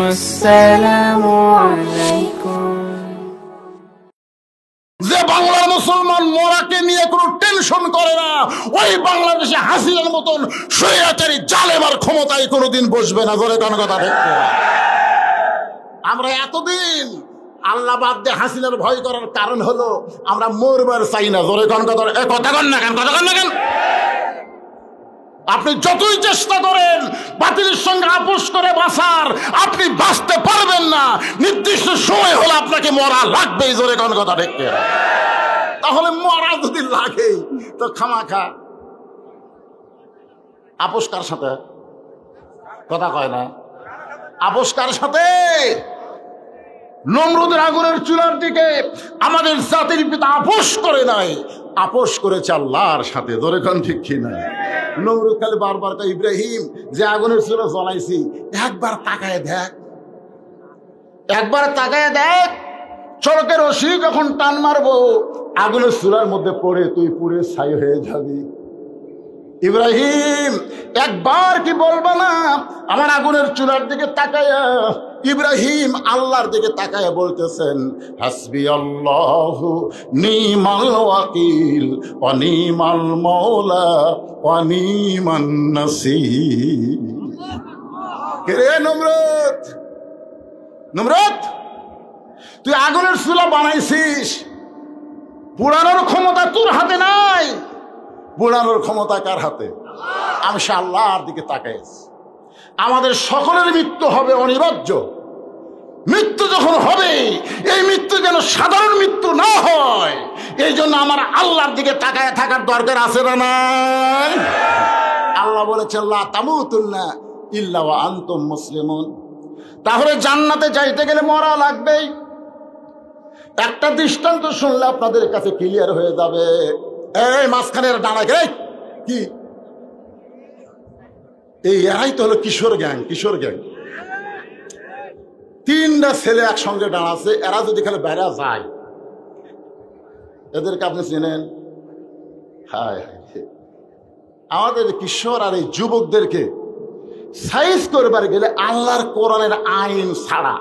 আসসালামু আলাইকুম। যে বাংলার মুসলমান মরাকে নিয়ে কোনো টেনশন করে না, ওই বাংলাদেশে হাসিনার মতন স্বৈরাচারী জালেম আর ক্ষমতায় কোনোদিন বসবে না। ধরে কোন কথা দেখতে আমরা এতদিন আল্লাহ বাদ দিয়ে হাসিনার ভয় করার কারণ হলো আমরা মরবার চাই না। ধরে কোন কথা কথা কন না কেন, কথা কন না কেন? আপনি যতই চেষ্টা করেন বাতিলের সঙ্গে আপোষ করে বাঁচার, আপনি বাঁচতে পারবেন না। নির্দিষ্ট সময় হলে আপনাকে মরা লাগবেই। জোরে কোন কথা দেখতে তাহলে মরা যদি লাগে তো খামাখা আপোষ কার সাথে? কথা কয় না। আপোষ কার সাথে? নমরুদের আগুনের চুলার দিকে আমাদের জাতির পিতা আপোষ করে নাই, আপোষ করেছে আল্লাহর সাথে। ধরে কোন ঠিক কিনা? নমরুদ খালি বারবার কয়, ইব্রাহিম যে আগুনের চুলা জ্বলাইছি একবার তাকায় দেখ, একবার তাকায় দেখ। চরকের রশি যখন টান মারবো আগুনের চুলার মধ্যে পড়ে তুই পুড়ে ছাই হয়ে যাবি। ইব্রাহিম একবার কি বলবা না আমার আগুনের চুলার দিকে তাকায়া? ইব্রাহিম আল্লাহর দিকে তাকায়া বলতেছেন, হাসবি আল্লাহু নিমাল ওয়াকিল ওয়া নিমাল মাওলা ওয়া নিমান নাসির। কে রে নমরুদ? নমরুদ তুই আগুনের চুলা বানাইছিস, পোড়ানোর ক্ষমতা তোর হাতে নাই। পোড়ানোর ক্ষমতা কার হাতে? আমি সে আল্লাহর দিকে তাকাইছি। আমাদের সকলের মৃত্যু হবে অনিবার্য। মৃত্যু যখন হবে এই মৃত্যু যেন সাধারণ মৃত্যু না হয়, এই জন্য আমার আল্লাহর দিকে তাকায় থাকার দরকার আছে না নাই? আল্লাহ বলেছেন লা তামুতুন্না ইল্লা ওয়া আনতুম মুসলিমুন। তাহলে জান্নাতে যাইতে গেলে মরা লাগবেই। একটা দৃষ্টান্ত শুনলে আপনাদের কাছে ক্লিয়ার হয়ে যাবে। এই মাঝখানের ডানাকে কি এই এরাই তো হলো কিশোর গ্যাং। কিশোর গ্যাং তিনটা ছেলে একসঙ্গে দাঁড়াচ্ছে, এরা যদি খালি বেড়া যায় এদেরকে আপনি চেনেন? হায় হায়, আমাদের কিশোর আর এই যুবকদেরকে সাইজ করবার গেলে আল্লাহর কোরআনের আইন ছাড়া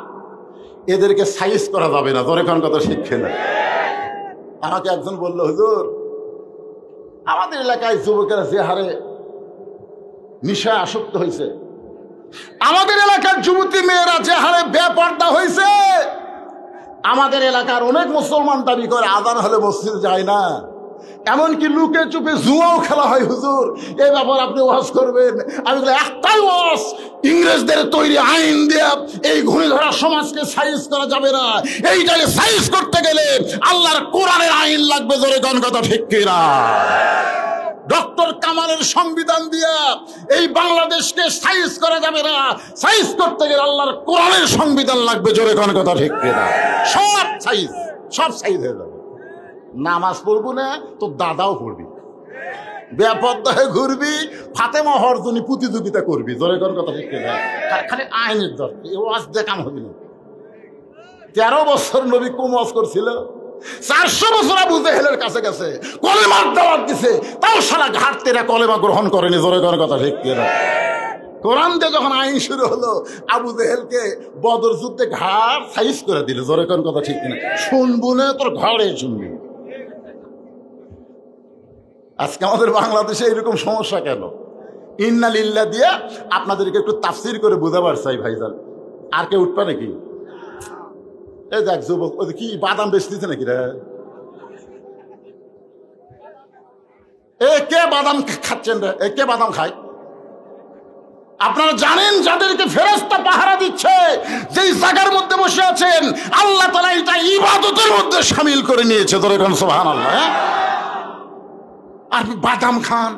এদেরকে সাইজ করা যাবে না। ধরে কোন কথা শিখে না। আমাকে একজন বললো, হুজুর আমাদের এলাকায় যুবকেরা যে হারে নেশায় আসক্ত হয়েছে, আমাদের এলাকার যুবতী মেয়েরা যে হারে বেপর্দা হয়েছে, আমাদের এলাকার অনেক মুসলমান দাবি করে আজান হলে মসজিদে যায় না, এমনকি লুকে চুপে জুয়াও খেলা হয়। হুজুর এই ব্যাপার আপনি ওয়াজ করবেন? আমি বলি একটাই ওয়াজ, ইংরেজদের তৈরি আইন দিয়ে এই ঘূর্ণিধরা সমাজকে সাইজ করা যাবে না। এইটাকে সাইজ করতে গেলে আল্লাহর কোরআনের আইন লাগবে। জোরে কোন কথা ঠিক কিনা? ডক্টর কামালের সংবিধান দিয়া এই বাংলাদেশকে সাইজ করা যাবে না। সাইজ করতে গেলে আল্লাহর কোরআনের সংবিধান লাগবে। জোরে কোন কথা ঠিক কিনা? সব সাইজ, সব সাইজ হয়ে যাবে। নামাজ পড়বো না তো দাদাও পড়বি, বেপর্দা হয়ে ঘুরবি, ফাতেমা হওয়ার জন্য প্রতিযোগিতা করবি। জোরে কোন কথা ঠিক কিনা? খালি আইনের দরকার, ওয়াজ দেখাম হবে না। 13 বছর নবী কম ওয়াজ করছিল, 400 বছর আবু জেহেলের কাছে গেছে, কলেমার দাওয়াত দিছে, তাও সারা ঘাট তেরা কলেমা গ্রহণ করেনি। জোরে কোন কথা ঠিক কিনা? কোরআন দিয়ে যখন আইন শুরু হলো আবু জেহেলকে বদর যুদ্ধে ঘাড় সাইজ করে দিল। জোরে কোন কথা ঠিক কিনা? শুনবো না তোর ঘরে শুনবি। আজকে আমাদের বাংলাদেশে এরকম সমস্যা কেন? ইন্না লিল্লাহ দিয়া আপনাদেরকে একটু তাফসীর করে বুঝাবার চাই ভাইজান। আর কে উঠবে নাকি? এই দেখ যুবক, ওই কি বাদাম বেচতেছে নাকি রে? এ কে বাদাম খাচ্ছেন রে? এ কে বাদাম খায়? আপনারা জানেন যাদেরকে ফেরেশতা পাহারা দিচ্ছে, যেই জায়গার মধ্যে বসে আছেন আল্লাহ তাআলা এটা ইবাদতের মধ্যে শামিল করে নিয়েছে। ধরে কোন সুবহানাল্লাহ। আর বাদাম খান,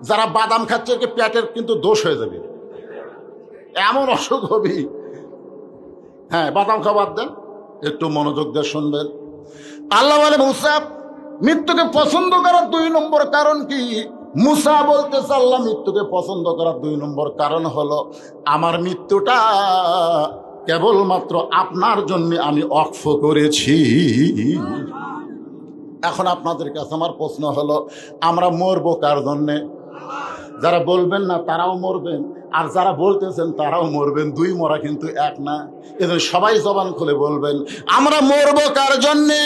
যারা বাদাম খাচ্ছে পেটের কিন্তু দোষ হয়ে যাবে, এমন অসুখ হবে। হ্যাঁ, বাদাম খাবার দেন, একটু মনোযোগ দিয়ে শুনবেন। আল্লাহ বলে মুসা মৃত্যুকে পছন্দ করার 2 নম্বর কারণ কি? মুসা বলতেছে আল্লাহ মৃত্যুকে পছন্দ করার 2 নম্বর কারণ হলো আমার মৃত্যুটা কেবলমাত্র আপনার জন্য আমি ওয়াকফ করেছি। এখন আপনাদের কাছে আমার প্রশ্ন হলো, আমরা মরবো কার জন্যে? যারা বলবেন না তারাও মরবেন, আর যারা বলতেছেন তারাও মরবেন, দুই মরা কিন্তু এক না। এজন্য সবাই জবান খুলে বলবেন, আমরা মরবো কার জন্যে?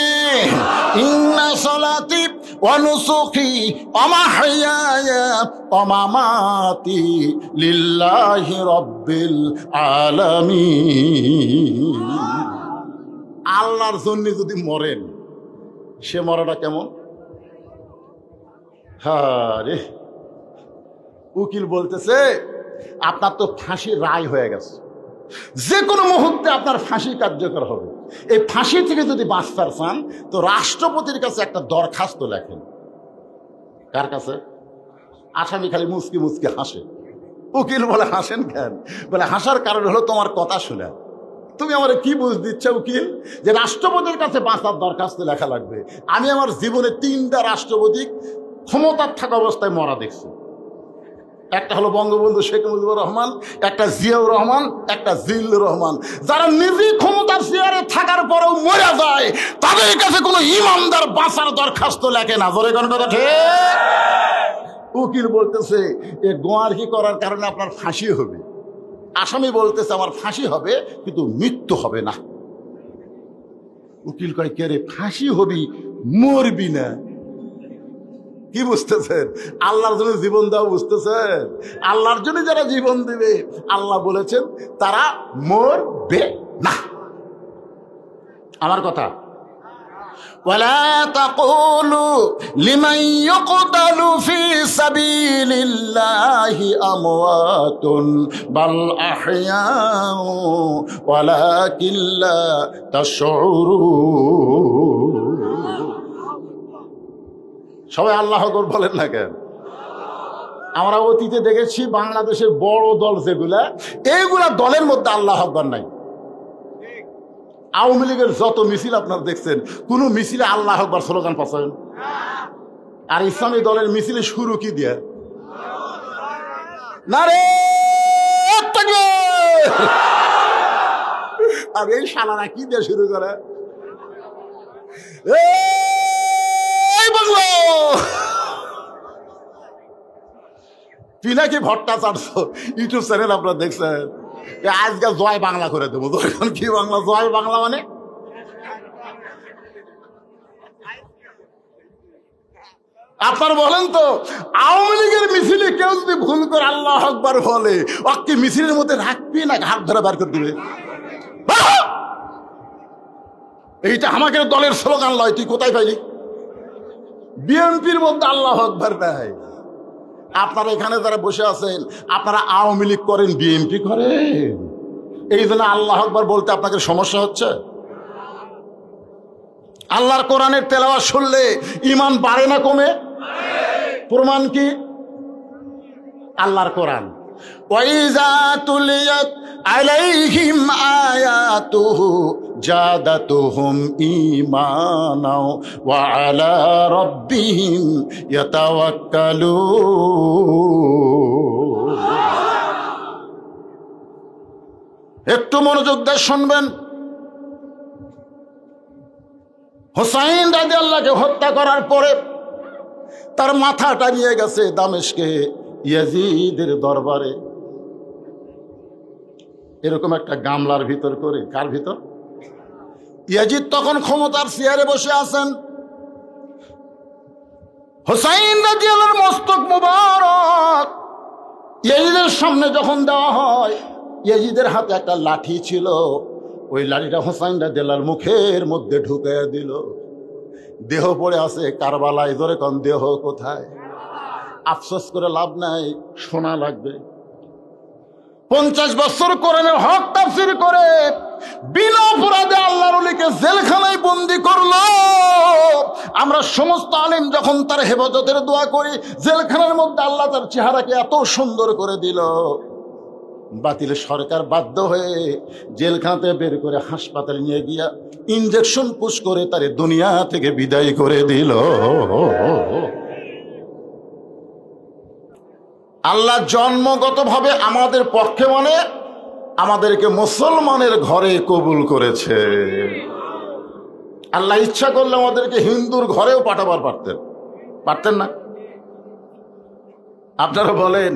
ইন্না সলাতি ওয়া নুসুকি ওয়া মাহইয়ায়া ওয়া মামাতি লিল্লাহি রাব্বিল আলামিন। আল্লাহর জন্য যদি মরেন, সে মরাটা কেমন? রে উকিল বলতেছে, আপনার তো ফাঁসির রায় হয়ে গেছে, যে কোনো মুহূর্তে আপনার ফাঁসি কার্যকর হবে। এই ফাঁসি থেকে যদি বাঁচতে চান তো রাষ্ট্রপতির কাছে একটা দরখাস্ত লেখেন। কার কাছে? আসামি খালি মুচকি মুচকি হাসে। উকিল বলে, হাসেন কেন? বলে, হাসার কারণ হলো তোমার কথা শুনে। তুমি আমার কি বুঝ দিচ্ছ উকিল, যে রাষ্ট্রপতির কাছে বাঁচার দরখাস্ত লেখা লাগবে? আমি আমার জীবনে 3টা রাষ্ট্রপতি ক্ষমতার থাকা অবস্থায় মরা দেখছি। একটা হলো বঙ্গবন্ধু শেখ মুজিবুর রহমান, একটা জিয়াউর রহমান, একটা জিল্লুর রহমান। যারা নিজে ক্ষমতার চেয়ারে থাকার পরেও মরে যায়, তাদের কাছে কোনো ইমানদার বাঁচার দরখাস্ত লেখে না। জোরে কোন কথা ঠিক? উকিল বলতেছে, এ গোয়ারকি করার কারণে আপনার ফাঁসি হবে। আসামি বলতেছে, আমার ফাঁসি হবে কিন্তু মৃত্যু হবে না। উকিল কয়, কে রে, ফাঁসি হবি, মরবি না। কি বুঝতেছেন? আল্লাহর জন্য জীবন দেওয়া বুঝতেছেন? আল্লাহর জন্য যারা জীবন দিবে, আল্লাহ বলেছেন তারা মরবে না। আমার কথা, ওয়ালা তাকুলু লিমান ইউকতালু ফি সাবিলিল্লাহি আমওয়াতুন বাল আহইয়াউ ওয়ালাকিন লা তাশউরুন। সবাই আল্লাহু আকবার বলেন না কেন? আমরা অতীতে দেখেছি বাংলাদেশের বড় দল যেগুলা, এইগুলা দলের মধ্যে আল্লাহু আকবার নাই। আওয়ামী লীগের যত মিছিল আপনারা দেখছেন, কোন মিছিলে আল্লাহু আকবার স্লোগান পাচ্ছেন? আর ইসলামী দলের মিছিলে শুরু কি দিয়ে? নারে তাকবীর। আর এই শালারা কি দিয়ে শুরু করে? এই বাংলা পিনাকি ভট্টাচার্য ইউটিউব চ্যানেল আপনারা দেখছেন, আজকে জয় বাংলা করে দেবো। তখন কি বাংলা? জয় বাংলা মানে আপনার বলেন তো, আওয়ামী লীগের মিছিলে কেউ যদি ভুল করে আল্লাহু আকবার বলে, ওকে মিছিলের মধ্যে রাখবি না হাত ধরে বার করে দিবে? এইটা আমাকে দলের স্লোগান লয়। তুই কোথায় পাইলি? বিএনপির মধ্যে আল্লাহু আকবার নাই। আপনারা এখানে যারা বসে আছেন, আপনারা আওয়ামী লীগ করেন, বিএনপি করেন, এই জন্য আল্লাহু আকবার বলতে আপনাদের সমস্যা হচ্ছে। আল্লাহর কোরআনের তেলাওয়াত শুনলে ঈমান বাড়ে না কমে? প্রমাণ কি? আল্লাহর কোরআন, ওয়াইজা তুলিয়াত আলাইহিম আয়াতুহু জাদাতুহুম ঈমানাও ওয়া আলা রাব্বিহিম ইয়াতাওয়াক্কালুন। একটু মনোযোগ দিয়ে শুনবেন। হুসাইন রাদিয়াল্লাহকে হত্যা করার পরে তার মাথাটা নিয়ে গেছে দামেস্কে ইয়াজিদের দরবারে, এরকম একটা গামলার ভিতর করে। কার ভিতর? ইয়াজিদ তখন ক্ষমতার চেয়ারে বসে আছেন। হুসাইন রাদিয়াল্লাহর মস্তক মুবারক ইয়াজিদের সামনে যখন দেওয়া হয়, ইয়াজিদের হাতে একটা লাঠি ছিল, ওই লাঠিটা হুসাইন রাদিয়াল্লাহর মুখের মধ্যে ঢুকে দিল। দেহ পড়ে আছে কারবালায়। ধরে কোন দেহ কোথায়? আফসোস করে লাভ নাই, শোনা লাগবে। 50 বছর কোরআনের হক তাফসীর করে বিনা অপরাধে আল্লাহর ওলিকে জেলখানায় বন্দী করলো। আমরা সমস্ত আলেম যখন তার হেফাজতের দোয়া করি, জেলখানার মধ্যে আল্লাহ তার চেহারাকে এত সুন্দর করে দিল, বাতিল সরকার বাধ্য হয়ে জেলখানাতে বের করে হাসপাতালে নিয়ে গিয়া ইনজেকশন পুশ করে তারে দুনিয়া থেকে বিদায় করে দিল। আল্লাহ জন্মগতভাবে আমাদের পক্ষে মানে আমাদেরকে মুসলমানের ঘরে কবুল করেছে। আল্লাহ ইচ্ছা করলে আমাদেরকে হিন্দুর ঘরেও পাঠাবার পারতেন না? আপনারা বলেন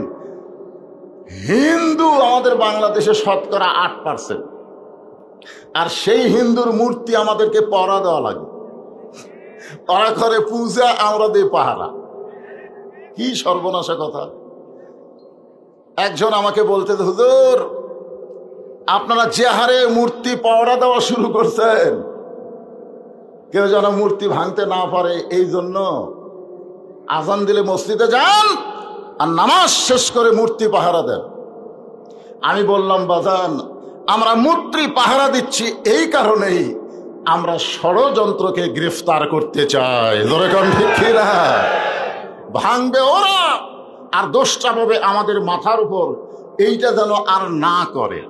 হিন্দু আমাদের বাংলাদেশে শতকরা 8%, আর সেই হিন্দুর মূর্তি আমাদেরকে পহরা দেওয়া লাগে। ওরা করে পূজা, আমরা দিই পাহারা। কি সর্বনাশা কথা! একজন আমাকে বলতে, হুজুর আপনারা যে হারে মূর্তি পহরা দেওয়া শুরু করছেন, কেউ যেন মূর্তি ভাঙতে না পারে, এই জন্য আজান দিলে মসজিদে যান আর নামাজ শেষ করে মূর্তি পাহারা দেন। আমি বললাম, বাজান, আমরা মূর্তি পাহারা দিচ্ছি এই কারণেই আমরা ষড়যন্ত্রকে গ্রেফতার করতে চাই। ধরে কোন ঠিক না? ভাঙবে ওরা আর দোষটা পাবে আমাদের মাথার উপর, এইটা যেন আর না করে,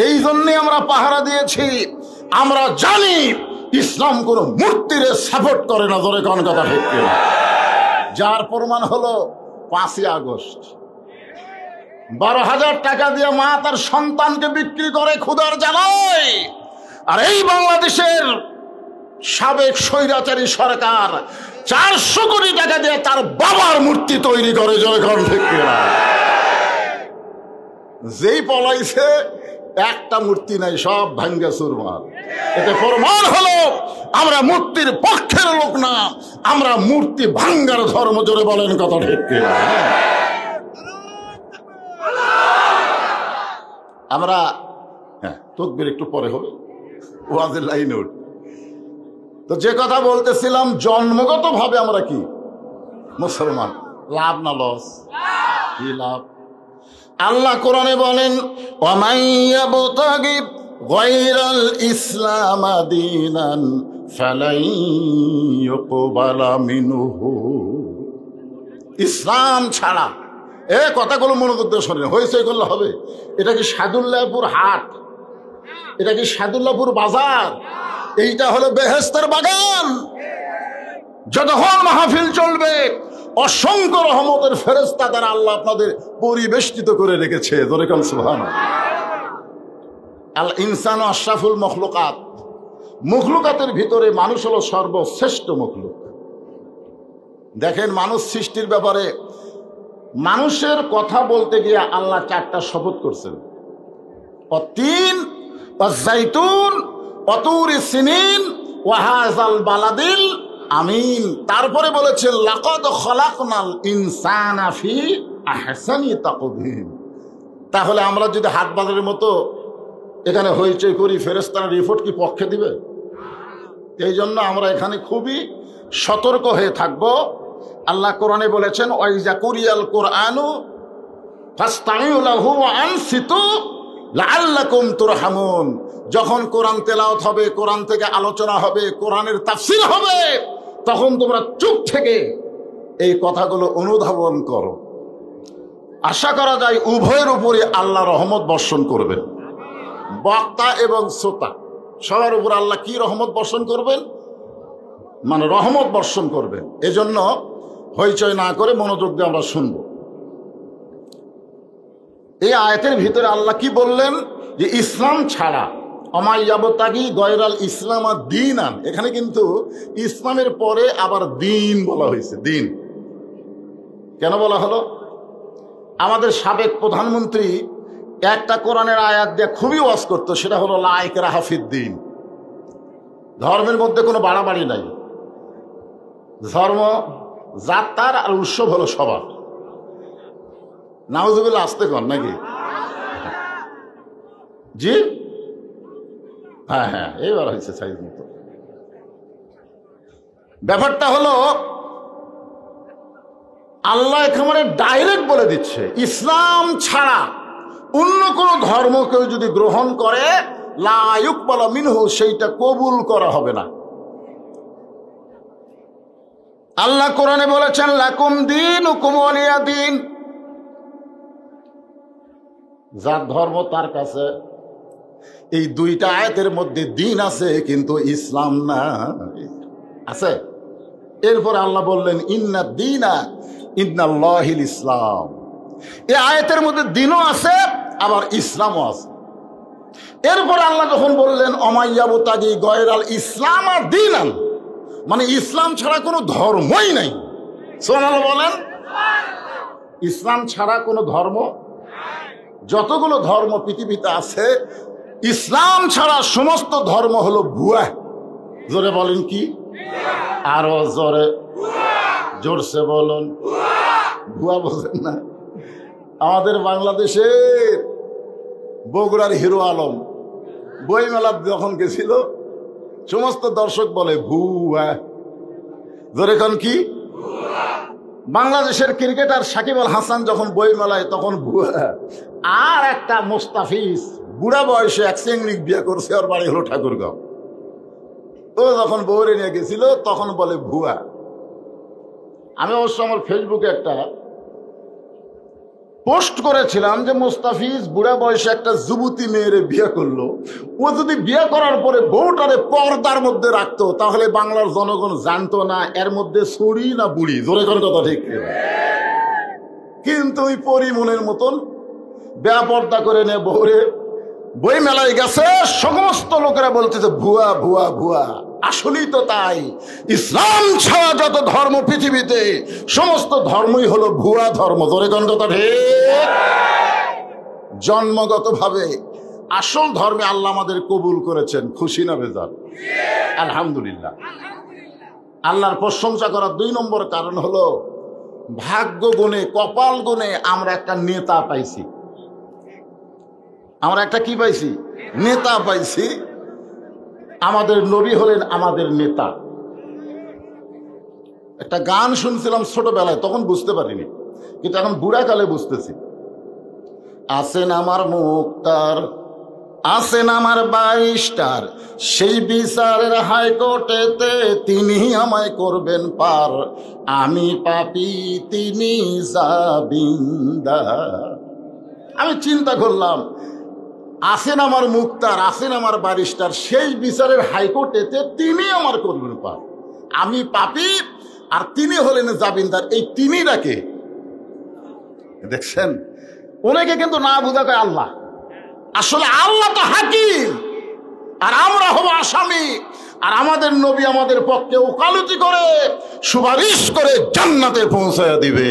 এই জন্যে আমরা পাহারা দিয়েছি। আমরা জানি ইসলাম কোন মূর্তিরে সাপোর্ট করে না। ধরে কোন কথা ঠিক না? যার প্রমাণ হলো 5ই আগস্ট। 12,000 টাকা দিয়ে মা তার সন্তানকে বিক্রি করে ক্ষুধার জ্বালায়, আর এই বাংলাদেশের সাবেক স্বৈরাচারী সরকার 400 কোটি টাকা দিয়ে তার বাবার মূর্তি তৈরি করে। জয়গণ ঠিক না? যেই পলাইছে একটা মূর্তি নাই, সব ভাঙ্গা চুরমার। এতে প্রমাণ হলো আমরা মূর্তির পক্ষের লোক না, আমরা মূর্তি ভাঙ্গার ধর্ম। জোরে বলেন কথা ঠিক না? আমরা তকবীর একটু পরে হবে, ওয়াজের লাইনে উঠ। তো যে কথা বলতেছিলাম, জন্মগত ভাবে আমরা কি মুসলমান। লাভ না লস? কি লাভ? আল্লাহ কোরআনে বলেন, ওয়ামাইয়াবতাগি গায়রাল ইসলাম দীনান ফালাই ইউকবালা মিনহু। ইসলাম ছাড়া, এ কথাগুলো মনোযোগ দিয়ে শোনেন, হয়েছে করলে হবে। এটা কি সাদুল্লাহপুর হাট? এটা কি সাদুল্লাহপুর বাজার? এইটা হলো বেহেশতের বাগান। যতক্ষণ মাহফিল চলবে, অসংখ্য রহমতের ফেরেশতা দ্বারা আল্লাহ আপনাদের পরিবেষ্টিত করে রেখেছে। ধরে কাল সুবহানাল্লাহ। আল ইনসান আশরাফুল মখলুকাত। মখলুকাতের ভিতরে মানুষ হলো সর্বশ্রেষ্ঠ মখলুক। দেখেন, মানুষ সৃষ্টির ব্যাপারে মানুষের কথা বলতে গিয়ে আল্লাহ 4টা শপথ করছেন। অতীন, অজাইতুন, অতুরি সিনিন, ওয়াহাজাল বালাদিল আমিন। তারপরে বলেছেন, লাকাদ খলাকনাল ইনসানা ফি আহসানি তাকওয়িম। তাহলে আমরা যদি হাট বাজারের মতো এখানে হইচই করি, ফেরেশতারা রিপোর্ট কি পক্ষে দিবে? এই জন্য আমরা এখানে খুবই সতর্ক হয়ে থাকবো। আল্লাহ কোরআনে বলেছেন, ওয়াইজা কুরিয়াল কোরআনু ফাসতামিউ লাহু ওয়া আনসিতু লাআল্লাকুম তুরহামুন। যখন কোরআন তেলাওয়াত হবে, কোরআন থেকে আলোচনা হবে, কোরআনের তাফসীর হবে, তখন তোমরা চুপ থেকে এই কথাগুলো অনুধাবন করো। আশা করা যায় উভয়ের উপরে আল্লাহ রহমত বর্ষণ করবেন। বক্তা এবং শ্রোতা সবার উপর আল্লাহ কি রহমত বর্ষণ করবেন? মানে রহমত বর্ষণ করবেন। এজন্য হইচই না করে মনোযোগ দিয়ে আমরা শুনব। এই আয়াতের ভিতরে আল্লাহ কি বললেন? যে ইসলাম ছাড়া, অমাইয়াবতাগি গয়রাল ইসলাম দীনান। এখানে কিন্তু ইসলামের পরে আবার দিন বলা হয়েছে। দিন কেন বলা হলো? আমাদের সাবেক প্রধানমন্ত্রী একটা কোরআনের আয়াত দিয়ে খুবই ওয়াজ করতো, সেটা হলো লা ইকরাহা ফিদ্দীন। ধর্মের মধ্যে কোনো বাড়াবাড়ি নাই। ধর্ম যার তার, আর উৎসব হলো সবার। নাউজুবিল্লাহ, আসতে কর নাকি? জি হ্যাঁ হ্যাঁ, এইবার হয়েছে সাইজ মতো। ব্যাপারটা হলো আল্লাহ একেবারে ডাইরেক্ট বলে দিচ্ছে, ইসলাম ছাড়া অন্য কোন ধর্ম কেউ যদি গ্রহণ করে, লা ইউকবালা মিনহু, সেইটা কবুল করা হবে না। আল্লাহ কোরআনে বলেছেন, লাকুম দীনুকুম ওয়ালিয়া দীন। যার ধর্ম তার কাছে। এই দুইটা আয়াতের মধ্যে দিন আছে, কিন্তু ইসলাম না আছে। এরপর আল্লাহ বললেন, ইন্না দীনা ইন্নাল্লাহিল ইসলাম। এই আয়াতের মধ্যে দিনও আছে, আবার ইসলামও আছে। এরপর আল্লাহ যখন বললেন, অমাইয়াবতাগি গয়রাল ইসলাম আর দীনান, মানে ইসলাম ছাড়া কোনো ধর্মই নাই। সুবহানাল্লাহ বলেন। ইসলাম ছাড়া কোনো ধর্ম যতগুলো ধর্ম পৃথিবীতে আছে ইসলাম ছাড়া সমস্ত ধর্ম হলো ভুয়া। জোরে বলেন কি? আরো জোরে, জোরসে বলুন। ভুয়া বোঝেন না? আমাদের বাংলাদেশের বগুড়ার হিরো আলম বইমেলা যখন গেছিল সমস্ত দর্শক বলে ভুয়া। জোরে কোন কি? বাংলাদেশের ক্রিকেটার সাকিব আল হাসান যখন বইমেলায় তখন ভুয়া। আর একটা মোস্তাফিজ বুড়া বয়সে এক চেংড়ি বিয়ে করছে, ওর বাড়ি হলো ঠাকুরগাঁও, ও যখন বউরে নিয়ে গেছিল তখন বলে ভুয়া। আমি অবশ্য আমার ফেসবুকে একটা পোস্ট করেছিলাম যে মোস্তাফিজ বুড়া বয়সে একটা যুবতী মেয়েরে বিয়ে করলো, ও যদি বিয়ে করার পরে বউটারে পর্দার মধ্যে রাখতো তাহলে বাংলার জনগণ জানতো না এর মধ্যে ছড়ি না বুড়ি। জোরে কোন কথা ঠিক? কিন্তু ওই পরিমনের মতন বেপর্দা করে নে বউরে বই মেলায় গেছে, সমস্ত লোকেরা বলতেছে ভুয়া ভুয়া ভুয়া। আসলেই তো তাই। ইসলাম ছাড়া যত ধর্ম পৃথিবীতে সমস্ত ধর্মই হলো ভুয়া ধর্ম। জোরে কোন কথা ঠিক? জন্মগতভাবে আসল ধর্মে আল্লাহ আমাদের কবুল করেছেন, খুশি না বেজার? আলহামদুলিল্লাহ। আল্লাহর প্রশংসা করার 2 নম্বর কারণ হলো ভাগ্য গুণে, কপাল গুণে আমরা একটা নেতা পাইছি। আমরা একটা কি পাইছি? নেতা পাইছি। আমাদের নবী হলেন আমাদের নেতা। একটা গান শুনছিলাম ছোটবেলায়, তখন বুঝতে পারিনি, কিন্তু এখন বুড়াকালে বুঝতেছি। আছেন আমার মুক্তার, আছেন আমার ব্যারিস্টার, সেই বিচারের হাইকোর্টেতে তিনি আমায় করবেন পার, আমি পাপী তিনি জামিনদার। আমি চিন্তা করলাম, আছেন আমার মুক্তার, আছেন আমার ব্যারিস্টার, সেই বিচারের হাইকোর্টেতে তিনি আমার করবেন পার, আমি পাপী আর তিনি হলেন জামিনদার। এই তিনি রাকে দেখছেন, ওনাকে কিন্তু না বুঝা কয় আল্লাহ। আসলে আল্লাহ তো হাকিম আর আমরা হব আসামি। আর আমাদের নবী আমাদের পক্ষে ওকালতি করে সুপারিশ করে জান্নাতে পৌঁছায় দিবে।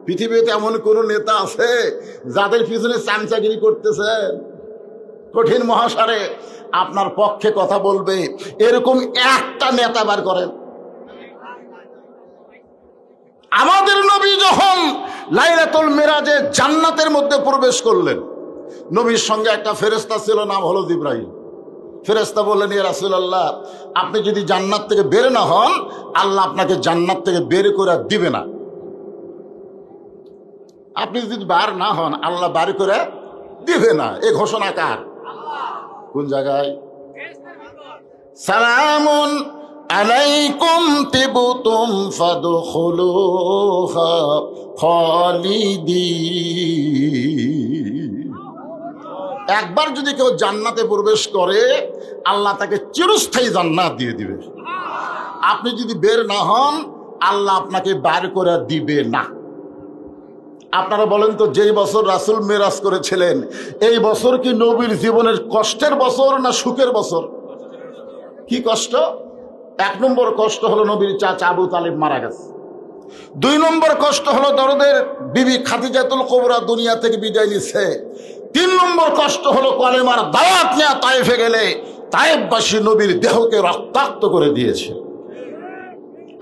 পৃথিবীতে এমন কোন নেতা আছে যাদের পিছনে চামচাগিরি করতেছেন? কঠিন মহাসারে আপনার পক্ষে কথা বলবে এরকম একটা নেতা বার করেন। আমাদের নবী যখন লাইলাতুল মিরাজে জান্নাতের মধ্যে প্রবেশ করলেন, নবীর সঙ্গে একটা ফেরেশতা ছিল, নাম হলো জিবরাইল। ফেরেশতা বললেন, ইয়া রাসূলুল্লাহ, আপনি যদি জান্নাত থেকে বের না হন আল্লাহ আপনাকে জান্নাত থেকে বের করে দিবে না। আপনি যদি বার না হন আল্লাহ বার করে দিবে না। এই ঘোষণা কার? কোন জায়গায়? সালামুন আলাইকুম তিবতুম ফাদখুলুহা খালিদিন। একবার যদি কেউ জান্নাতে প্রবেশ করে আল্লাহ তাকে চিরস্থায়ী জান্নাত দিয়ে দিবে। আপনি যদি বের না হন আল্লাহ আপনাকে বার করে দিবে না। আপনারা বলেন তো, যেই বছর রাসূল মেরাজ করেছিলেন এই বছর কি নবীর জীবনের কষ্টের বছর না সুখের বছর? কি কষ্ট? 1 নম্বর কষ্ট হলো নবীর চাচা আবু তালিব মারা গেছে। 2 নম্বর কষ্ট হলো দরদের বিবি খাদিজাতুল কুবরা দুনিয়া থেকে বিদায় নিচ্ছে। 3 নম্বর কষ্ট হলো কলেমার দাওয়াত নিয়ে তায়েফে গেলে তায়েফবাসী নবীর দেহকে রক্তাক্ত করে দিয়েছে।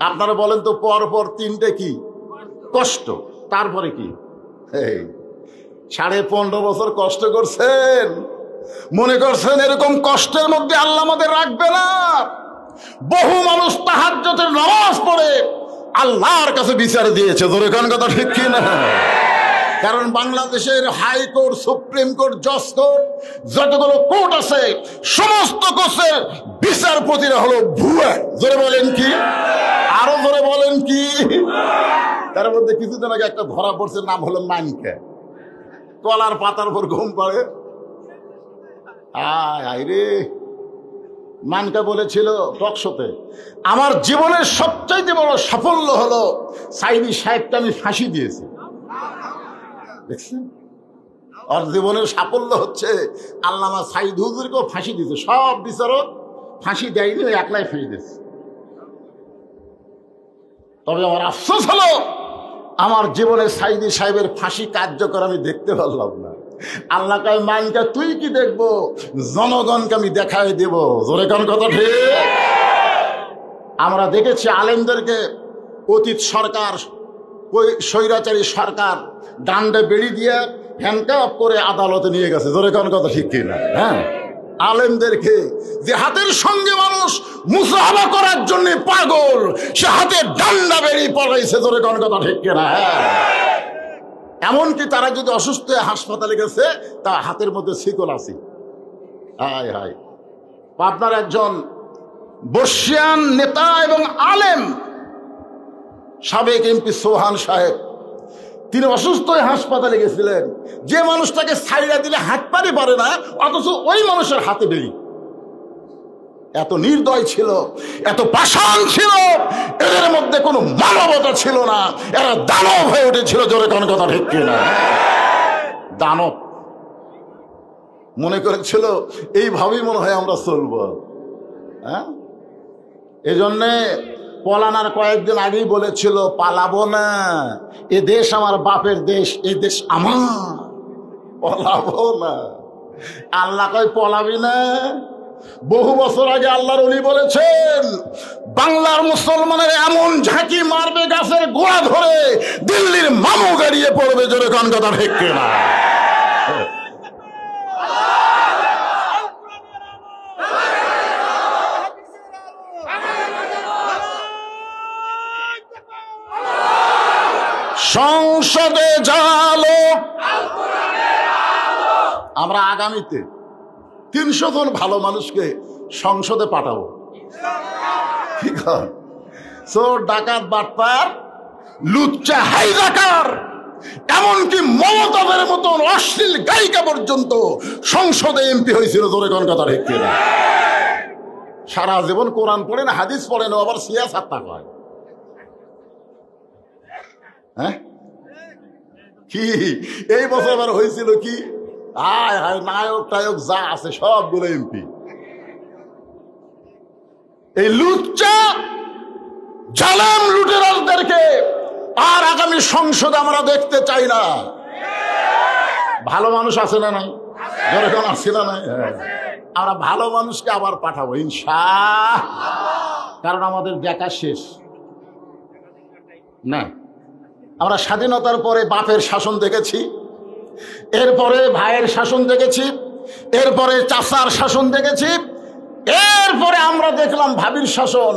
আপনারা বলেন তো, পরপর 3টে কি কষ্ট, তারপরে কি? 15.5 বছর কষ্ট করছেন, মনে করছেন এরকম কষ্টের মধ্যে আল্লাহ আমাদের রাখবে না? বহু মানুষ তাহাজ্জুদের নামাজ পড়ে আল্লাহর কাছে বিচার দিয়েছে। জোরে কোন কথা ঠিক কি না? কারণ বাংলাদেশের হাইকোর্ট, সুপ্রিম কোর্ট, জজ কোর্ট, যতগুলো কোর্ট আছে সমস্ত কোর্টের বিচারপতিরা হলো ভুয়া। জোরে বলেন কি? আরো জোরে বলেন কি? তার মধ্যে কিছুদিন আগে একটা ধরা পড়ছে, নাম হলো মানকে। কলার পাতার উপর ঘুম পাড়ে। আয় রে, মানকা বলেছিল টকশোতে, আমার জীবনের সবচাইতে বড় সাফল্য হলো সাইদি সাহেবকে আমি ফাঁসি দিয়েছি। দেখছেন, আর জীবনের সাফল্য হচ্ছে আল্লামা সাইদ হুজুরকেও ফাঁসি দিয়েছে। সব বিচারক ফাঁসি দেয়নি, ওই একলাই ফাঁসি দিয়েছে। তবে আমার আফসোস হলো আমার জীবনে সাইদি সাহেবের ফাঁসি কার্যকর আমি দেখতে পারলাম না। আল্লাহ কয় মানকা তুই কি দেখবো, জনগণকে আমি দেখাই দেব। জোরে কোন কথা ঠিক? আমরা দেখেছি আলেমদেরকে অতীত সরকার, ওই স্বৈরাচারী সরকার ডান্ডে বেড়ি দিয়ে হ্যান্ডকাপ করে আদালতে নিয়ে গেছে। জোরে কোন কথা ঠিক কিনা? হ্যাঁ, আলেমদেরকে যে হাতের সঙ্গে মানুষ মুসাহাবা করার জন্য পাগল, সে হাতে ডান্ডা বেড়ি পড়াইছে। জোরে কোন কথা ঠিক কিনা? হ্যাঁ, এমনকি তারা যদি অসুস্থ হয়ে হাসপাতালে গেছে, তা হাতের মধ্যে শিকল আছে। হায় হায়, আপনার একজন বর্ষিয়ান নেতা এবং আলেম সাবেক এমপি সোহান সাহেব, তিনি অসুস্থ হয়ে হাসপাতালে গেছিলেন। যে মানুষটাকে ছাইড়া দিলে হাঁটতে পারে না, অথচ ওই মানুষের হাতে বেরি। এত নির্দয় ছিল, এত পাষাণ ছিল, এদের মধ্যে কোনো মানবতা ছিল না। এরা দানব হয়ে উঠেছিল। জোরে কোন কথা ঠিক কিনা? দানব মনে করেছিল এইভাবেই মনে হয় আমরা চলবো। হ্যাঁ, এই জন্যে পলানার কয়েকদিন আগেই বলেছিল পালাবো না, এ দেশ আমার বাপের দেশ, এ দেশ আমার, পলাবো না। আল্লাহ কয় পলাবি না। বহু বছর আগে আল্লাহর ওলি বলেছেন বাংলার মুসলমানের এমন ঝাঁকি মারবে গাছের গোড়া ধরে দিল্লির মামু গাড়িয়ে পড়বে। জোরে কোন কথা ঠিক কিনা? সংসদে জালো, আমরা আগামীতে 300 জন ভালো মানুষকে সংসদে পাঠাবো। ঠিক আছে? চোর ডাকাত বাটপার লুচ্চা হাইজাকার এমনকি মমতাদের মতন অশ্লীল গায়িকা পর্যন্ত সংসদে এমপি হয়েছিল। জোরে কোন কথা ঠিক কিনা? সারা জীবন কোরআন পড়ে না, হাদিস পড়ে না, আবার সিয়াসাত হয়। হ্যাঁ, কি এই বছর আবার হয়েছিল কি? হায় হায়, নায়ক টায়ক যা আছে সবগুলো এমপি। এই লুচ্চা জালেম লুটেরাজদেরকে আর আগামী সংসদে আমরা দেখতে চাই না। ভালো মানুষ আছে না নাই? যেরকম আছে না নাই? আমরা ভালো মানুষকে আবার পাঠাবো ইনশাআল্লাহ, কারণ আমাদের দেখা শেষ না। আমরা স্বাধীনতার পরে বাপের শাসন দেখেছি, এরপরে ভাইয়ের শাসন দেখেছি, এরপরে চাচার শাসন দেখেছি, এরপরে আমরা দেখলাম ভাবির শাসন,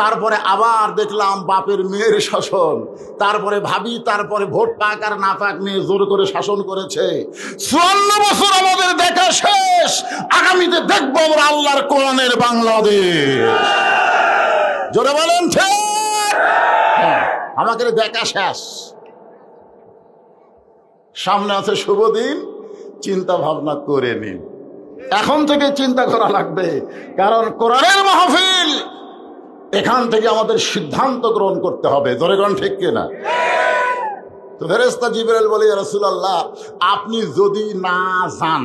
তারপরে আবার দেখলাম বাপের মেয়ের শাসন, তারপরে ভাবি, তারপরে ভোট পাক আর না পাক নিয়ে জোর করে শাসন করেছে। 54 বছর আমাদের দেখা শেষ। আগামীতে দেখবো আমরা আল্লাহর কোরআনের বাংলাদেশ। জোরে বলেন ঠিক? হ্যাঁ, আমাদের দেখা শেষ। সামনে আছে শুভ দিন, চিন্তা ভাবনা করে নিন। এখন থেকে চিন্তা করা লাগবে, কারণ কোরআনের মাহফিল, এখান থেকে আমাদের সিদ্ধান্ত গ্রহণ করতে হবে। জোরে কোন ঠিক কিনা? তো ফেরেশতা জিবরাইল বলে, ইয়া রাসূলুল্লাহ, আপনি যদি না যান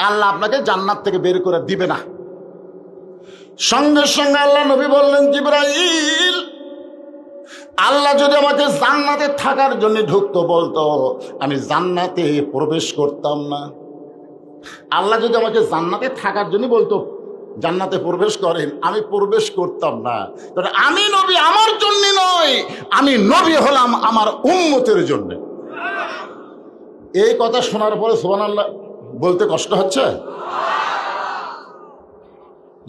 আল্লাহ আপনাকে জান্নাত থেকে বের করে দিবে না। সঙ্গে সঙ্গে আল্লাহ নবী বললেন, জিবরাইল, আল্লাহ যদি আমাকে জান্নাতে থাকার জন্য ঢুকতো বলতো, আমি জান্নাতে প্রবেশ করতাম না। আল্লাহ যদি আমাকে জান্নাতে থাকার জন্য বলতো জান্নাতে প্রবেশ করেন, আমি প্রবেশ করতাম না। তবে আমি নবী আমার জন্য নয়, আমি নবী হলাম আমার উম্মতের জন্য। এই কথা শোনার পরে সুবহানাল্লাহ বলতে কষ্ট হচ্ছে।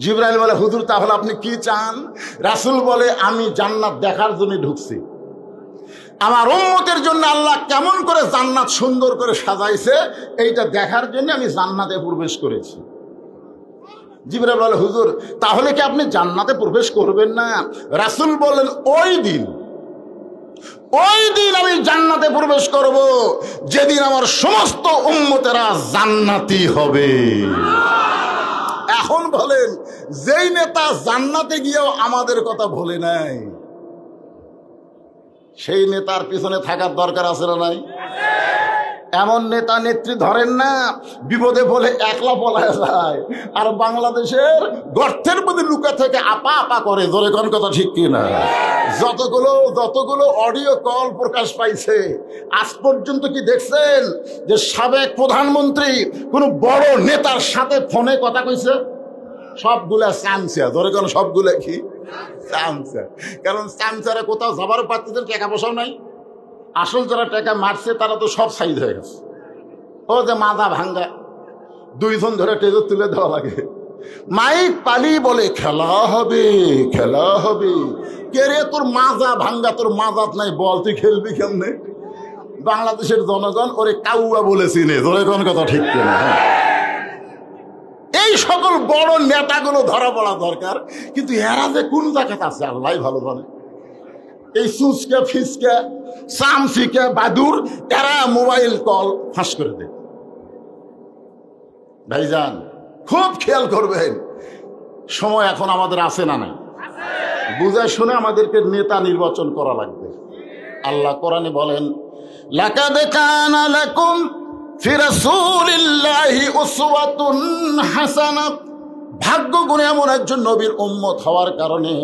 জিবরাইল বলে, হুজুর তাহলে আপনি কি চান? রাসূল বলে, আমি জান্নাত দেখার জন্য ঢুকছি। আমার উম্মতের জন্য আল্লাহ কেমন করে জান্নাত সুন্দর করে সাজাইছে, এইটা দেখার জন্য আমি জান্নাতে প্রবেশ করেছি। জিবরাইল বলে, হুজুর তাহলে কি আপনি জান্নাতে প্রবেশ করবেন না? রাসূল বলেন, ওই দিন আমি জান্নাতে প্রবেশ করব যেদিন আমার সমস্ত উম্মতেরা জান্নাতি হবে। এখন বলেন, যেই নেতা জান্নাতে গিয়েও আমাদের কথা বলে নাই, সেই নেতার পিছনে থাকার দরকার আছে না নাই? এমন নেতা নেত্রী ধরেন না, বিপদে বলে একলা পলায় যায়, আর বাংলাদেশের গর্তের মধ্যে লুকা থেকে আপা আপা করে। জোরে কোন কথা ঠিক কিনা? যতগুলো অডিও কল প্রকাশ পাইছে, আজ পর্যন্ত কি দেখছেন যে সাবেক প্রধানমন্ত্রী কোন বড় নেতার সাথে ফোনে কথা কইছে? সবগুলা চামচা। ধরে কেন সবগুলা কি চামচা? কারণ চামচারা কোথাও যাবার পারতেছেন, টাকা পয়সাও নাই। আসল যারা টাকা মারছে তারা তো সব সাইজ হয়ে গেছে। ও যে মাজা ভাঙ্গা, দুইজন ধরে টেজে তুলে দেওয়া লাগে, মাইক পালি বলে খেলা হবে খেলা হবে। কে রে তোর মাজা ভাঙ্গা, তোর মাজাত নাই, বল তুই খেলবি কেমনে? বাংলাদেশের জনগণ ওরে কাউয়া বলেছি নে। ধরে কোন কথা ঠিক কিনা? এই সকল বড় নেতাগুলো ধরা পড়া দরকার, কিন্তু এরা যে কোন জায়গাতে আছে আল্লাহ ভালো জানে। এই সুচকা ফিসকা সামসিকা বাদুর এরা মোবাইল কল ফাঁস করে দেয়। ভাইজান খুব খেয়াল করবেন, সময় এখন আমাদের আছে না নাই? বুঝে শুনে আমাদেরকে নেতা নির্বাচন করা লাগবে। আল্লাহ কোরআনে বলেন, লাকাদ কানা লাকুম ফি রাসূলিল্লাহি উসওয়াতুন হাসানাহ। ভাগ্য গুণে এমন একজন নবীর উম্মত হওয়ার কারণে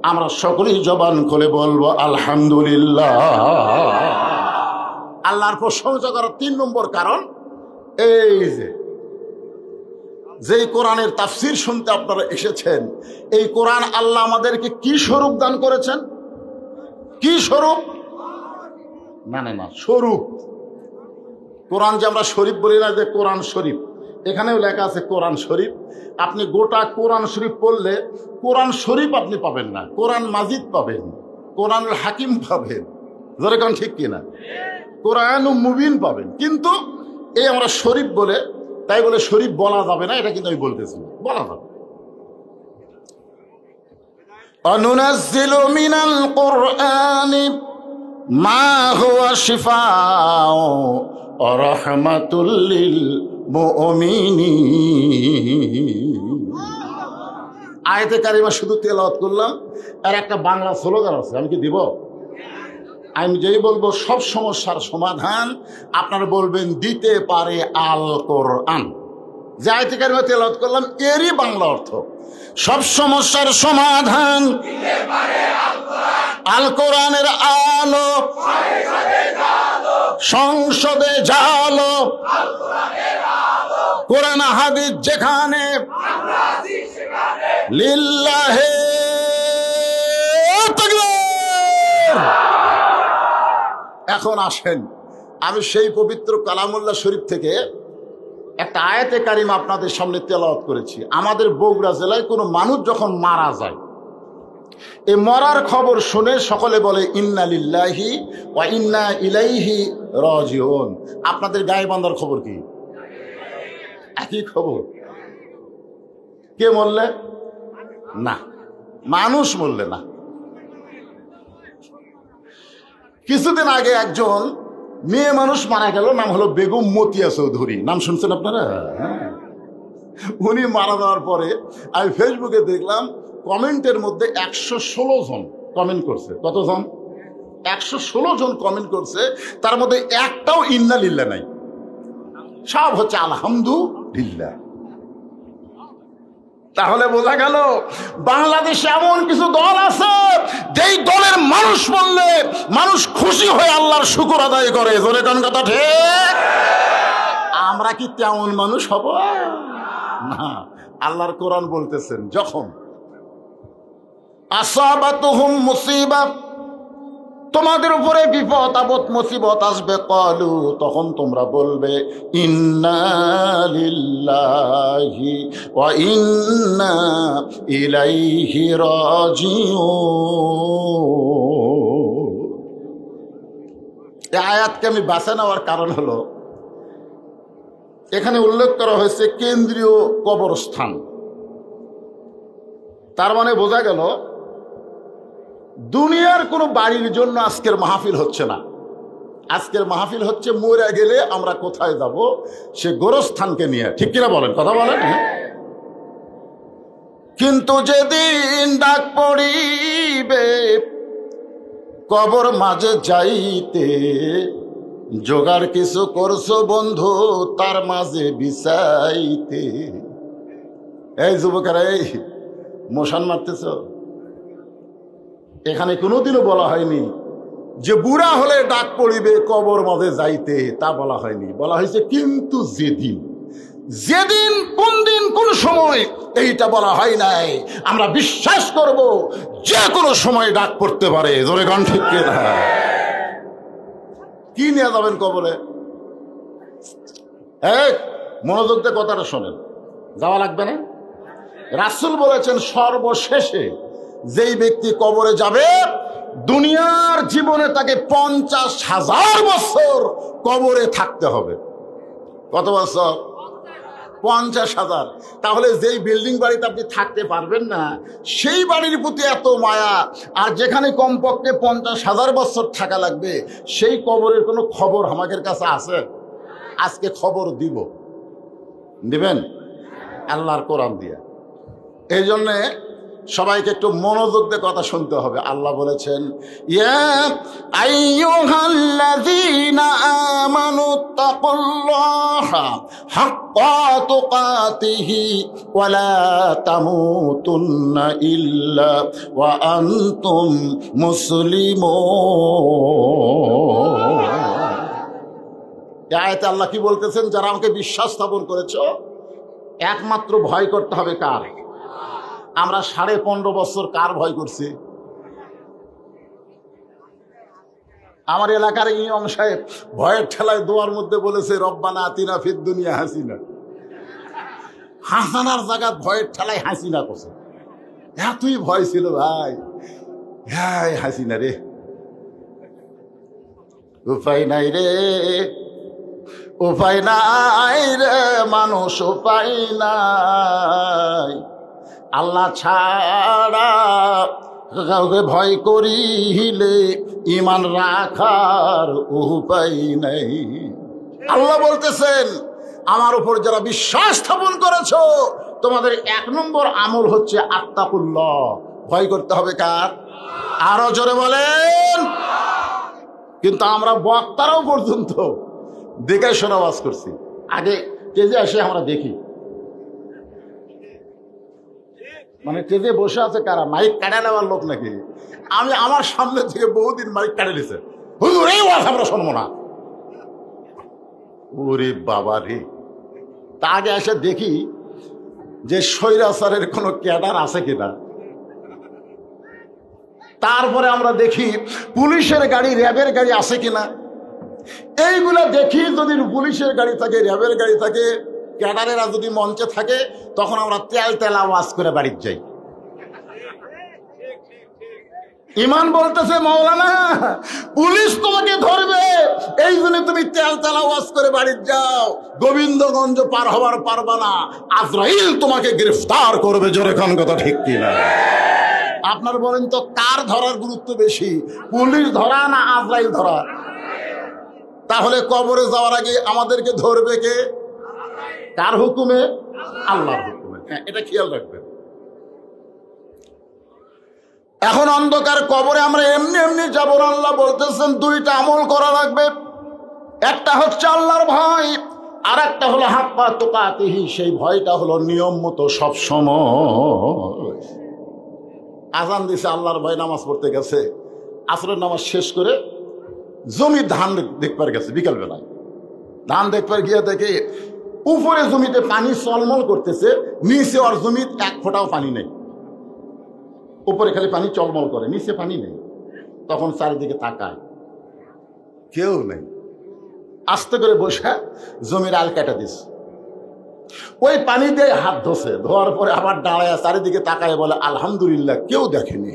আমরা সকলেই জবান খুলে বলবো আলহামদুলিল্লাহ। আল্লাহর প্রশংসা করার 3 নম্বর কারণ এই যে কোরআনের তাফসীর শুনতে আপনারা এসেছেন, এই কোরআন আল্লাহ আমাদেরকে কি স্বরূপ দান করেছেন? কি স্বরূপ? না স্বরূপ। কোরআন যে আমরা শরীফ বলি না, যে কোরআন শরীফ, এখানেও লেখা আছে কোরআন শরীফ। আপনি গোটা কোরআন শরীফ পড়লে কোরআন শরীফ আপনি পাবেন না, কোরআন মাজিদ পাবেন, কোরআনুল হাকিম পাবেন। যেরকম ঠিক কিনা? কোরআন মুবিন পাবেন। কিন্তু এই আমরা শরীফ বলে, তাই বলে শরীফ বলা যাবে না, এটা কিন্তু আমি বলতেছি, বলা যাবে। অনুনাজ্জিলু মিনাল কুরআনি মা হুয়া শিফাউ ওয়া রাহমাতুল লিল মুমিনিন। আয়াতে কারিমা শুধু তেলাওয়াত করলাম, আর একটা বাংলা স্লোগান আছে, আমি কি দিব? আমি যেই বলবো সব সমস্যার সমাধান, আপনারা বলবেন দিতে পারে আল কোরআন। যে আয়াতে কারিমা তেলাওয়াত করলাম এরই বাংলা অর্থ সব সমস্যার সমাধান দিতে পারে আল কোরআনের আলো, সংসদে জালো কোরআন হাদিস যেখানে লিল্লাহে তাকবীর। এখন আসেন, আমি সেই পবিত্র কালামুল্লাহ শরীফ থেকে একটা আয়াতে কারিমা আপনাদের সামনে তেলাওয়াত করেছি। আমাদের বগুড়া জেলায় কোনো মানুষ যখন মারা যায়, এই মরার খবর শুনে সকলে বলে ইন্না লিল্লাহি ওয়া ইন্না ইলাইহি রাজিউন। আপনাদের গায়েবান্ধার খবর কি? একই খবর। কে মরলে? না, মানুষ মরলে না। কিছুদিন আগে একজন মেয়ে মানুষ মারা গেল, নাম হলো বেগম মতিয়া চৌধুরী। নাম শুনছেন আপনারা? উনি মারা যাওয়ার পরে আমি ফেসবুকে দেখলাম কমেন্টের মধ্যে 116 জন কমেন্ট করছে। কতজন? 116 জন কমেন্ট করছে। তার মধ্যে একটাও ইন্না লিল্লাহ নাই, সব হচ্ছে আলহামদুলিল্লাহ। তাহলে বোঝা গেল বাংলাদেশে এমন কিছু দল আছে যেই দলের মানুষ বললে মানুষ খুশি হয়ে আল্লাহর শুকর আদায় করে। জোরে কোন কথা ঠিক? আমরা কি তেমন মানুষ হব না? আল্লাহর কোরআন বলতেছেন, যখন আসাবাতুহুম মুসিবা, তোমাদের উপরে বিপদ আপদ মুসিবত আসবে, ক্বালু, তখন তোমরা বলবে ইন্না লিল্লাহি ওয়া ইন্না ইলাইহি রাজিউন। এই আয়াতকে আমি বাছা নেওয়ার কারণ হলো, এখানে উল্লেখ করা হয়েছে কেন্দ্রীয় কবরস্থান। তার মানে বোঝা গেল দুনিয়ার কোনো বাড়ির জন্য আজকের মাহফিল হচ্ছে না। আজকের মাহফিল হচ্ছে মরে গেলে আমরা কোথায় যাব, সে গোরস্থানকে নিয়ে। ঠিক কিনা বলেন? কথা বলেন। কিন্তু যেদিন ডাক পড়িবে কবর মাঝে যাইতে, জোগাড় কিছু করছো বন্ধু তার মাঝে বিছাইতে। এই যুবকেরা, এই মশান মারতেছ। এখানে কোনোদিনও বলা হয়নি যে বুড়া হলে ডাক পড়িবে কবর মাঝে যাইতে, তা বলা হয়নি। বলা হয়েছে কিন্তু যেদিন, যেদিন, কোন দিন, কোন সময়, এইটা বলা হয় নাই। আমরা বিশ্বাস করব যে কোনো সময় ডাক পড়তে পারে। জোরে গান ঠিক না? কি নিয়ে যাবেন কবরে? এক মনোযোগ দিয়ে কথাটা শোনেন, যাওয়া লাগবে না। রাসূল বলেছেন সর্বশেষে যেই ব্যক্তি কবরে যাবে, দুনিয়ার জীবনে তাকে 50,000 বছর কবরে থাকতে হবে। কত বছর? 50,000। তাহলে যেই বিল্ডিং বাড়িতে আপনি থাকতে পারবেন না, সেই বাড়ির প্রতি এত মায়া, আর যেখানে কমপক্ষে 50,000 বছর থাকা লাগবে, সেই কবরের কোনো খবর আমাদের কাছে আছে? আজকে খবর দিব, দিবেন আল্লাহর কোরআন দিয়ে। এই জন্যে সবাইকে একটু মনোযোগ দিয়ে কথা শুনতে হবে। আল্লাহ বলেছেন, ইয়া আইয়ুহাল্লাযীনা আমানুত্তাকুল্লাহা হাক্কা তুকাতিহি ওয়া লা তামুতুন্না ইল্লা ওয়া আনতুম মুসলিমুন। এই আয়াতে আল্লাহ কি বলতেছেন? যারা আমাকে বিশ্বাস স্থাপন করেছো, একমাত্র ভয় করতে হবে কার? আমরা 15.5 বছর কার ভয় করছি? আমার এলাকার ইমাম সাহেব ভয়ের ঠেলায় দোয়ার মধ্যে বলেছে রব্বানা আতিনা ফিদ দুনিয়া হাসিনা। হাসানার জায়গা ভয়ের ঠেলায় হাসিনা করছে। এতই ভয় ছিল ভাই। হ্যাঁ হাসিনা রে, উপায় নাই রে, উপায় নাই রে মানুষ, উপায় নাই। আল্লাহ ছাড়া কাউকে ভয় করিলে ঈমান রাখার উপায় নেই। আল্লাহ বলতেছেন, আমার উপর যারা বিশ্বাস স্থাপন করেছো, তোমাদের 1 নম্বর আমল হচ্ছে আত্তাকুল্লাহ, ভয় করতে হবে কার? আরো জোরে বলেন। কিন্তু আমরা বক্তারাও পর্যন্ত দেখে শোনা ওয়াজ করছি। আগে তেজে আসে আমরা দেখি, মানে তেজে বসে আছে কারা? মাইক কাটা নেওয়ার লোক নাকি? আমি আমার সামনে থেকে বহুদিন মাইক কাটে নিছে, হুজুর এই ওয়াজ আমরা শুনবো না। ওরে বাবা রে! তা আগে এসে দেখি যে স্বৈরাচারের কোনো ক্যাডার আছে কিনা। তারপরে আমরা দেখি পুলিশের গাড়ি, র্যাবের গাড়ি আছে কিনা। এইগুলা দেখি, যদি পুলিশের গাড়ি থাকে, র্যাবের গাড়ি থাকে, ক্যাডারেরা যদি মঞ্চে থাকে, তখন আমরা তেল তেল আওয়াজ করে বাড়ির যাই। ইমান বলতেছে মাওলানা পুলিশ তোমাকে ধরবে, এই জন্য তুমি তেল তেল আওয়াজ করে বাড়ির যাও। গোবিন্দগঞ্জ পার হবার পারবা না, আজরাইল তোমাকে গ্রেফতার করবে। জোরে কোন কথা ঠিক কিনা? আপনার বলেন তো কার ধরার গুরুত্ব বেশি, পুলিশ ধরা না আজরাইল ধরা? তাহলে কবরে যাওয়ার আগে আমাদেরকে ধরবে কে? কার হুকুমে? আল্লাহর হুকুমে। হ্যাঁ, এটা খেয়াল রাখবেন। এখন অন্ধকার কবরে আমরা এমনি এমনি যাব না। আল্লাহ বলতেছেন 2টা আমল করা লাগবে। একটা হচ্ছে আল্লাহর ভয়, আর একটা হলো হাক্কা তুকাতিহি। সেই ভয়টা হলো নিয়ম মতো সব সময়। আজান দিছে, আল্লাহর ভয় নামাজ পড়তে গেছে, আসরের নামাজ শেষ করে জমির ধান দেখবার গেছে। বিকালবেলায় ধান দেখবার গিয়ে দেখে উপরে জমিতে পানি চলমল করতেছে, নিচে আর জমির 1 ফোঁটাও পানি নেই। উপরে খালি পানি চলমল করে, নিচে পানি নেই। তখন চারিদিকে তাকায়, কেউ নেই। আস্তে করে বসে জমির আল কেটে দিস, ওই পানি দিয়ে হাত ধোছে, ধোয়ার পরে আবার দাঁড়ায় চারিদিকে তাকায় বলে আলহামদুলিল্লাহ, কেউ দেখেনি।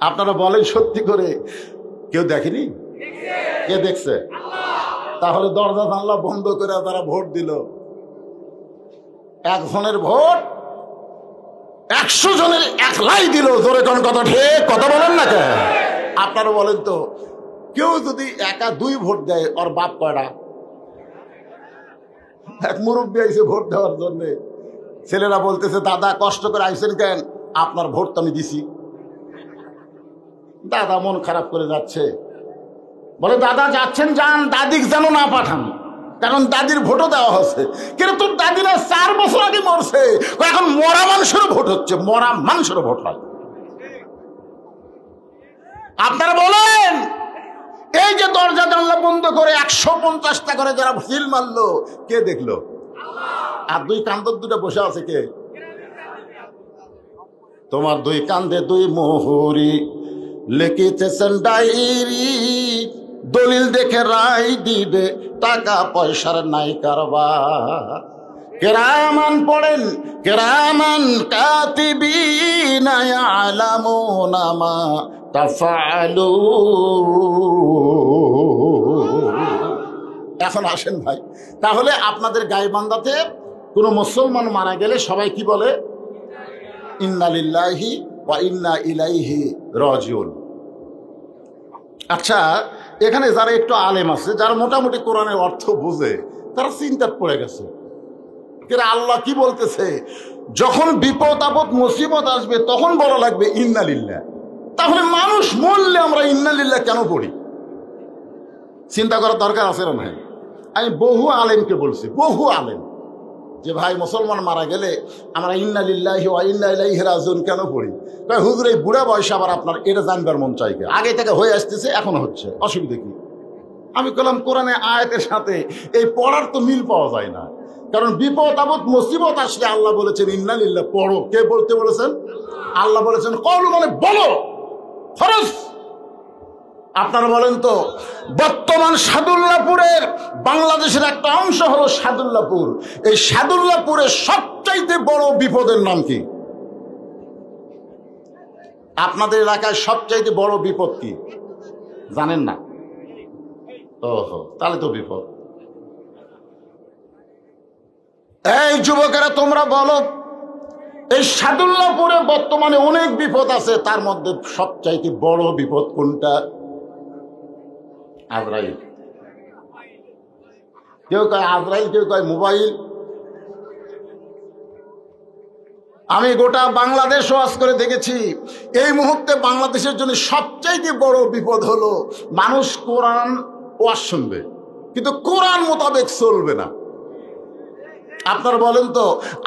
আপনারা বলেন সত্যি করে কেউ দেখেনি? কে দেখছে? তাহলে দরজা জানলা বন্ধ করে তারা ভোট দিল। 1 জনের ভোট 100 জনের 1 লাই দিল। জোরে কোন কথা ঠিক? কথা বলেন না কে? আপনারা বলেন তো কেউ যদি একা 2 ভোট দেয়, ওর বাপ কয়টা? এক মুরব্বী আইসে ভোট দেওয়ার জন্য, ছেলেরা বলতেছে দাদা কষ্ট করে আইসেন কেন? আপনার ভোট তো আমি দিছি। দাদা মন খারাপ করে যাচ্ছে, বলে দাদা যাচ্ছেন যান, দাদিক যেন না পাঠান, কারণ দাদির ভোটও দেওয়া হচ্ছে। কিন্তু তোর দাদিরা 4 বছর আগে মরছে, এখন মরা মানুষেরও ভোট হচ্ছে, মরা মানুষেরও ভোট হয়। আপনারা বলেন এই যে দরজা জানলা বন্ধ করে 150টা করে যারা সিল মারলো, কে দেখলো? আর 2 কান্দর দুটো বসে আছে কে? তোমার 2 কান্দে 2 মোহরি লিখিতেছেন ডায়েরি, দলিল দেখে রায় দিবে, টাকা পয়সার নাই কারবার। কেরামান পড়েন, কেরামান কাতিবিনা ইয়ালামুনা মা তাফআলুন। এখন আসেন ভাই, তাহলে আপনাদের গাইবান্ধাতে কোনো মুসলমান মারা গেলে সবাই কি বলে? ইন্না লিল্লাহি ওয়া ইন্না ইলাইহি রাজিউন। আচ্ছা, এখানে যারা একটু আলেম আছে, যারা মোটামুটি কোরআনের অর্থ বুঝে, তারা চিন্তা পড়ে গেছে, আল্লাহ কি বলতেছে? যখন বিপদ আপদ মুসিবত আসবে তখন বলা লাগবে ইন্না লিল্লাহ। তাহলে মানুষ মরলে আমরা ইন্না লিল্লাহ কেন পড়ি? চিন্তা করার দরকার আছে না ভাই? আমি বহু আলেমকে বলছি, বহু আলেম, যে ভাই মুসলমান মারা গেলে আমরা ইন্না লিল্লাহি ওয়া ইন্না ইলাইহি রাজিউন কেন পড়ি? হুজুর এই বুড়া বয়সে আবার আপনার এটা জানবার মন চাই, আগে থেকে হয়ে আসতেছে, এখন হচ্ছে, অসুবিধা কি? আমি বললাম কোরআনে আয়াতের সাথে এই পড়ার তো মিল পাওয়া যায় না, কারণ বিপদ আপদ মুসিবত আসলে আল্লাহ বলেছেন ইন্না লিল্লাহ পড়ো। কে বলতে বলেছেন? আল্লাহ বলেছেন কওলু, মানে বলো, ফরজ। আপনারা বলেন তো, বর্তমান সাদুল্লাপুরের বাংলাদেশের একটা অংশ হলো সাদুল্লাপুর, এই সাদুল্লাপুরের সবচাইতে বড় বিপদের নাম কি? আপনাদের এলাকায় সবচাইতে বড় বিপদ কি জানেন না? ওহো, তাহলে তো বিপদ। এই যুবকেরা তোমরা বলো, এই সাদুল্লাপুরে বর্তমানে অনেক বিপদ আছে, তার মধ্যে সবচাইতে বড় বিপদ কোনটা? আজরাইল। কেউ কয় আজরাইল, কেউ কয় মোবাইল। আমি গোটা বাংলাদেশ ওয়াজ করে দেখেছি, এই মুহূর্তে বাংলাদেশের জন্য সবচাইতে বড় বিপদ হলো মানুষ কোরআন ওয়াজ শুনবে কিন্তু কোরআন মোতাবেক চলবে না। আপনারা বলেন তো,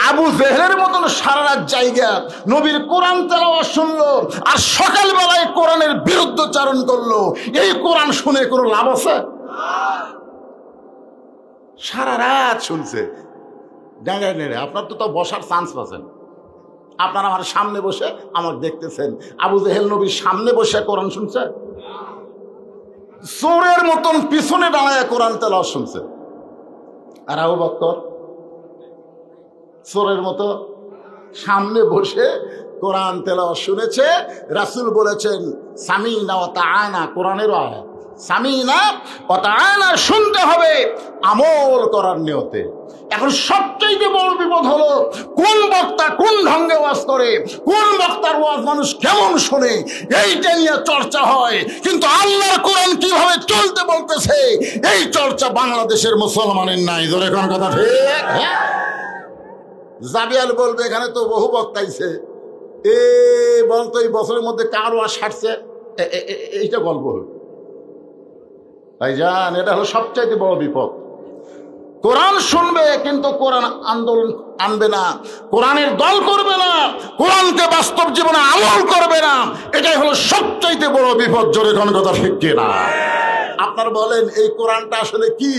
আবু জেহেলের মতন সারা রাত জায়গা নবীর কোরআন তেলাওয়াত শুনলো আর সকালবেলায় কোরআনের বিরুদ্ধচারণ করলো, এই কোরআন শুনে কোনো লাভ আছে? সারা রাত শুনছে ডাঙায় নেড়ে। আপনার তো বসার চান্স পাচ্ছেন, আপনারা আমার সামনে বসে আমার দেখতেছেন। আবু জেহেল নবীর সামনে বসে কোরআন শুনছে, চোরের মতন পিছনে দাঁড়ায় কোরআন তেলাওয়াত শুনছে। আর আবু বকর চোরের মতো সামনে বসে কোরআন তেলাওয়াত শুনেছে। রাসূল বলেছেন সামিনা ওয়া তাআনা, কোরআনের আয়াত, সামিনা ওয়া তাআনা, শুনতে হবে আমল করার নিয়তে। এখন সবচেয়ে বড় বিপদ হলো কোন বক্তা কোন ঢঙ্গে ওয়াজ করে, কোন বক্তার ওয়াজ মানুষ কেমন শোনে, এইটা নিয়ে চর্চা হয়, কিন্তু আল্লাহর কোরআন কিভাবে চলতে বলতেছে এই চর্চা বাংলাদেশের মুসলমানের নাই। জোরে কোন কথা ঠিক? জাবিয়াল বলবে এখানে তো বহু বক্তাইছে, এ বলতো এই বছরের মধ্যে কার ওয়াজ সারছে, এইটা গল্প হল। ভাইজান, এটা হলো সবচাইতে বড় বিপদ। কোরআন শুনবে কিন্তু কোরআন আন্দোলন আনবে না, কোরআনের দল করবে না, কোরআনকে বাস্তব জীবনে আমল করবে না, এটাই হলো সবচাইতে বড় বিপদ। জোরে কোন কথা ঠিক কিনা? আপনার বলেন এই কোরআনটা আসলে কি?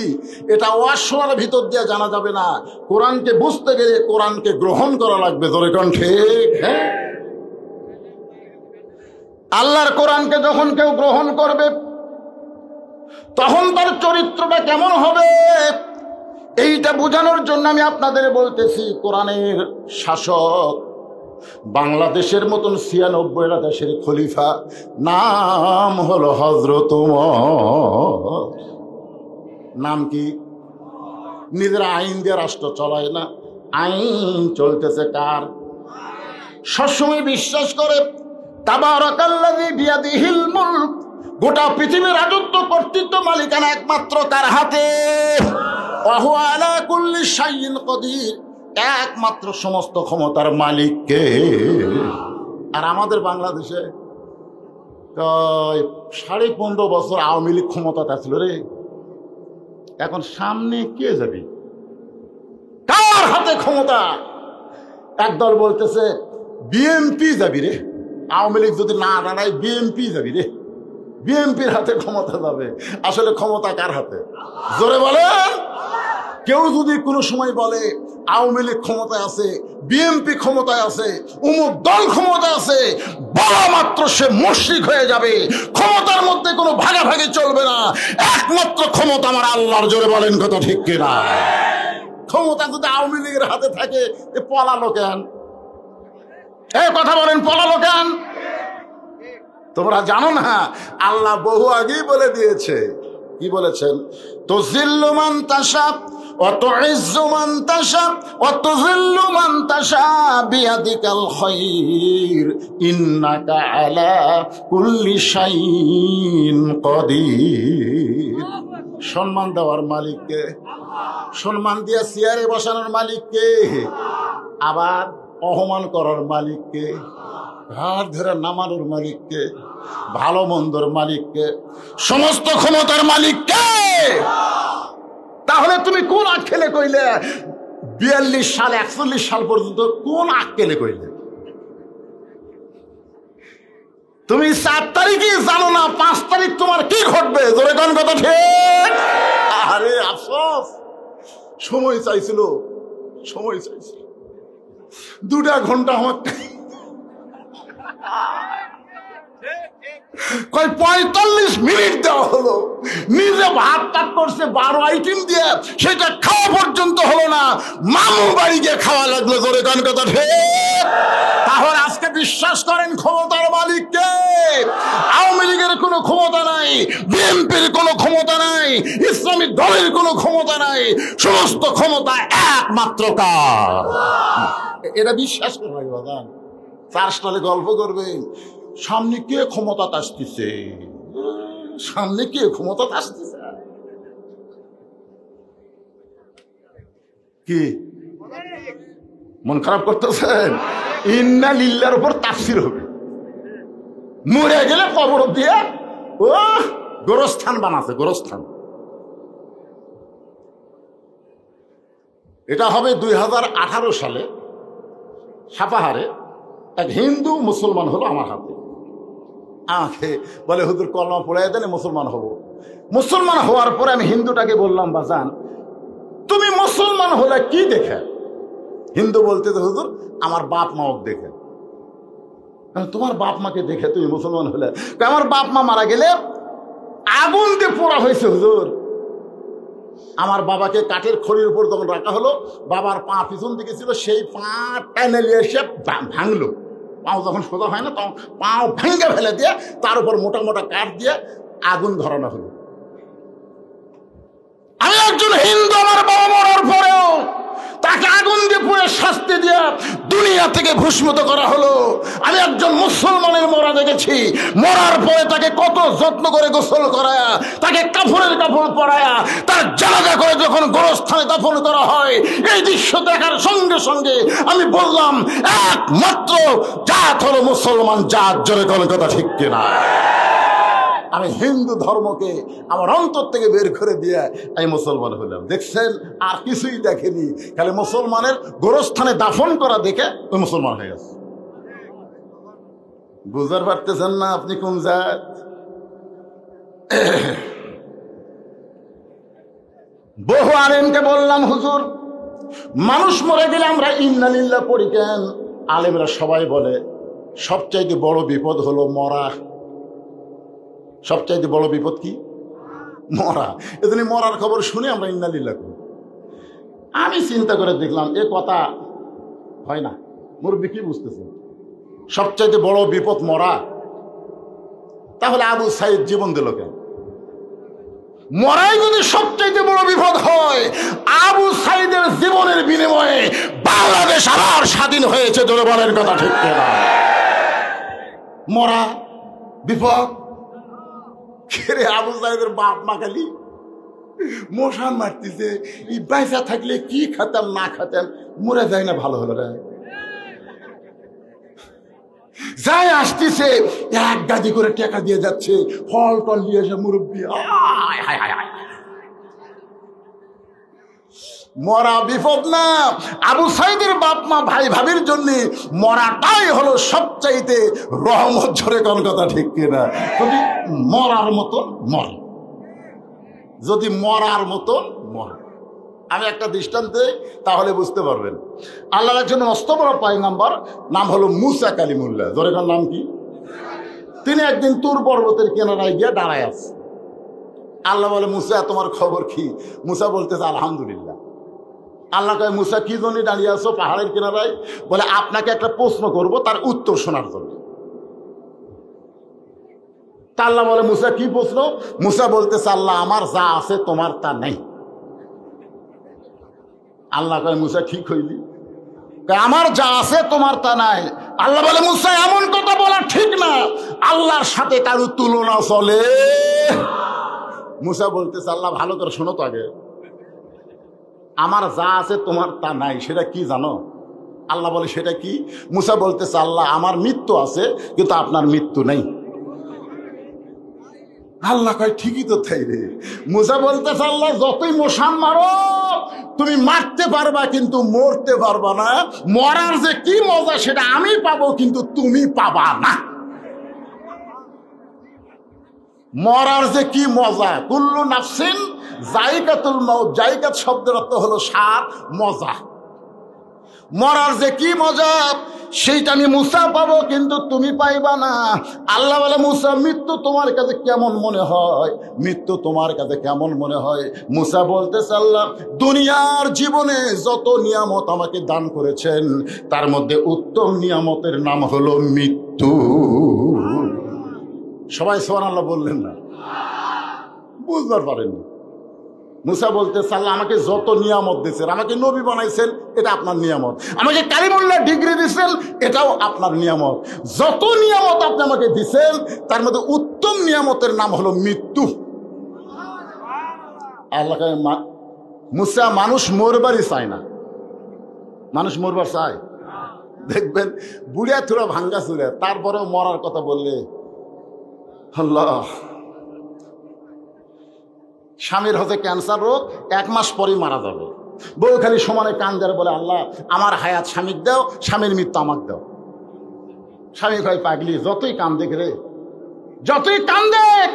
এটা ওয়াজ শোনার ভিতর দিয়ে জানা যাবে না, কোরআনকে বুঝতে গেলে কোরআনকে গ্রহণ করা লাগবে। জোরে কোন ঠিক? হ্যাঁ, আল্লাহর কোরআনকে যখন কেউ গ্রহণ করবে তখন তার চরিত্রটা কেমন হবে এইটা বোঝানোর জন্য আমি আপনাদের বলতেছি, কোরআনের শাসক বাংলাদেশের মতন ৯৬টা দেশের খলিফা, নাম হলো হযরত ওমর। নাম কি? নিজেরা আইন দিয়ে রাষ্ট্র চলায় না, আইন চলতেছে কার? সবসময় বিশ্বাস করে তাবারাকাল্লাযী বিয়াদিহিল মুলক, গোটা পৃথিবীর রাজত্ব কর্তৃত্ব মালিকানা একমাত্র কার হাতে? ওয়া হুয়া আলা কুল্লি শাইইন কাদির, একমাত্র সমস্ত ক্ষমতার মালিক কে? আর আমাদের বাংলাদেশে 15.5 বছর আওয়ামী লীগ ক্ষমতাতে ছিল রে, এখন সামনে কে যাবি, কার হাতে ক্ষমতা? একদল বলতেছে বিএনপি যাবি রে, আওয়ামী লীগ যদি না দাঁড়ায় বিএনপি যাবি রে, বিএনপির হাতে ক্ষমতা যাবে। আসলে ক্ষমতা কার হাতে? জোরে বলেন। কেউ যদি কোনো সময় বলে আওয়ামী লীগ ক্ষমতায় আছে, বিএনপি ক্ষমতায় আছে, অমুক দল ক্ষমতায় আছে, বলা মাত্র সে মুশরিক হয়ে যাবে। ক্ষমতার মধ্যে কোনো ভাগাভাগি চলবে না, একমাত্র ক্ষমতা আমার আল্লাহর। জোরে বলেন কথা ঠিক কিনা? ক্ষমতা যদি আওয়ামী লীগের হাতে থাকে পলালো কেন? কথা বলেন, পলালো কেন? তোমরা জানো না, আল্লাহ বহু আগেই বলে দিয়েছে। কি বলেছেন? তুযিল্লু মান তাশা ওয়া তুইজ্জু মান তাশা ওয়া তুযিল্লু মান তাশা বিয়াদিকাল খায়র ইন্নাকা আলা কুল্লি শাইইন কাদির। সম্মান দেওয়ার মালিককে, সম্মান দিয়ে চেয়ারে বসানোর মালিককে, আবার অপমান করার মালিককে, ঘাড় ধরে নামানোর মালিককে, ভালো মন্দর মালিককে, সমস্ত ক্ষমতার মালিককে। তাহলে তুমি কোন আক্কেলে কইলে 42 সাল 41 সাল পর্যন্ত কোন আক্কেলে কইলে? তুমি 4 তারিখই জানো না 5 তারিখ তোমার কি ঘটবে? জোরে কোন কথা ঠিক? আরে আফসোস, সময় চাইছিল, সময় চাইছিল 2 ঘন্টা আমার 45 মিনিট দেওয়া হলো, নিজে ভাত টাত করছে 12 আইটেম দিয়ে, সেটা খাওয়া পর্যন্ত হলো না, মামু বাড়ি গিয়ে খাওয়া লাগলো। জোরে কোন কথা ঠিক? তাহলে আজকে বিশ্বাস করেন ক্ষমতার মালিককে? আওয়ামী লীগের কোনো ক্ষমতা নাই, বিএনপির কোনো ক্ষমতা নাই, ইসলামী দলের কোনো ক্ষমতা নাই, সমস্ত ক্ষমতা একমাত্র কার? এটা বিশ্বাস করবেন বাবা। 4 সালে গল্প করবেন, সামনে কে ক্ষমতা আসতেছে, সামনে কে ক্ষমতা আসতেছে। কি মন খারাপ করতেছেন? ইন্না লিল্লাহর উপর তাফসীর হবে, মরে গেলে কবর দিয়ে ও গোরস্থান বানাচ্ছে, গোরস্থান। এটা হবে 2018 সালে সাপাহারে এক হিন্দু মুসলমান হলো আমার হাতে। আমাকে বলে হুজুর কলমা পড়াই দেন, মুসলমান হব। মুসলমান হওয়ার পরে আমি হিন্দুটাকে বললাম, বাজান তুমি মুসলমান হলে কি দেখে? হিন্দু বলতে হুজুর আমার বাপ মা দেখে। তোমার বাপ মাকে দেখে তুমি মুসলমান হলে? আমার বাপ মা মারা গেলে আগুন দিয়ে পোড়া হয়েছে হুজুর। আমার বাবাকে কাঠের খড়ির উপর যখন রাখা হলো, বাবার পা পিছন দিকে ছিল, সেই পা টেনে নিয়ে এসে ভাঙলো। পাও যখন সোজা হয় না তখন পাও ভেঙে ফেলে দিয়ে তার উপর মোটা মোটা কাঠ দিয়ে আগুন ধরানো হলো। আমি একজন হিন্দু, আমার বাবা মরার পরেও তাকে আগুন দিয়ে পুড়ে শাস্তি দিয়ে দুনিয়া থেকে ভূষ্মিত করা হলো। আমি একজন মুসলমানের মরা দেখেছি, মরার পরে তাকে কত যত্ন করে গোসল করায়া, তাকে কাফনের কাপড় পরায়া, তার জানাজা করে যখন গোরস্থানে দাফন করা হয়, এই দৃশ্য দেখার সঙ্গে সঙ্গে আমি বললাম একমাত্র জাত হলো মুসলমান জাত। জোরে কোনো কথা ঠিক কিনা? আমি হিন্দু ধর্মকে আমার অন্তর থেকে বের করে দিয়ে আমি মুসলমান হলাম। দেখছেন, আর কিছুই দেখেনি, খালি মুসলমানের গোরস্থানে দাফন করা দেখে ওই মুসলমান হয়ে গেছে। বুঝতে পারতেছেন না আপনি কোন জাত? বহু আলেমকে বললাম, হুজুর মানুষ মরে গেলে আমরা ইন্না লিল্লাহ পড়ি কেন? আলেমরা সবাই বলে সবচাইতে বড় বিপদ হলো মরা। সবচাইতে বড় বিপদ কি? মরা। এজন্য মরার খবর শুনে আমরা ইন্না লিল্লাহ করি। আমি চিন্তা করে দেখলাম এ কথা হয় না। মুরব্বি কি বুঝতেছে? সবচাইতে বড় বিপদ মরা, তাহলে আবু সাইদ জীবন দিল কেন? মরাই যদি সবচাইতে বড় বিপদ হয়, আবু সাইদের জীবনের বিনিময়ে বাংলাদেশ আবার স্বাধীন হয়েছে। জোরে বলেন কথা ঠিক কিনা? মরা বিপদ। রে আবু সাইদের বাপ মা খালি মশান মারতেছে, এই বাইসা থাকলে কি খাতাম না খাতাম, মরে যায় না ভালো হলো রে। যাই আসতেছে এক গাদি করে টাকা দিয়ে যাচ্ছে, ফল টল নিয়ে এসে মুরব্বী। মরা বিপদ না, আবু সাইদের বাপ মা ভাই ভাবির জন্য মরাটাই হলো সবচাইতে রহমত। ঝরে কোন কথা ঠিক কিনা? যদি মরার মতন মর, যদি মরার মতন মর। আমি একটা দৃষ্টান্ত দেই, তাহলে বুঝতে পারবেন। আল্লাহর একজন মস্ত বড় পয়গম্বর, নাম হলো মুসা কালিমুল্লাহ। জোরে কোন নাম কি? তিনি একদিন তুর পর্বতের কিনারায় গিয়ে দাঁড়ায় আছে। আল্লাহ বলে, মুসা তোমার খবর কি? মুসা বলতেছে আলহামদুলিল্লাহ। আল্লাহ কয়, মুসা কি জন্য দাঁড়িয়ে আছো পাহাড়ের কিনারায়? বলে, আপনাকে একটা প্রশ্ন করব, তার উত্তর শোনার জন্য। তা আল্লাহ বলে, মুসা কি প্রশ্ন? মুসা বলতেছে, আল্লাহ আমার যা আছে তোমার তা নেই। আল্লাহ কয়, মুসা ঠিক হইলি? আমার যা আছে তোমার তা নাই। আল্লাহ বলে, মুসা এমন কথা বলা ঠিক না, আল্লাহর সাথে কারো তুলনা চলে। মুসা বলতেছে, আল্লাহ ভালো করে শোনো তো আগে, আমার যা আছে তোমার তা নাই, সেটা কি জানো? আল্লাহ বলে, সেটা কি? মুসা বলতেছে, আল্লাহ আমার মৃত্যু আছে কিন্তু আপনার মৃত্যু নেই। আল্লাহ কয়, ঠিকই তো তাই রে। মুসা বলতেছে, আল্লাহ যতই মশান মারো তুমি মারতে পারবা কিন্তু মরতে পারবা না। মরার যে কি মজা সেটা আমি পাবো কিন্তু তুমি পাবা না। মরার যে কি মজা, কুল্লু নাফসিন জায়গাতুল মাউত। জায়গাত শব্দের অর্থ হলো স্বাদ, মজা। মরার যে কি মজা সেইটা আমি মুসা পাবো কিন্তু তুমি পাইবা না। আল্লাহ বলে, মুসা মৃত্যু তোমার কাছে কেমন মনে হয়? মৃত্যু তোমার কাছে কেমন মনে হয়? মুসা বলতেছে, আল্লাহ দুনিয়ার জীবনে যত নিয়ামত আমাকে দান করেছেন তার মধ্যে উত্তম নিয়ামতের নাম হলো মৃত্যু। সবাই সুবহানাল্লাহ বললেন না? বুঝতে পারেননি। মুসা বলতেছে, আল্লাহ আমাকে যত নিয়ামত দিয়েছেন, আমাকে নবী বানাইছেন, এটা আপনার নিয়ামত। আমাকে কালিমুল্লাহ ডিগ্রি দিয়েছেন, এটাও আপনার নিয়ামত। যত নিয়ামত আপনি আমাকে দিয়েছেন তার মধ্যে উত্তম নিয়ামতের নাম হলো মৃত্যু। আল্লাহ মুসা মানুষ মরবারই চায় না। মানুষ মরবার চায়? দেখবেন বুড়িয়া থুড়া ভাঙ্গা চুড়ে, তারপরেও মরার কথা বললে আল্লাহ। স্বামীর হতে ক্যান্সার রোগ, 1 মাস পরেই মারা যাবে। বউ খালি সমানে কান দেয়, বলে, আল্লাহ আমার হায়াত স্বামীকে দাও, স্বামীর মৃত্যু আমাকে দাও। স্বামী কয়, পাগলি যতই কান দেখ রে, যতই কান দেখ,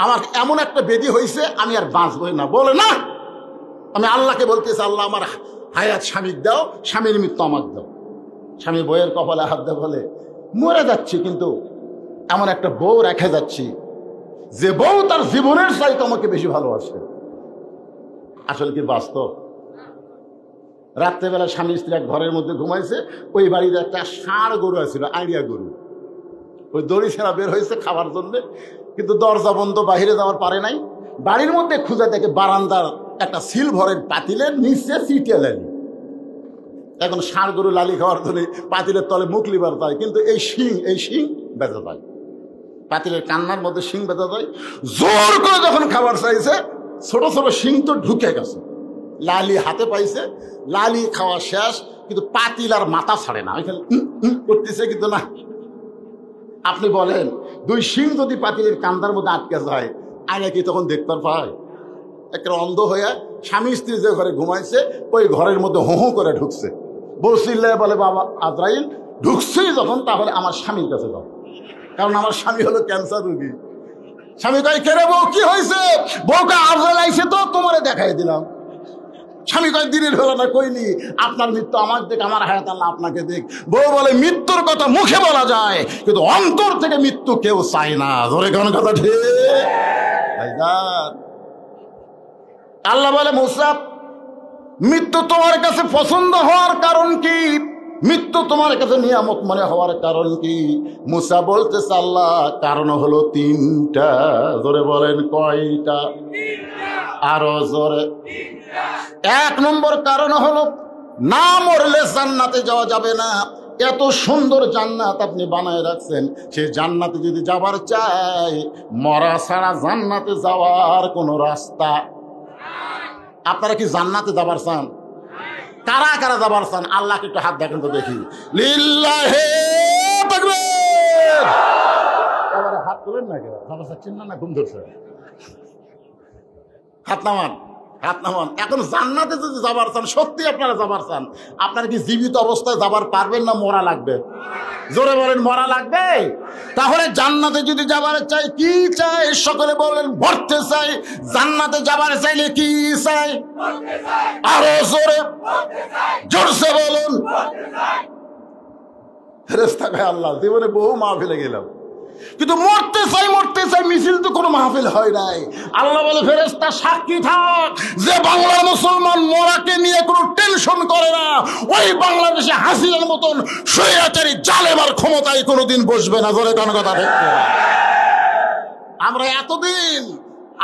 আমার এমন একটা বেদি হয়েছে আমি আর বাঁচবই না। বলে, না আমি আল্লাহকে বলতেছি, আল্লাহ আমার হায়াত স্বামীকে দাও, স্বামীর মৃত্যু আমাকে দাও। স্বামী বইয়ের কপালে হাত দেয়, বলে, মরে যাচ্ছি কিন্তু এমন একটা বউ রেখে যাচ্ছি যে বউ তার জীবনের চাইতে আমাকে বেশি ভালোবাসে। আসলে কি বাস্তব? রাত্রেবেলা স্বামী স্ত্রী এক ঘরের মধ্যে ঘুমাইছে, ওই বাড়িতে একটা ষাঁড় গরু আছিল, আইডিয়া গরু। ওই দড়ি ছেঁড়া বের হয়েছে খাবার জন্য, কিন্তু দরজা বন্ধ, বাহিরে যাওয়ার পারে নাই। বাড়ির মধ্যে খুঁজে দেখে বারান্দার একটা সিলভারের পাতিলের নিচে চিটিয়া লালি। এখন ষাঁড় গরু লালি খাওয়ার জন্য পাতিলের তলে মুখ লিবার যায়, কিন্তু এই শিং বেঁচে যায়। পাতিলের কান্নার মধ্যে শিং বেঁধে যায়। জোর করে যখন খাবার চাইছে, ছোট ছোট শিং তো ঢুকে গেছে। লালি হাতে পাইছে, লালি খাওয়া শেষ, কিন্তু পাতিল আর মাথা ছাড়ে না, ওইখানে করতেছে কিন্তু না। আপনি বলেন, 2 শিং যদি পাতিলের কান্দার মধ্যে আটকে যায়, আয়না কি তখন দেখতে পায়? একটা অন্ধ হয়ে স্বামী স্ত্রী যে ঘরে ঘুমাইছে ওই ঘরের মধ্যে হো হো করে ঢুকছে। বসিল্লা বলে, বাবা আজরাইল ঢুকছেই যখন, তাহলে আমার স্বামীর কাছে যাও, কারণ আমার স্বামী হলো ক্যান্সার রোগী। স্বামী কয়, কে রে বউ, কি হয়েছে? বউকে আজরাইল আইছে তো তোমারে দেখাই দিলাম। স্বামী কয়, দিনের হলো না, কইনি আপনার মৃত্যু আমার দেখ, আমার হায়াত আল্লাহ আপনাকে দেখ। বউ বলে, মৃত্যুর কথা মুখে বলা যায় কিন্তু অন্তর থেকে মৃত্যু কেউ চায় না। ধরে কোন কথা ঠিক? আল্লাহ বলে, মুসা মৃত্যু তোমার কাছে পছন্দ হওয়ার কারণ কি? মৃত্যু তোমার কাছে নিয়ামত মনে হওয়ার কারণ কি? মুসা বলতেছে, আল্লাহ কারণ হলো 3টা। জোরে বলেন, কয়টা? আরো জোরে। 1 নম্বর কারণ হলো, না মরলে জান্নাতে যাওয়া যাবে না। এত সুন্দর জান্নাত আপনি বানায় রাখছেন, সেই জান্নাতে যদি যাবার চাই, মরা ছাড়া জান্নাতে যাওয়ার কোনো রাস্তা। আপনারা কি জান্নাতে যাবার চান? কারা কারা যাবার চান? আল্লাহকে একটু হাত দেখেন তো দেখি। লিল্লাহে তাকবীর। তোলেন না কেন, জামার চাচ্ছেন না ঘুম ধরছে? হাত নামান, হাত নামান। এখন জান্নাতে যদি যাবার চান, সত্যি আপনারা যাবার চান, আপনার কি জীবিত অবস্থায় যাবার পারবেন না মরা লাগবে? জোরে বলেন, মরা লাগবে? তাহলে জান্নাতে যদি যাবার চাই, কি চাই? সকলে বলেন, মরতে চাই। জান্নাতে যাবার চাইলে কি চাই? আরো জোরে, জোরসে বলুন। ফেরেশতা কয়, আল্লাহ, জীবনে বহু মাহফিলে গেলাম, কিন্তু মরতে চাই মিছিল তো কোনো মাহফিল হয় নাই। আল্লাহ বলে, ফেরেশতা সাক্ষী থাক, যে বাংলার মুসলমান মরাকে নিয়ে কোনো টেনশন করে না, ওই বাংলাদেশে হাসিনার মতন স্বৈরাচারী জালেমার ক্ষমতায় কোনোদিন বসবে না। জোরে কোন কথা দেখতে, আমরা এতদিন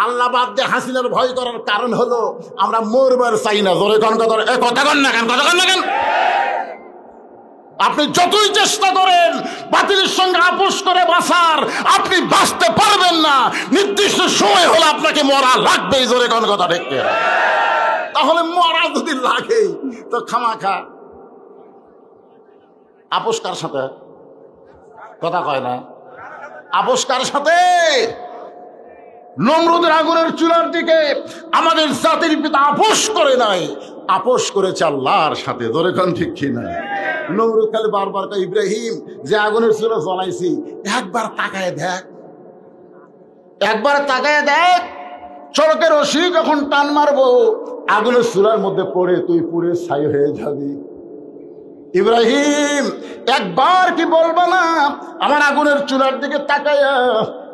আল্লাহ বাদ দিয়ে হাসিনার ভয় করার কারণ হলো আমরা মরবার চাই না। জোরে কোন কথা, কথা কন না কেন, কথা কন না কেন? আপনি যতই চেষ্টা করেন বাতিলের সঙ্গে আপোষ করে বাঁচার, আপনি বাঁচতে পারবেন না। নির্দিষ্ট সময় হলে আপনাকে মরা লাগবেই। জোরে কোন কথা দেখতে, তাহলে মরা যদি লাগে তো খামাখা আপোষ কার সাথে? কথা কয় না, আপোষ কার সাথে? নমরুদের আগুনের চুলার দিকে আমাদের জাতির পিতা আপোষ করে নাই, আপোষ করেছে আল্লাহর সাথে। জোরে কোন ঠিক কিনা? নমরুদ খালি বারবার কয়, ইব্রাহিম, যে আগুনের চুলা জ্বলাইছি, একবার তাকায় দেখ, একবার তাকায় দেখ, চরকের রশি যখন টান মারবো আগুনের চুলার মধ্যে পড়ে তুই পুড়ে ছাই হয়ে যাবি। ইব্রাহিম, একবার কি বলবা না আমার আগুনের চুলার দিকে তাকায়া?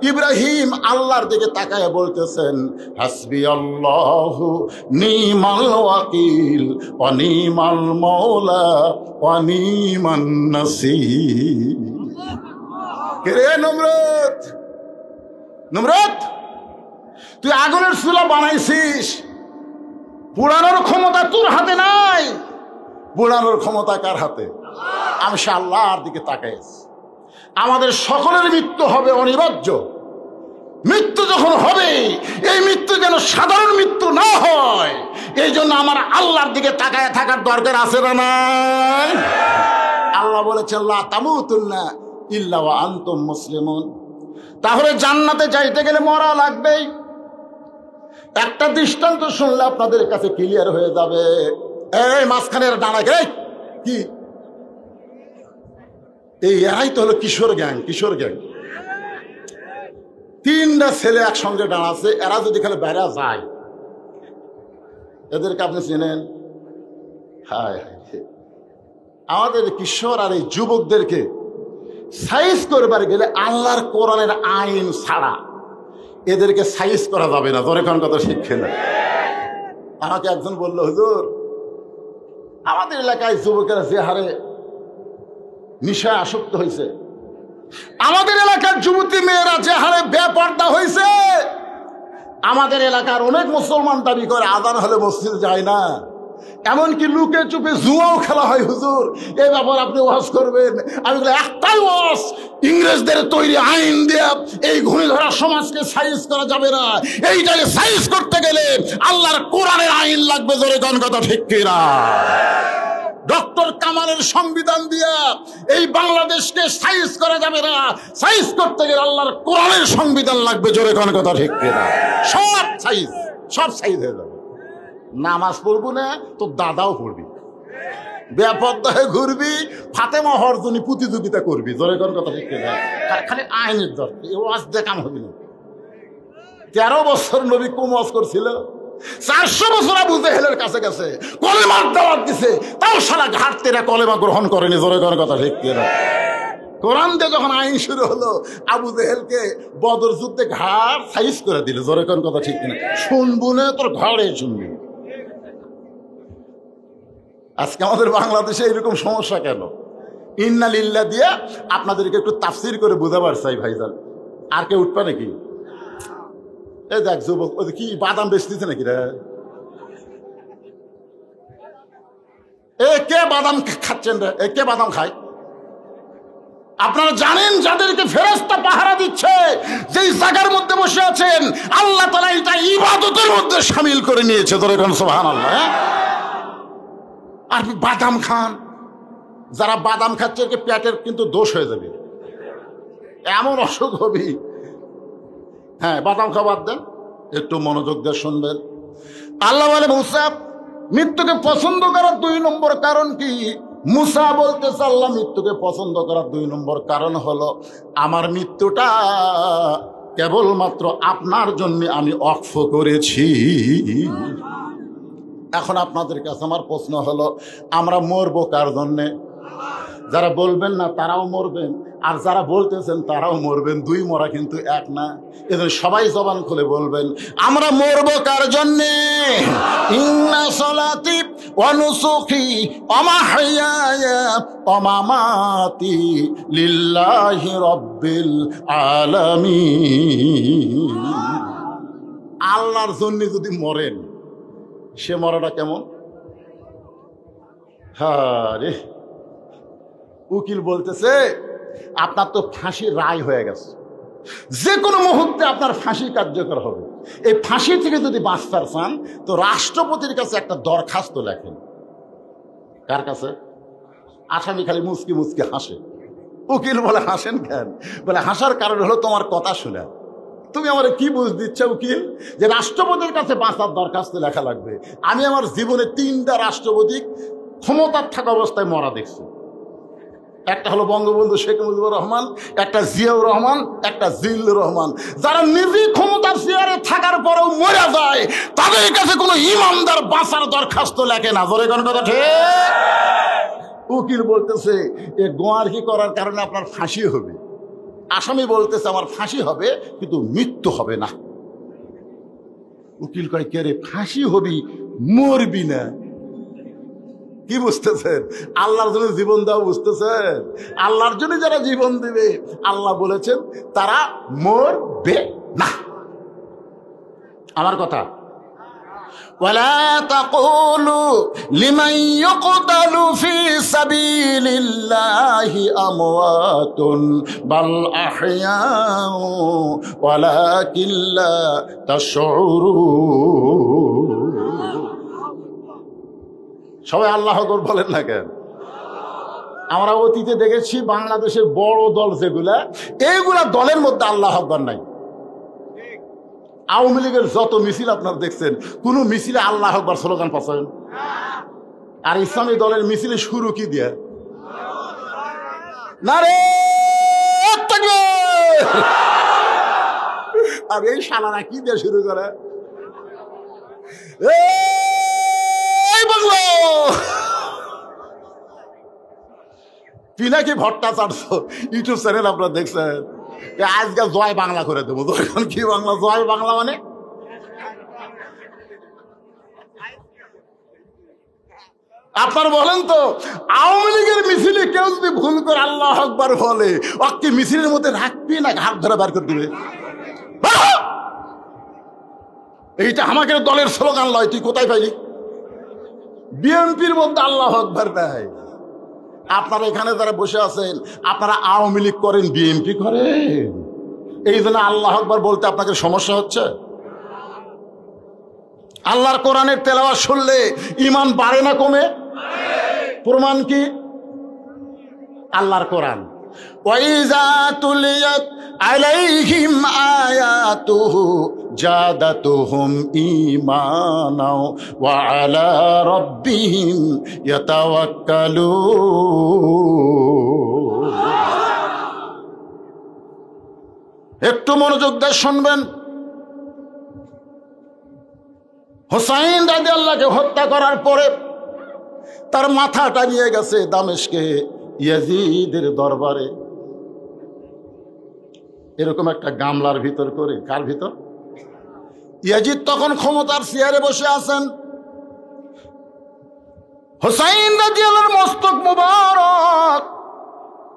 ইব্রাহিম আল্লাহর দিকে তাকায়া বলতেছেন, হাসবি আল্লাহু নিমাল ওয়াকিল ওয়া নিমাল মাওলা ওয়া নিমান নাসীর। কে রে নমরুদ? নমরুদ, তুই আগুনের চুলা বানাইছিস, পোড়ানোর ক্ষমতা তোর হাতে নাই, পোড়ানোর ক্ষমতা কার হাতে? আমি সে আল্লাহর দিকে তাকাইছি। আমাদের সকলের মৃত্যু হবে অনিবার্য। মৃত্যু যখন হবে, এই মৃত্যু যেন সাধারণ মৃত্যু না হয়, এই জন্য আমার আল্লাহর দিকে তাকায় থাকার দরকার আছে না নাই? আল্লাহ বলেছেন, লা তামুতুন্না ইল্লা ওয়া আনতুম মুসলিমুন। তাহলে জান্নাতে যাইতে গেলে মরা লাগবেই। একটা দৃষ্টান্ত শুনলে আপনাদের কাছে ক্লিয়ার হয়ে যাবে। এই মাঝখানের দাঁড়াকে কি, এই এরাই তো হলো কিশোর গ্যাং। কিশোর গ্যাং, তিনটা ছেলে একসঙ্গে দাঁড়াচ্ছে, এরা যদি খালি বেড়া যায়, এদেরকে আপনি চেনেন? হায় হায়, আমাদের কিশোর আর এই যুবকদেরকে সাইজ করবার গেলে আল্লাহর কোরআনের আইন ছাড়া এদেরকে সাইজ করা যাবে না। তোর এখন কথা শিখে না। আমাকে একজন বললো, হুজুর, আমাদের এলাকায় যুবকেরা যে হারে নেশায় আসক্ত হয়েছে, আমাদের এলাকার যুবতী মেয়েরা যে হারে বেপর্দা হয়েছে, আমাদের এলাকার অনেক মুসলমান দাবি করে আজান হলে মসজিদে যায় না, এমনকি লুকে চুপে জুয়াও খেলা হয়। হুজুর, এই ব্যাপার আপনি ওয়াজ করবেন? আমি বলি, একটাই ওয়াজ, ইংরেজদের তৈরি আইন দিয়ে এই ঘূর্ণিধরা সমাজকে সাইজ করা যাবে না। এইটাকে সাইজ করতে গেলে আল্লাহর কোরআনের আইন লাগবে। জোরে কোন কথা ঠিক কিনা? ডক্টর কামালের সংবিধান দিয়া এই বাংলাদেশকে সাইজ করা যাবে না। সাইজ করতে গেলে আল্লাহর কোরআনের সংবিধান লাগবে। জোরে কোন কথা ঠিক কিনা? সব সাইজ, সব সাইজ হয়ে যাবে। নামাজ পড়বো না তো দাদাও পড়বি, বেপর্দা হয়ে ঘুরবি, ফাতেমা হওয়ার জন্য প্রতিযোগিতা করবি। জোরে কোন কথা ঠিক কিনা? খালি আইনের দরকার, ওয়াজ দিয়ে কাম হবে না। 13 বছর নবী কম ওয়াজ করছিল, 400 বছর আবু জেহেলের কাছে গেছে, কলেমার দাওয়াত দিছে, তাও সারা ঘাট তেরা কলেমা গ্রহণ করেনি। জোরে কোন কথা ঠিক কিনা? কোরআন দিয়ে যখন আইন শুরু হলো, আবু জেহেলকে বদর যুদ্ধে ঘাড় সাইজ করে দিল। জোরে কোন কথা ঠিক কিনা? শুনবো না তোর ঘাড়ে শুনবি। আজকে আমাদের বাংলাদেশে এরকম সমস্যা কেন? ইন্না লিল্লাহ দিয়া আপনাদেরকে একটু তাফসির করে বুঝাবার চাই ভাইজান। আর কে উঠবে নাকি? এই দেখ যুবক, ওই কি বাদাম বেচতেছে নাকি রে? এ কে বাদাম খাচ্ছেন রে? এ কে বাদাম খায়? আপনারা জানেন যাদেরকে ফেরেশতা পাহারা দিচ্ছে, যেই জায়গার মধ্যে বসে আছেন, আল্লাহ তাআলা এটা ইবাদতের মধ্যে শামিল করে নিয়েছে। ধরে সুবহানাল্লাহ। আর বাদাম খান, যারা বাদাম খাচ্ছে পেটের কিন্তু দোষ হয়ে যাবে, এমন অসুখ হবে হ্যাঁ, বাদাম খাবার দেন, একটু মনোযোগ দিয়ে শুনবেন। আল্লাহ বলে মুসা মৃত্যুকে পছন্দ করার 2 নম্বর কারণ কি? মুসা বলতেছে আল্লাহ মৃত্যুকে পছন্দ করার 2 নম্বর কারণ হলো আমার মৃত্যুটা কেবলমাত্র আপনার জন্য আমি ওয়াকফ করেছি। এখন আপনাদের কাছে আমার প্রশ্ন হলো, আমরা মরবো কার জন্যে? যারা বলবেন না তারাও মরবেন, আর যারা বলতেছেন তারাও মরবেন, 2 মরা কিন্তু এক না। এজন্য সবাই জবান খুলে বলবেন, আমরা মরবো কার জন্যে? ইন্না সলাতি ওয়া নুসুকি ওয়া মাহইয়ায়া ওয়া মামাতি লিল্লাহি রাব্বিল আলামিন। আল্লাহর জন্য যদি মরেন, সে মরাটা কেমন? হ্যাঁ রে, উকিল বলতেছে আপনার তো ফাঁসির রায় হয়ে গেছে, যে কোনো মুহূর্তে আপনার ফাঁসি কার্যকর হবে। এই ফাঁসি থেকে যদি বাঁচতে চান তো রাষ্ট্রপতির কাছে একটা দরখাস্ত লেখেন। কার কাছে? আসামি খালি মুচকি মুচকি হাসে। উকিল বলে হাসেন কেন? বলে হাসার কারণ হলো তোমার কথা শুনে। তুমি আমার কি বুঝ দিচ্ছ উকিল যে রাষ্ট্রপতির কাছে বাঁচার দরখাস্ত লেখা লাগবে? আমি আমার জীবনে 3টা রাষ্ট্রপতি ক্ষমতার থাকা অবস্থায় মরা দেখছি। একটা হলো বঙ্গবন্ধু শেখ মুজিবুর রহমান, একটা জিয়াউর রহমান, একটা জিল্লুর রহমান। যারা নিজে ক্ষমতার চেয়ারে থাকার পরেও মরে যায়, তাদের কাছে কোনো ইমানদার বাঁচার দরখাস্ত লেখে না। জোরে কোন কথা ঠিক? উকিল বলতেছে এ গোয়ারকি করার কারণে আপনার ফাঁসি হবে। আসামি বলতেছে আমার ফাঁসি হবে কিন্তু মৃত্যু হবে না। উকিল কয় কে রে, ফাঁসি হবি মরবি না। কি বুঝতেছেন? আল্লাহর জন্য জীবন দেওয়া বুঝতেছেন? আল্লাহর জন্য যারা জীবন দিবে আল্লাহ বলেছেন তারা মরবে না। আমার কথা, ওয়ালা তাকুলু লিমান ইউকতালু ফি সাবিলিল্লাহি আমওয়াতুন বাল আহইয়াউ ওয়ালাকিন লা তাশউরুন। সবাই আল্লাহু আকবার বলেন না কেন? আমরা অতীতে দেখেছি বাংলাদেশের বড় দল যেগুলা, এইগুলা দলের মধ্যে আল্লাহু আকবার নাই। আওয়ামী লীগের যত মিছিল আপনারা দেখছেন, কোন মিছিলে আল্লাহু আকবার স্লোগান পাচ্ছেন? আর ইসলামী দলের মিছিলে শুরু কি দিয়ে? নারে তাকবীর। আর এই শালারা কি দিয়ে শুরু করে? এই বাংলা পিনাকি ভট্টাচার্য ইউটিউব চ্যানেল আপনারা দেখছেন, আজকে জয় বাংলা করে দেবো। এখন কি বাংলা? জয় বাংলা মানে আপনার বলেন তো, আওয়ামী লীগের মিছিলে কেউ যদি ভুল করে আল্লাহু আকবার বলে, ওকে মিছিলের মধ্যে রাখবি না হাত ধরে বার করে দিবে? এইটা আমাকে দলের স্লোগান লয়। তুই কোথায় পাইলি? বিএনপির মধ্যে আল্লাহু আকবার নাই। আপনারা এখানে যারা বসে আছেন, আপনারা আওয়ামী লীগ করেন, বিএনপি করেন, এই জন্য আল্লাহু আকবার বলতে আপনাকে সমস্যা হচ্ছে। আল্লাহর কোরআনের তেলাওয়াত শুনলে ঈমান বাড়ে না কমে? প্রমাণ কি? আল্লাহর কোরআন, ওয়াইজা তুলিয়াত আলাইহিম আয়াতুহু জাদাতুহুম ঈমানাও ওয়া আলা রাব্বিহিম ইয়াতাওয়াক্কালুন। একটু মনোযোগ দিয়ে শুনবেন। হুসাইন রাদিয়াল্লাহকে হত্যা করার পরে তার মাথাটা নিয়ে গেছে দামেস্কে ইয়াজিদের দরবারে। এরকম একটা গামলার ভিতর করে। কার ভিতর? ইয়াজিদ তখন ক্ষমতার চেয়ারে বসে আছেন। হুসাইন রাদিয়াল্লাহর মস্তক মুবারক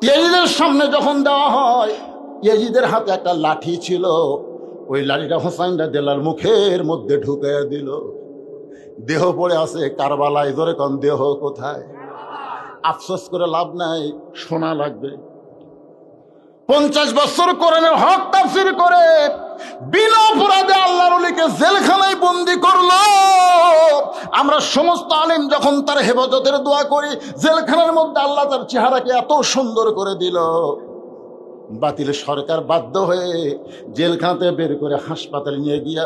ইয়াজিদের সামনে যখন দেওয়া হয়, ইয়াজিদের হাতে একটা লাঠি ছিল। ওই লাঠিটা হুসাইন রাদিয়াল্লাহর মুখের মধ্যে ঢুকাইয়া দিল। দেহ পড়ে আছে কারবালায়। জোরে কোন দেহ কোথায়? আফসোস করে লাভ নাই, শোনা লাগবে। 50 বছর কোরআনের হক তাফসীর করে বিনা অপরাধে আল্লাহর ওলিকে জেলখানায় বন্দী করলো। আমরা সমস্ত আলেম যখন তার হেফাজতের দোয়া করি, জেলখানার মধ্যে আল্লাহ তার চেহারাকে এত সুন্দর করে দিল। বাতিলের সরকার বাধ্য হয়ে জেলখানাতে বের করে হাসপাতালে নিয়ে গিয়া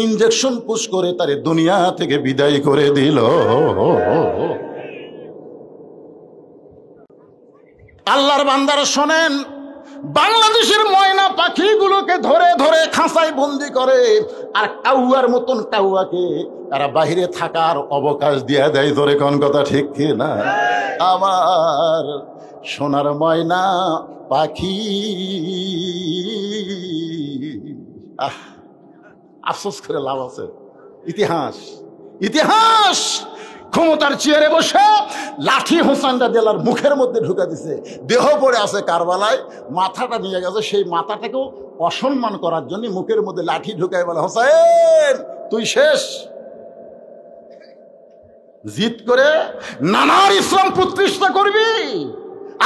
ইঞ্জেকশন পুশ করে তারে দুনিয়া থেকে বিদায় করে দিল। আল্লাহর বান্দারা শোনেন, বাংলাদেশের ময়না পাখিগুলোকে ধরে ধরে খাঁচায় বন্দি করে, আর কাউয়ার মতন কাউয়াকে তারা বাহিরে থাকার অবকাশ দিয়ে দেয়। ধরে কোন কথা ঠিক কি না? আমার সোনার ময়না পাখি, আফসোস করে লাভ আছে। ইতিহাস ইতিহাস ক্ষমতার চেয়ারে বসে লাঠি হোসেন রাদিয়াল্লাহর মুখের মধ্যে ঢুকা দিছে। দেহ পড়ে আছে কারবালায়, মাথাটা নিয়ে গেছে। সেই মাথাটাকেও অসম্মান করার জন্য মুখের মধ্যে লাঠি ঢুকায় বলে, হোসেন তুই শেষ। জিদ করে নানার ইসলাম প্রতিষ্ঠা করবি,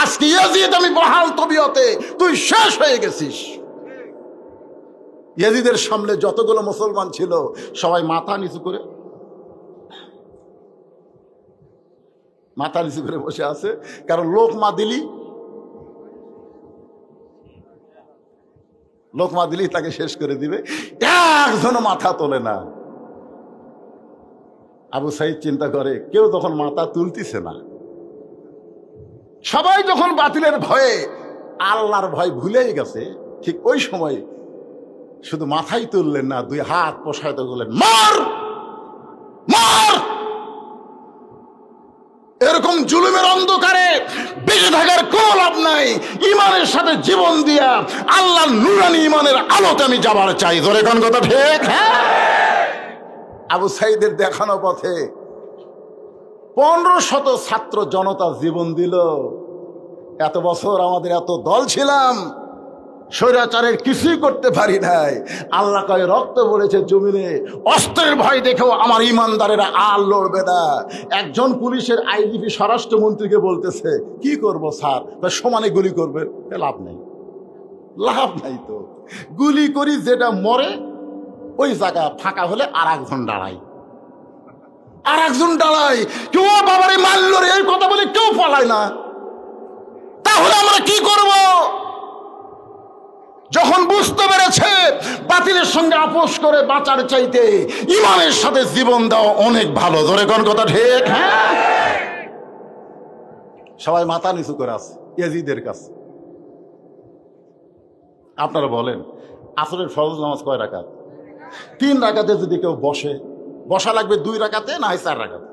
আজকে ইয়াজিদ আমি বহাল তবিয়তে, তুই শেষ হয়ে গেছিস। ইয়াজিদের সামনে যতগুলো মুসলমান ছিল সবাই মাথা নিচু করে বসে আছে, কারণ লোকমা দিলি তাকে শেষ করে দিবে। একজনও মাথা তোলে না। আবু সাইদ চিন্তা করে, কেউ তখন মাথা তুলতিছে না। সবাই যখন বাতিলের ভয়ে আল্লাহর ভয় ভুলেই গেছে, ঠিক ওই সময় শুধু মাথাই তুললেন না, দুই হাত প্রসারিত করলেন, মার মার। এরকম জুলুমের অন্ধকারে বেঁচে থাকার কোনো লাভ নাই। ইমানের সাথে জীবন দিয়া আল্লাহর নূরানি ইমানের আলোতে আমি যাবার চাই। ধরে কোন কথা ঠিক? আবু সাইদের দেখানো পথে 1500 ছাত্র জনতা জীবন দিল। এত বছর আমাদের এত দল ছিলাম, স্বৈরাচারের কিছুই করতে পারি নাই। আল্লাহ কয় রক্ত বলেছে জমিনে, অস্ত্রের ভয় দেখেও আমার ইমানদারেরা আর লড়বে না। একজন পুলিশের আইজিপি স্বরাষ্ট্রমন্ত্রীকে বলতেছে, কি করব স্যার? সমানে গুলি করবে। লাভ নেই, লাভ নাই তো। গুলি করি, যেটা মরে ওই জায়গা ফাঁকা হলে আর একজন দাঁড়াই, কেউ বাবারে মারল রে এই কথা বলে কেউ পালায় না। তাহলে আমরা কি করব? যখন বুঝতে পেরেছে বাতিলের সঙ্গে আপোষ করে বাঁচার চাইতে ইমানের সাথে জীবন দেওয়া অনেক ভালো। ধরে কোন কথা ঠিক? সবাই মাথা নিচু করে আছে ইয়াজিদের কাছে। আপনারা বলেন, আসরের ফরজ নামাজ কয় রাকাত? 3 রাকাতে যদি কেউ বসা লাগবে 2 রাকাতে, না হয় 4 রাকাতে,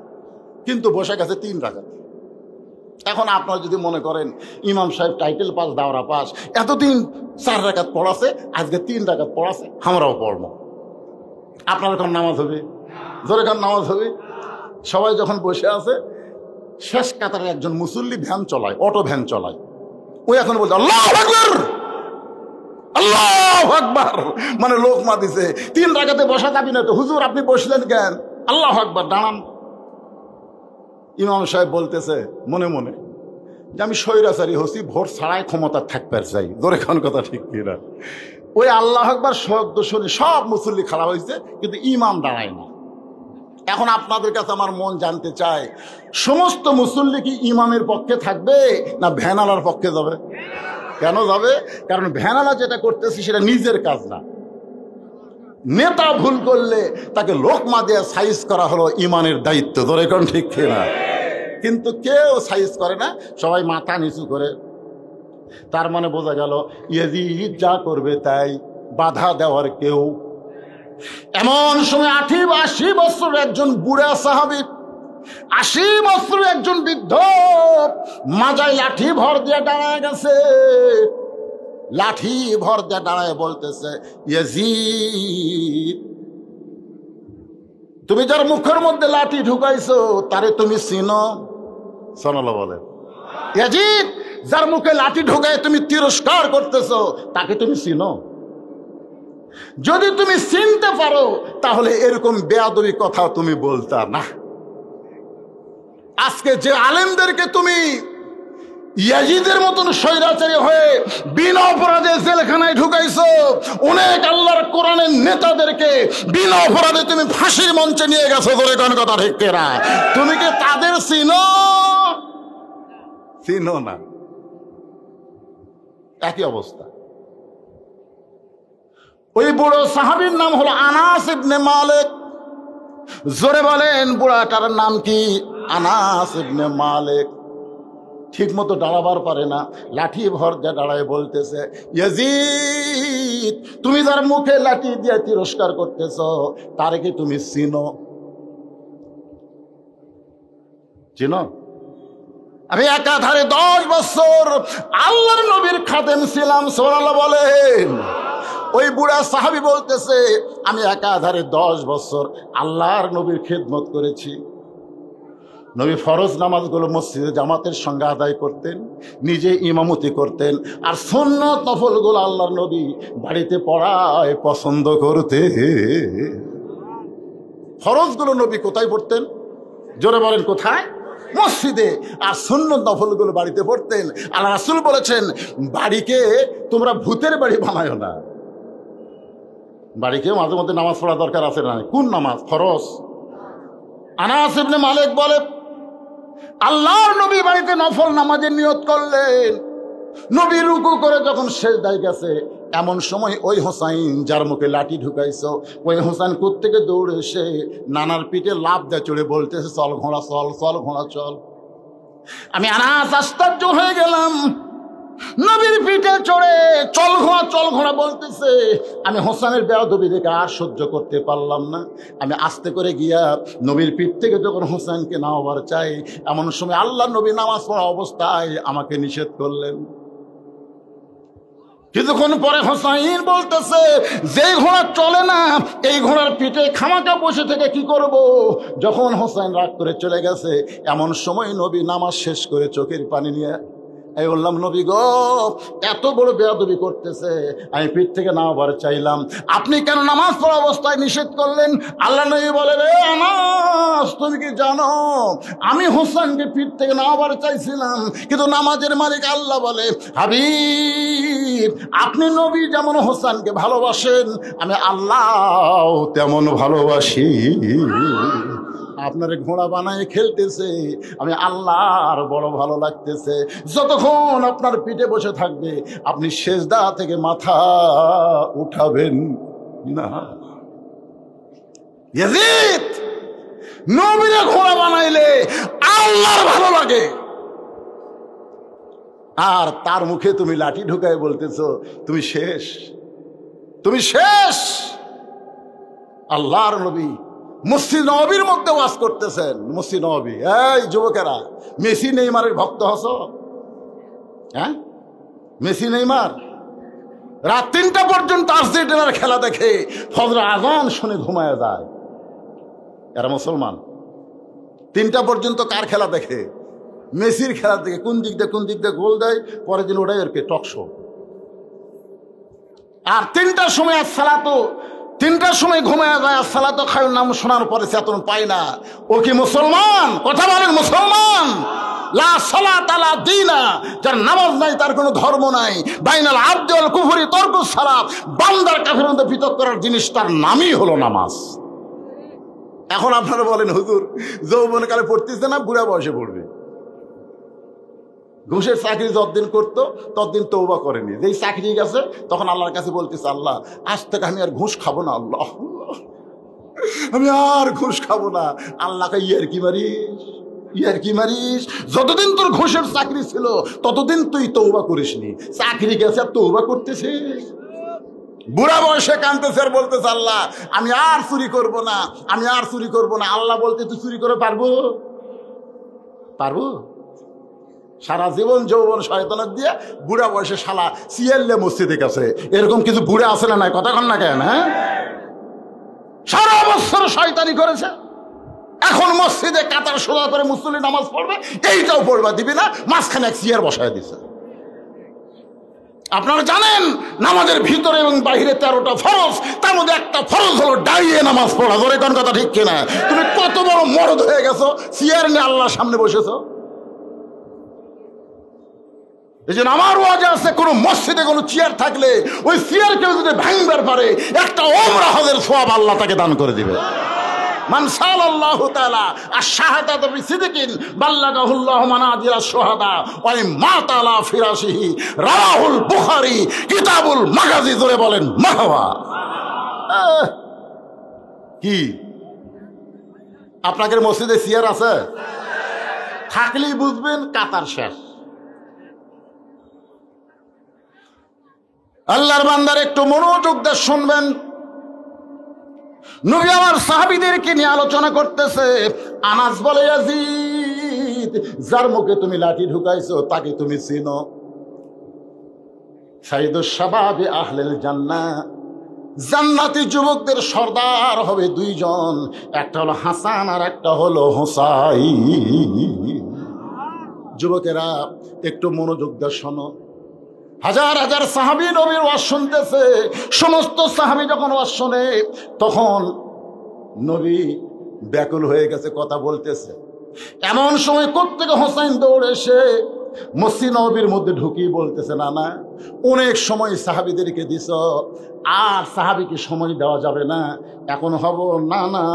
কিন্তু বসে গেছে 3 রাকাত। এখন আপনারা যদি মনে করেন ইমাম সাহেব টাইটেল পাস, দাওরা পাস, এতদিন 4 রাকাত পড়াছে, আজকে 3 রাকাত পড়াছে, আমরাও পড়বো। আপনার এখন নামাজ হবে? জোরে কান নামাজ হবে। সবাই যখন বসে আছে, শেষ কাতারে একজন মুসল্লি ভ্যান চলায়, অটো ভ্যান চলায়, ওই এখন বলছে আল্লাহু আকবার, আল্লাহু আকবার, মানে লোকমা দিছে। 3 রাকাতে বসা যাবি না তো। হুজুর আপনি বসলেন কেন? আল্লাহু আকবার, দাঁড়ান। ইমাম সাহেব বলতেছে মনে মনে যে আমি স্বৈরাচারী হচ্ছি, ভোট ছাড়াই ক্ষমতা থাকবার চাই। ধরে কোন কথা ঠিক কিনা? ওই আল্লাহু আকবার শব্দ শুনে সব মুসল্লি খারাপ হয়েছে, কিন্তু ইমাম দাঁড়ায় না। এখন আপনাদের কাছে আমার মন জানতে চায়, সমস্ত মুসল্লি কি ইমামের পক্ষে থাকবে না ভ্যানালার পক্ষে যাবে? কেন যাবে? কারণ ভ্যানালা যেটা করতেছে সেটা নিজের কাজ না। নেতা ভুল করলে তাকে লোকমা দিয়ে সাইজ করা হলো ইমানের দায়িত্ব। ধরে কোন ঠিক কিনা? কিন্তু কেউ সাইজ করে না, সবাই মাথা নিচু করে। তার মানে বোঝা গেল ইয়াজিদ যা করবে তাই, বাধা দেওয়ার কেউ। এমন সময় 80 বছর একজন বুড়া সাহাবী, 80 বছর একজন বৃদ্ধ মাজায় লাঠি ভর দিয়ে দাঁড়ায় গেছে। লাঠি ভর দিয়ে দাঁড়ায় বলতেছে, ইয়াজিদ তুমি যার মুখের মধ্যে লাঠি ঢুকাইছো তারে তুমি চিনো? সুবহানাল্লাহ বলে। ইয়াজিদ যার মুখে লাঠি ঢুকায় তুমি তিরস্কার করতেছো, তাকে তুমি চিনো? যদি তুমি চিনতে পারো তাহলে এরকম বেয়াদবি কথা তুমি বলতা না। আজকে যে আলেমদেরকে তুমি ইয়াজিদের মতন স্বৈরাচারী হয়ে বিনা অপরাধে জেলখানায় ঢুকাইছো, অনেক আল্লাহর কোরআনের নেতাদেরকে বিনা অপরাধে তুমি ফাঁসির মঞ্চে নিয়ে গেছো। ধরে কোন কথা ঠিক কিনা? তুমি কি তাদের চিনো? চিনো না। একই অবস্থা। ওই বুড়ো সাহাবীর নাম হলো আনাস ইবনে মালিক। জোরে বলেন বুড়াটার নাম কি? আনাস ইবনে মালিক। ঠিক মতো দাঁড়াবার পারে না, লাঠি ভর দিয়ে দাঁড়ায় বলতেছে, ইয়াজিদ, তুমি যার মুখে লাঠি দিয়ে তিরস্কার করতেছ তারে কি তুমি চিনো? চিনো? আমি একাধারে 10 বছর আল্লাহর নবীর খাদেম ছিলাম। সুবহানাল্লাহ বলেন। ওই বুড়া সাহাবী বলতেছে, আমি একাধারে 10 বছর আল্লাহর নবীর খেদমত করেছি। নবী ফরজ নামাজগুলো মসজিদে জামাতের সঙ্গে আদায় করতেন, নিজে ইমামতি করতেন, আর সুন্নত নফলগুলো আল্লাহর নবী বাড়িতে পড়ায় পছন্দ করতে। ফরজগুলো নবী কোথায় পড়তেন? জোরে বলেন কোথায়? মসজিদে। আর সুন্নত নফলগুলো বাড়িতে পড়তেন। আল্লাহ রাসূল বলেছেন, বাড়িকে তোমরা ভূতের বাড়ি বানায়ো না। বাড়িকে মাঝে মধ্যে নামাজ পড়া দরকার আছে না? কোন নামাজ? ফরজ। আনাস ইবনে মালিক বলে, আল্লাহর নবী বাড়িতে নফল নামাজের নিয়ত করলেন। নবী রুকু করে যখন সেজদায় গেছে, এমন সময় ওই হোসাইন যার মুখে লাঠি ঢুকাইছো, ওই হোসাইন কোত্থেকে দৌড়ে এসে নানার পিঠে লাফ দিয়ে চড়ে বলতেছে, চল ঘোড়া চল, চল ঘোড়া চল। আমি আনাস আশ্চর্য হয়ে গেলাম। নবীর পিঠে চড়ে চল ঘোড়া বলতেছে। আমি হোসেনের বেয়াদবি দেখে আর সহ্য করতে পারলাম না। আমি আস্তে করে গিয়া নবীর পিঠ থেকে যখন হোসেনকে নামাবার চাই, এমন সময় আল্লাহ নবী নামাজ পড়া অবস্থায় আমাকে নিষেধ করলেন। কিছুক্ষণ পরে হোসাইন বলতেছে, যে ঘোড়া চলে না এই ঘোড়ার পিঠে খামাকা বসে থেকে কি করব? যখন হোসাইন রাগ করে চলে গেছে, এমন সময় নবী নামাজ শেষ করে চোখের পানি নিয়ে আমি বললাম, নবী গো, এত বড় বেয়াদবি করতেছে, আমি পিঠ থেকে নামাবার চাইলাম, আপনি কেন নামাজ পড়া অবস্থায় নিষেধ করলেন? আল্লাহ নবী বলে, রে আনাস, তুমি কি জানো আমি হোসেনকে পিঠ থেকে নামাবার চাইছিলাম, কিন্তু নামাজের মালিক আল্লাহ বলে, হাবিব, আপনি নবী যেমন হোসেনকে ভালোবাসেন, আমি আল্লাহ তেমন ভালোবাসি। আপনার ঘোড়া বানায় খেলতেছে, আমি আল্লাহর বড় ভালো লাগতেছে। যতক্ষণ আপনার পিঠে বসে থাকবে, আপনি সেজদা থেকে মাথা উঠাবেন না। ইয়াজিদ, নবীরে ঘোড়া বানাইলে আল্লাহর ভালো লাগে, আর তার মুখে তুমি লাঠি ঢুকায় বলতেছো তুমি শেষ, তুমি শেষ। আল্লাহর নবী মসজিদ নববীর মধ্যে ওয়াজ করতেছেন। মসজিদ নববী, এই যুবকেরা, মেসি নেইমারের ভক্ত হস? হ্যাঁ, মেসি নেইমার রাত 3টা পর্যন্ত আর্জেন্টিনার খেলা দেখে ফজর আজান শুনে ঘুমায় যায়। এরা মুসলমান। 3টা পর্যন্ত কার খেলা দেখে? মেসির খেলা দেখে। কোন দিক দিয়ে গোল দেয়, পরের দিন ওটাই আর কি টক শো। আর 3টার সময় সালাতো, 3টার সময় ঘুমায় যায়, আর সালাতো খায়ুর নাম শোনার পরে চেতন পায় না। ও কি মুসলমান? কথা বলেন, মুসলমান? লা সালাতা লা দীনা, যার নামাজ নাই তার কোনো ধর্ম নাই। বাইনাল আবদি ওয়াল কুফরি তরকুস সালাত, বান্দার কাফেরের মধ্যে পৃথক করার জিনিস তার নামই হলো নামাজ। এখন আপনারা বলেন, হুজুর যৌবনকালে পড়তেছে না, বুড়া বয়সে পড়বে? ঘুষের চাকরি যতদিন করতো ততদিন তওবা করেনি। যেই চাকরি গেছে তখন আল্লাহর কাছে বলতেছে, আল্লাহ আজ থেকে আমি আর ঘুষ খাবো না, আল্লাহ আমি আর ঘুষ খাবো না। আল্লাহকে ইয়ার কি মারিস? যতদিন তোর ঘুষের চাকরি ছিল ততদিন তুই তওবা করিসনি, চাকরি গেছে আর তওবা করতেছিস। বুড়া বয়সে কাঁদতেছে আর বলতেছে, আল্লাহ আমি আর চুরি করব না, আমি আর চুরি করব না। আল্লাহ বলতে, তুই চুরি করে পারবো? সারা জীবন যৌবন শয়তানের দিয়ে বুড়া বয়সে শালা সিয়াল্লে মসজিদে গেছে। এরকম কিছু বুড়া আছে না নাই? কথা কন না কেন? হ্যাঁ, সারা বছর শয়তানি করেছে, এখন মসজিদে কাতার সোজা করে মুসল্লি নামাজ পড়বে, এইটাও পড়বা দিবি না, মাঝখানে এক চেয়ার বসায় দিছে। আপনারা জানেন নামাজের ভিতরে এবং বাহিরে 13টা ফরজ, তার মধ্যে একটা ফরজ হলো দাঁড়িয়ে নামাজ পড়া। ধরে কোন কথা ঠিক কিনা? তুমি কত বড় মরদ হয়ে গেছো, চেয়ার নিয়ে আল্লাহর সামনে বসেছো। এই জন্য আমার ওয়াজে আছে, কোনো মসজিদে কোনো চেয়ার থাকলে ওই চেয়ার কেউ যদি ভাঙবার পারে, একটা ওমরা হজের সওয়াব আল্লাহ তাকে দান করে দিবে। মান সাল্লাল্লাহু তাআলা আশ-শাহাদাতা বিসিদকিন বাল্লাগাহুল্লাহু মানাজিলা শুহাদা ওয়া মাতা আলা ফিরাশিহি রাওয়াহুল বুখারী কিতাবুল মাগাজি। জোরে বলেন মারহাবা। কি আপনাদের মসজিদে চেয়ার আছে? থাকলেই বুঝবেন কাতার শেষ। আল্লাহর বান্দার একটু মনোযোগ দিয়ে শুনবেন। নবী আমার সাহাবীদেরকে নিয়ে আলোচনা করতেছে। আনাস বলে, ইয়াজিদ, যার মুখে তুমি লাঠি ঢুকাইছো তাকে তুমি চিনো? সাইয়্যিদুশ শাবাবি আহলিল জান্নাহ, জান্নাতি যুবকদের সর্দার হবে দুইজন, একটা হলো হাসান আর একটা হলো হুসাইন। যুবকেরা একটু মনোযোগ দিয়ে শোনো। হাজার হাজার সাহাবী নবীর ওয়াজ শুনতেছে। সমস্ত সাহাবী যখন ওয়াজ শোনে তখন নবী ব্যাকুল হয়ে গেছে, কথা বলতেছে। এমন সময় কোত্থেকে হোসাইন দৌড়ে এসে মসজিদ নববীর মধ্যে ঢুকিয়ে বলতেছে, না না, অনেক সময় সাহাবীদেরকে দিছ, আর সাহাবীকে সময় দেওয়া যাবে না, এখন হব না না,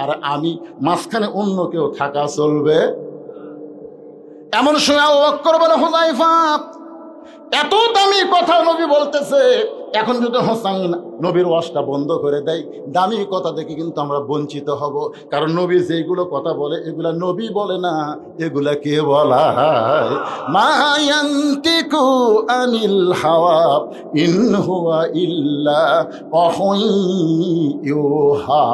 আর আমি মাঝখানে অন্য কেউ থাকা চলবে। এমন সময় আবু বকর বলে, হুযায়ফা, এত দামি কথা নবী বলতেছে, এখন যদি হোসাইন নবীর ওয়াজটা বন্ধ করে দেয়, দামি কথা দেখে কিন্তু আমরা বঞ্চিত হব। কারণ নবী যেগুলো কথা বলে এগুলা নবী বলে না, এগুলা কে বলা হয়? মা ইয়ান্তিকু আনিল হাওয়া ইন হুয়া ইল্লা ওয়াহয়ুন ইউহা।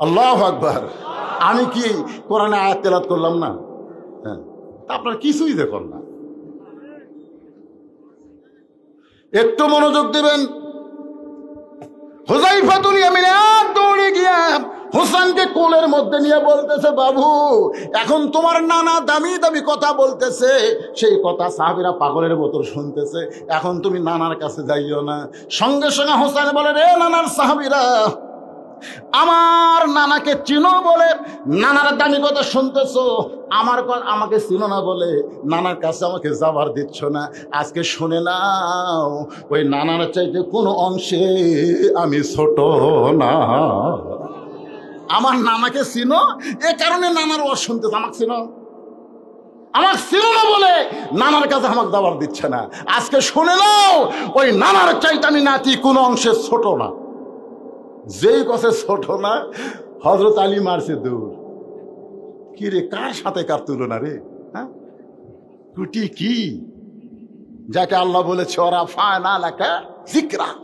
আল্লাহু আকবার। আমি কি কোরআনে আয়াত তেলাওয়াত করলাম না? হ্যাঁ, তা আপনার কিছুই দেখুন না। একটু মনোযোগ দিবেন। হুযায়ফাতুল ইয়ামিন দৌড়ে গিয়া হোসেনকে কোলের মধ্যে নিয়ে বলতেছে, বাবু, এখন তোমার নানা দামি দামি কথা বলতেছে, সেই কথা সাহাবীরা পাগলের মতো শুনতেছে, এখন তুমি নানার কাছে যাইও না। সঙ্গে সঙ্গে হোসেন বলে, রে নানার সাহাবীরা, আমার নানাকে চিনো বলে নানার দামি কথা শুনতেছো, আমাকে চিনো না বলে নানার কাছে আমাকে যাবার দিচ্ছ না। আজকে শুনে নাও, ওই নানার চাইতে কোনো অংশে আমি ছোট না। আমার নানাকে চিনো, এ কারণে নানার ওয়াজ শুনতেছ। আমাকে চিনো না বলে নানার কাছে আমাকে যাবার দিচ্ছে না। আজকে শুনে নাও, ওই নানার চাইতে আমি নাতি কোনো অংশে ছোট না। যেই কথা ছোট না, হযরত আলী মারছে দৌড়। কি রে, কার সাথে কার তুলনা রে? হ্যাঁ, কুটি কি, যাকে আল্লাহ বলেছে ওরা ফায়না লাকা যিকরাক,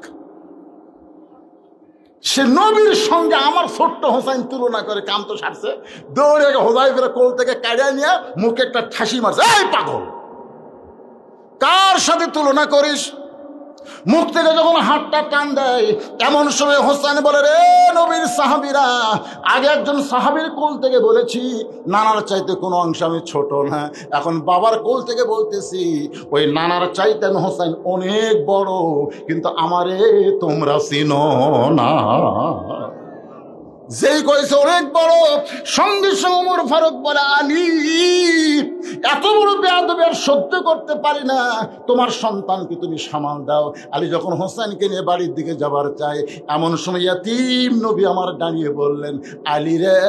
সে নবীর সঙ্গে আমার ছোট্ট হোসাইন তুলনা করে কাম তো সারছে। দৌড়ে হুযায়ফার কোল থেকে কাড়িয়ে নিয়ে মুখে একটা ঠাসি মারছে। এই পাগল, কার সাথে তুলনা করিস? মুখ থেকে যখন হাতটা টান দেয়, এমন সময় হোসেন বলে, রে নবীর সাহাবীরা, আগে একজন সাহাবীর কোল থেকে বলেছি নানার চাইতে কোনো অংশ আমি ছোট না, এখন বাবার কোল থেকে বলতেছি ওই নানার চাইতে আমি হোসেন অনেক বড়, কিন্তু আমারে তোমরা চিনো না। যেই কয়েছে অনেক বড়, সঙ্গে সঙ্গে ওমর ফারুক বলে, আলী, এত বড় বেয়াদবি আর সহ্য করতে পারি না, তোমার সন্তানকে তুমি সামাল দাও। আলী যখন হোসেনকে নিয়ে বাড়ির দিকে যাবার চায়, এমন সময় ইয়াতীম নবী আমার দাঁড়িয়ে বললেন, আলী রে,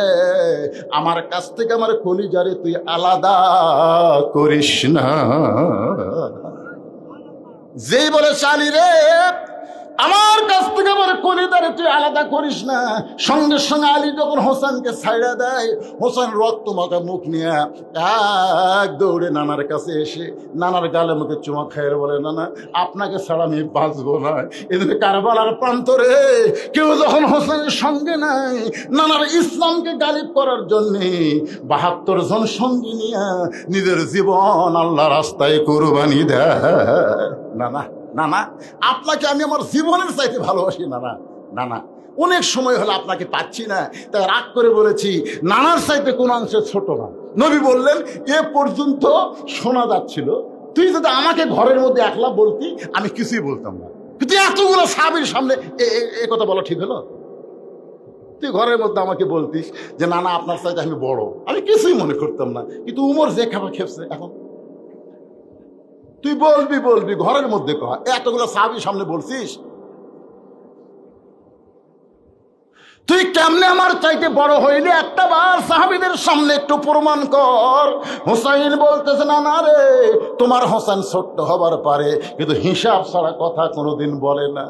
আমার কাছ থেকে আমার কলিজারে তুই আলাদা করিস না। যেই বলেছে আলী রে, আমার কাছ থেকে আমার কলিজারে তুই আলাদা করিস না, সঙ্গে সঙ্গে আলী যখন হোসেনকে ছাইড়া দেয়, হোসেন রক্ত মাখা মুখ নিয়ে এক দৌড়ে নানার কাছে এসে নানার গালে মুখে চুমা খাইয়ে বলে, নানা, আপনাকে ছাড়া আমি বাঁচবো না। এদিকে কারবালার প্রান্তরে কেউ যখন হোসেনের সঙ্গে নাই, নানার ইসলামকে গালিব করার জন্যে ৭২ জন সঙ্গী নিয়ে নিজের জীবন আল্লাহ রাস্তায় কুরবানি দেয়। নানা, নানা, আপনাকে আমি আমার জীবনের চাইতে ভালোবাসি নানা। নানা, অনেক সময় হলো আপনাকে পাচ্ছি না, তাই রাগ করে বলেছি নানার চাইতে কোন অংশে ছোট না। নবী বললেন, এ পর্যন্ত শোনা যাচ্ছিল, তুই যদি আমাকে ঘরের মধ্যে একলা বলতি আমি কিছুই বলতাম না, কিন্তু এতগুলো সাহাবীর সামনে এ কথা বলা ঠিক হলো? তুই ঘরের মধ্যে আমাকে বলতিস যে নানা আপনার চাইতে আমি বড়, আমি কিছুই মনে করতাম না, কিন্তু উমর যে খাবার খেপছে, এখন তুই বলবি ঘরের মধ্যে কয়, এতগুলো সাহাবীর সামনে বলছিস। তুই কেমনে আমার চাইতে বড় হইলে একটা বার সাহাবীদের সামনে একটু প্রমাণ কর। হুসাইন বলতেছে, না না রে, তোমার হোসেন ছোট্ট হবার পারে, কিন্তু হিসাব ছাড়া কথা কোনোদিন বলে না।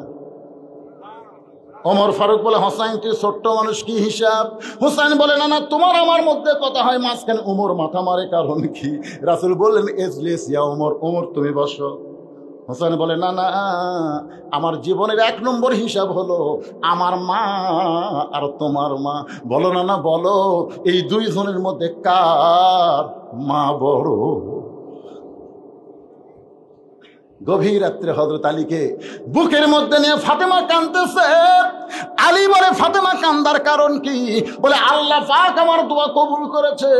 ওমর ফারুক বলে, হোসাইন তুই ছোট্ট মানুষ, কি হিসাব? হুসাইন বলে, না না, তোমার আমার মধ্যে কথা হয়, মাঝখানে উমর মাথা মারে, কারণ কি? রাসূল বললেন, এজলিস ইয়া উমর, উমর তুমি বসো। হোসেন বলে, না না, আমার জীবনের 1 নম্বর হিসাব হলো আমার মা আর তোমার মা। বলো না না, বলো, এই 2 জনের মধ্যে কার মা বড়? গভীর রাত্রে হযরত আলীকে বুকের মধ্যে নিয়ে ফাতেমা কাঁদতেছে। আলী বলে, ফাতেমা কান্দার কারণ কি? বলে, আল্লাহ পাক আমার দোয়া কবুল করেছে।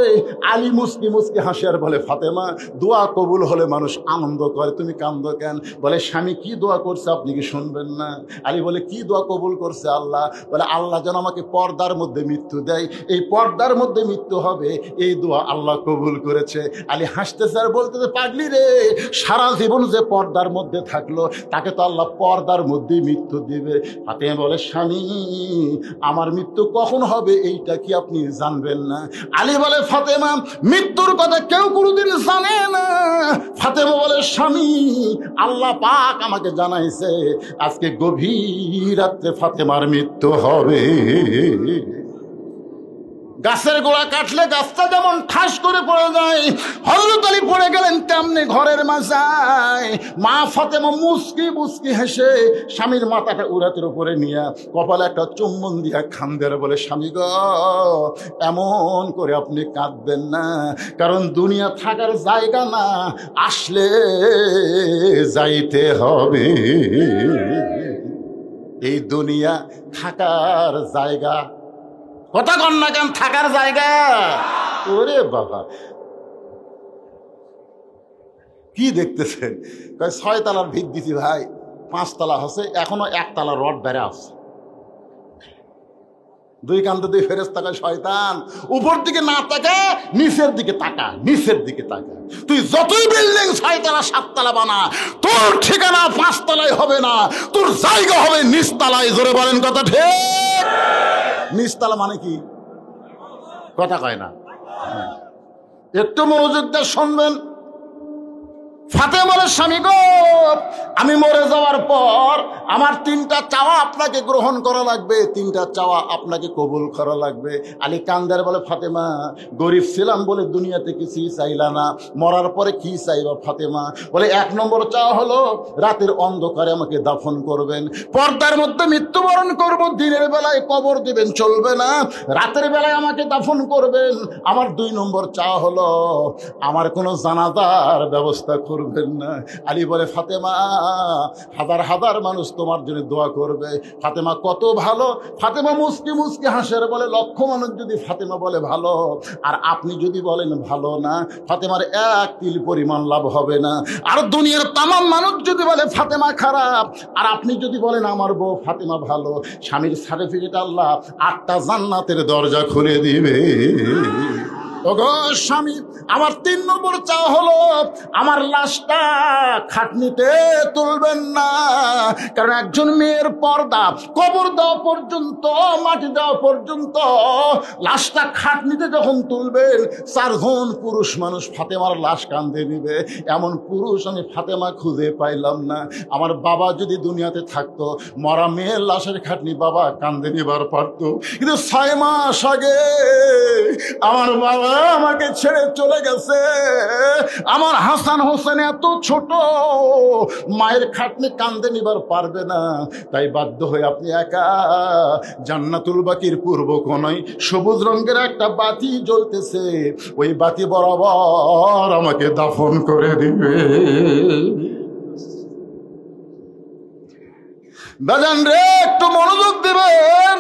আলী মুস্কি মুস্কি হাসি আর বলে, ফাতেমা, দোয়া কবুল হলে মানুষ আনন্দ করে, তুমি কান্দো কেন? বলে, স্বামী কি দোয়া করছে আপনি কি শুনবেন না? আলী বলে, কি দোয়া কবুল করছে আল্লাহ? বলে, আল্লাহ যেন আমাকে পর্দার মধ্যে মৃত্যু দেয়, এই পর্দার মধ্যে মৃত্যু হবে, এই দোয়া আল্লাহ কবুল করেছে। আলী হাসতেছে আর বলতেছে, পাগলি রে, সারা জীবন যে পর্দার মধ্যে থাকলো তাকে তো আল্লাহ পর্দার মধ্যেই মৃত্যু দিবে। ফাতেমা বলে, স্বামী, আমার মৃত্যু কখন হবে এইটা কি আপনি জানবেন না? আলী বলে, ফাতেমা, মৃত্যুর কথা কেউ কোনোদিন জানে না। ফাতেমা বলে, স্বামী, আল্লাহ পাক আমাকে জানাইছে আজকে গভীর রাত্রে ফাতেমার মৃত্যু হবে। গাছের গোড়া কাটলে গাছটা যেমন ঠাস করে পড়ে যায়, হযরত আলী পড়ে গেলেন তেমনি ঘরের মাঝায়। মা ফাতেমা মুস্কি মুস্কি হেসে স্বামীর মাথাটা উরাতের উপরে নিয়ে কপালে একটা চুম্বন দিয়া খান্দের বলে, স্বামী গো, এমন করে আপনি কাঁদবেন না, কারণ দুনিয়া থাকার জায়গা না, আসলে যাইতে হবে। এই দুনিয়া থাকার জায়গা, কথা কন না কেন, থাকার জায়গা। ওরে বাবা, কি দেখতেছেন? 6 তলার ভিত দিছি ভাই, 5 তলা হচ্ছে, এখনো 1 তলা রড বেড়ে আছে। 2 কান্দে 2 ফেরেশতা, শয়তান উপর দিকে না তাকা, নিচের দিকে তাকা, নিচের দিকে তাকা। তুই যতই বিল্ডিং 6 তলা 7 তলা বানা, তোর ঠিকানা 5 তলায় হবে না, তোর জায়গা হবে নিচতলায়। জোরে বলেন কথা ঠিক? নিচতলা মানে কি? কথা কয় না, একটু মনোযোগ দিয়ে শুনবেন। ফাতেমা বলে, স্বামী গো, আমি মরে যাওয়ার পর আমার 3টা চাওয়া আপনাকে গ্রহণ করা লাগবে, 3টা চাওয়া আপনাকে কবুল করা লাগবে। আলী কান্দার বলে, ফাতেমা, গরিব ছিলাম বলে দুনিয়াতে কিছুই চাইলা না, মরার পরে কি চাইবা ফাতেমা? বলে, 1 নম্বর চাওয়া হলো রাতের অন্ধকারে আমাকে দাফন করবেন, পর্দার মধ্যে মৃত্যুবরণ করব, দিনের বেলায় কবর দিবেন, চলবে না, রাতের বেলায় আমাকে দাফন করবেন। আমার 2 নম্বর চাওয়া হলো আমার কোনো জানাজার ব্যবস্থা করবেন না। আলী বলে, ফাতেমা, হাজার হাজার মানুষ তোমার জন্য দোয়া করবে। ফাতেমা কত ভালো। ফাতেমা মুস্কি মুস্কি হাসের বলে, 1,00,000 মানুষ যদি ফাতেমা বলে ভালো, আর আপনি যদি বলেন ভালো না, ফাতেমার 1 তিল পরিমাণ লাভ হবে না। আর দুনিয়ার তামাম মানুষ যদি বলে ফাতেমা খারাপ, আর আপনি যদি বলেন আমার বউ ফাতেমা ভালো, স্বামীর সার্টিফিকেট আল্লাহ 8টা জান্নাতের দরজা খুলে দিবে। ওগো স্বামী, আমার 3 নম্বর চাওয়া হলো আমার লাশটা খাটনিতে তুলবেন না, কারণ একজন মেয়ের পর্দা কবর দেওয়া পর্যন্ত, মাটি দেওয়া পর্যন্ত, লাশটা খাটনিতে যখন তুলবেন 4 জন পুরুষ মানুষ ফাতেমার লাশ কাঁধে নিবে। এমন পুরুষ আমি ফাতেমা খুঁজে পাইলাম না। আমার বাবা যদি দুনিয়াতে থাকতো, মরা মেয়ের লাশের খাটনি বাবা কাঁধে নিবার পারত, কিন্তু 6 মাস আগে আমার বাবা আমাকে ছেড়ে চলে গেছে। আমার হাসান হোসেন এত ছোট, মায়ের খাটনি কাঁধে নিবার পারবে না, তাই বাধ্য হয়ে আপনি একা জান্নাতুল বাকির পূর্ব কোণায় সবুজ রঙের একটা বাতি জ্বলতেছে, ওই বাতি বরাবর আমাকে দাফন করে দিবে। বাজান রে, একটু মনোযোগ দিবেন।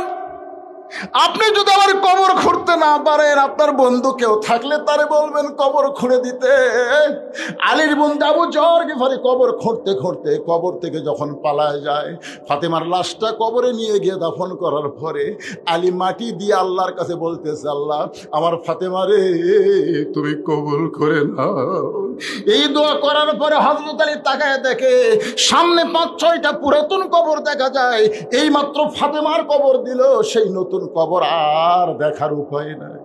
আপনি যদি আমার কবর খুঁড়তে না পারেন, আপনার বন্ধু কেউ থাকলে তারে বলবেন কবর খুঁড়ে দিতে। আলীর বন্ধু আবু যর গিফারি কবর খুঁড়তে খুঁড়তে কবর থেকে যখন পালায় যায়, ফাতেমার লাশটা কবরে নিয়ে গিয়ে দাফন করার পরে আলী মাটি দিয়ে আল্লাহর কাছে বলতেছে, আল্লাহ, আমার ফাতেমা রে তুমি কবুল করে নাও। এই দোয়া করার পরে হযরত আলী তাকায় দেখে সামনে ৫-৬টা পুরাতন কবর দেখা যায়। এই মাত্র ফাতেমার কবর দিল, সেই নতুন কবর আর দেখার উপায় নাই।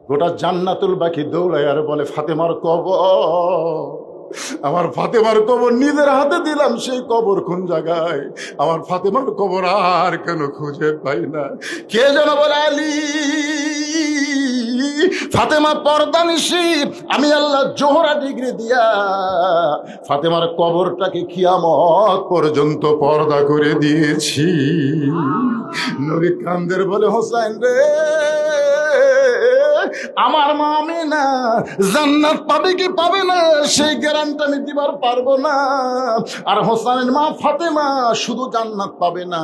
গোটা জান্নাতুল বাকি দৌড়ায় আর বলে, ফাতেমার কবর, আমার ফাতেমার কবর নিজের হাতে দিলাম, সেই কবর কোন জায়গায়? আমার ফাতেমার কবর আর কেন খুঁজে পাই না? কে যেন বলে, আলী। ফাতেমা পর্দানিশী, আমি আল্লাহ জোহরা ডিগ্রি দিয়া ফাতেমার কবরটাকে কিয়ামত পর্যন্ত পর্দা করে দিয়েছি। নবী কান্দের বলে, হোসেন রে, আমার মা আমিনা জান্নাত পাবে কি পাবে না সেই গ্যারান্টি আমি দিবার পারবো না। আর হোসেনের মা ফাতেমা শুধু জান্নাত পাবে না,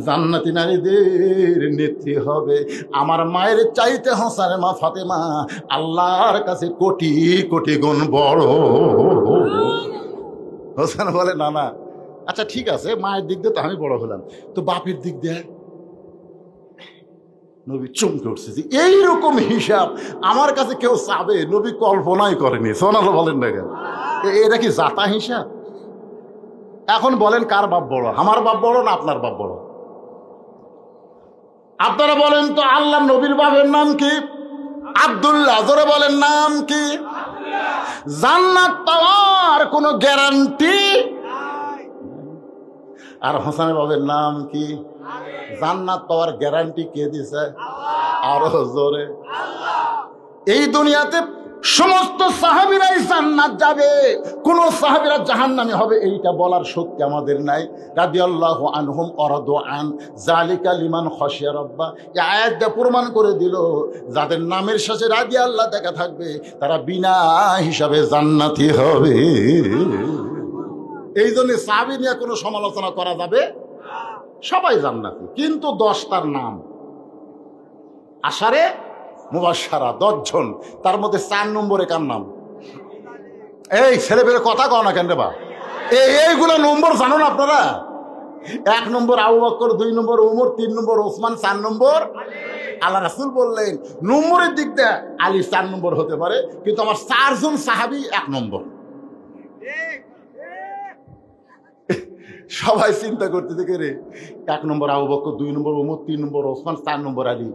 জান্নাতি নারীদের নেত্রী হবে। আমার মায়ের চাইতে হোসেনের মা ফাতেমা আল্লাহর কাছে কোটি কোটি গুণ বড়। হোসেন বলে, না না, আচ্ছা ঠিক আছে, মায়ের দিক দিয়ে তো আমি বড় হলাম, তো বাপের দিক দিয়ে? নবী চমকে উঠছে যে এইরকম হিসাব আমার কাছে কেউ চাবে, নবী কল্পনাই করেনি। সোনাল বলেন না কেন, এটা কি জাতা হিসাব? এখন বলেন কার বাপ বড়, আমার বাপ বড় না আপনার বাপ বড়? আপনারা বলেন তো, আল্লাহ নবীর বাপের নাম কি? আব্দুল্লাহ। জোরে বলেন, নাম কি? জান্নাত পাওয়ার কোনো গ্যারান্টি। আর হোসেনের বাপের নাম কি? জান্নাত পাওয়ার গ্যারান্টি কে দিছে? আরো জোরে। এই দুনিয়াতে সমস্ত সাহাবীরাই জান্নাত যাবে, কোন সাহাবীরা জাহান্নামী হবে এইটা বলার শক্তি আমাদের নাই। রাদিয়াল্লাহু আনহুম ওয়া রাদু আন যালিকা লিমান খাশিয়া রাব্বা, এই আয়াত দিয়ে প্রমাণ করে দিল যাদের নামের শেষে রাদিয়াল্লাহ দেখা থাকবে তারা বিনা হিসাবে জান্নাতি হবে। এই জন্য সাহাবী নিয়ে কোনো সমালোচনা করা যাবে, সবাই জান্নাতি। কিন্তু 10টার নাম আশারে মুবাশশারা, 10 জন, তার মধ্যে 4 নম্বরে কার নাম? এই ছেলে পেলে কথা কও না কেন রে বা? এইগুলো নম্বর জানো না আপনারা? 1 নম্বর আবু বকর, 2 নম্বর উমর, 3 নম্বর ওসমান, 4 নম্বর আল্লাহ রাসূল বললেন নম্বরের দিক দিয়ে আলী 4 নম্বর হতে পারে, কিন্তু আমার 4 জন সাহাবী 1 নম্বর। সবাই চিন্তা করতে দেখে রে, 1 নম্বর আবু বকর, 2 নম্বর উমর, 3 নম্বর ওসমান, 4 নম্বর আলী।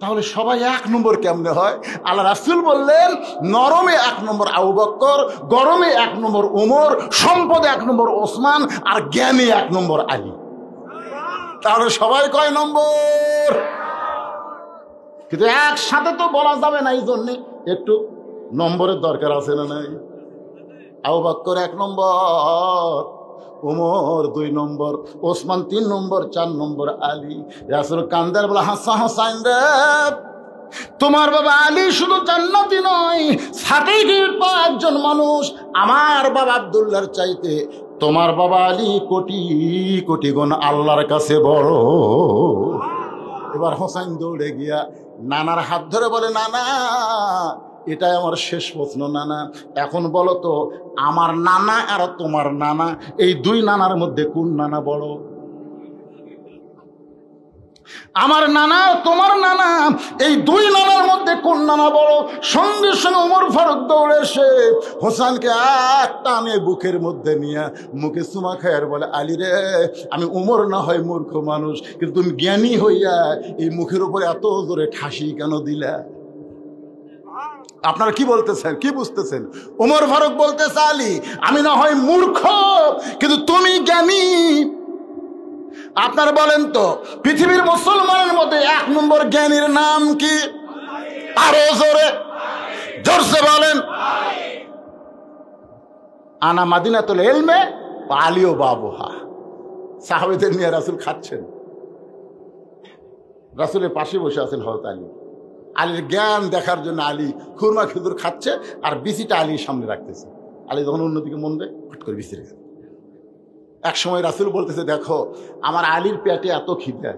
তাহলে সবাই 1 নম্বর কেমনে হয়? আল্লাহ রাসূল বললেন নরমে 1 নম্বর আবু বকর, গরমে 1 নম্বর উমর, সম্পদে 1 নম্বর ওসমান, আর জ্ঞানে 1 নম্বর আলী। তাহলে সবাই কয় নম্বর? কিন্তু একসাথে তো বলা যাবে না, এই জন্যে একটু নম্বরের দরকার আছে না নাই? আবু বকর 1 নম্বর, উমর 2 নম্বর, ওসমান 3 নম্বর, 4 নম্বর আলী। রাসূল কান্দার বলে, হাসান হোসাইন রে, তোমার বাবা আলী শুধু জান্নাতি নয়, সার্টিফিকেট পাওয়া একজন মানুষ। আমার বাবা আব্দুল্লাহর চাইতে তোমার বাবা আলী কোটি কোটি গুণ আল্লাহর কাছে বড়। এবার হোসাইন দৌড়ে গিয়া নানার হাত ধরে বলে, নানা এটাই আমার শেষ প্রশ্ন নানা, এখন বলো তো আমার নানা আর তোমার নানা, এই 2 নানার মধ্যে কোন নানা বড়? আমার নানা তোমার নানা, এই 2 নানার মধ্যে কোন নানা বড়? সঙ্গে সঙ্গে ওমর ফারুক দৌড়ে এসে হোসেনকে এক টানে বুকের মধ্যে নিয়ে মুখে চুমা খায় আর বলে, আলী রে, আমি উমর না হয় মূর্খ মানুষ, কিন্তু তুমি জ্ঞানী হইয়া এই মুখের উপরে এত জোরে ঠাসি কেন দিলা? আপনারা কি বলতেছেন, কি বুঝতেছেন? ওমর ফারুক বলতেছে, আলী আমি না হয় মূর্খ, কিন্তু তুমি জ্ঞানী। আপনারা বলেন তো পৃথিবীর মুসলমানের মধ্যে 1 নম্বর জ্ঞানীর নাম কি? আরো জোরে, জোরসে বলেন। আনা মাদিনাতুল ইলমে ওয়া আলিও বাবুহা। সাহাবীদের নিয়ে রাসূল খাচ্ছেন, রাসূলের পাশে বসে আছেন হযরত আলী। আলীর জ্ঞান দেখার জন্য আলী খুরমা খেজুর খাচ্ছে আর বিচিটা আলীর সামনে রাখতেছে। আলী যখন অন্যদিকে মন দেয় ফট করে বিচি রেখে। এক সময় রাসূল বলতেছে, দেখো আমার আলীর পেটে এত খিদে,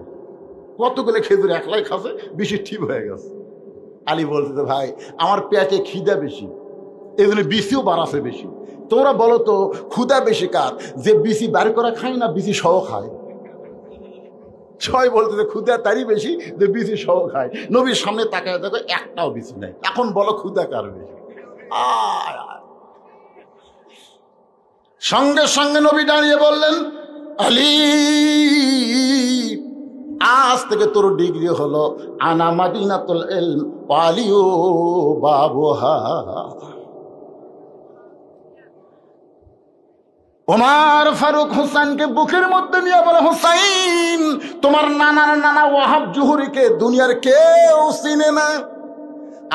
কতগুলো খেজুর একলাই খাচ্ছে, বিচি ঠিক হয়ে গেছে। আলী বলতেছে, ভাই আমার পেটে খিদা বেশি, এই জন্য বিচিও বাড়াছে বেশি। তোমরা বলো তো ক্ষুধা বেশি কার, যে বিচি বার করা খায় না বিচি সহ খায়? সবাই বলতেছে ক্ষুধা তারই বেশি যে বিচি সহ খায়। নবীর সামনে তাকায় দেখো একটাও বিচি নাই। এখন বলো ক্ষুধা কার বেশি? আয় আয়। সঙ্গে সঙ্গে নবী দাঁড়িয়ে বললেন, আলী, আজ থেকে তোর ডিগ্রি হলো আনা মাদিনাতুল ইলম ওয়ালিউ বাবুহা। ওমর ফারুক হোসেনকে বুকের মধ্যে নিয়ে বলে, হোসাইন, তোমার নানার নানা ওয়াহাব জুহুরিকে দুনিয়ার কেউ চিনে না।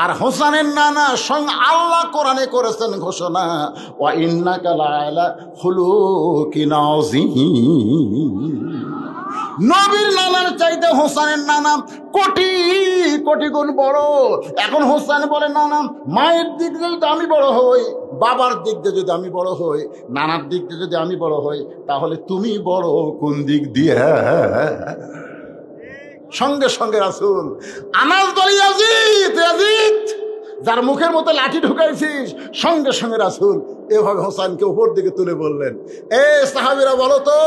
আর হোসেনের নানা সঙ্গে আল্লাহ কোরআনে করেছেন ঘোষণা, ওয়া ইন্নাকা লাআলা খুলুকিন আযীম। নবীর নানার চাইতে হোসেনের নানা কোটি কোটি গুণ বড়। এখন হোসেন বলে, নানা, মায়ের দিক দিয়ে যদি আমি বড় হই, বাবার দিক দিয়ে যদি আমি বড় হই, নানার দিক দিয়ে যদি আমি বড় হই, তাহলে তুমি বড় কোন দিক দিয়ে? সঙ্গে সঙ্গে রাসূল, আনাস বলে, ইয়াজিদ, ইয়াজিদ, যার মুখের মতো লাঠি ঢুকাইছিস। সঙ্গে সঙ্গে রাসূল এভাবে হোসেনকে উপর দিকে তুলে বললেন, এ সাহাবীরা, বলো তো,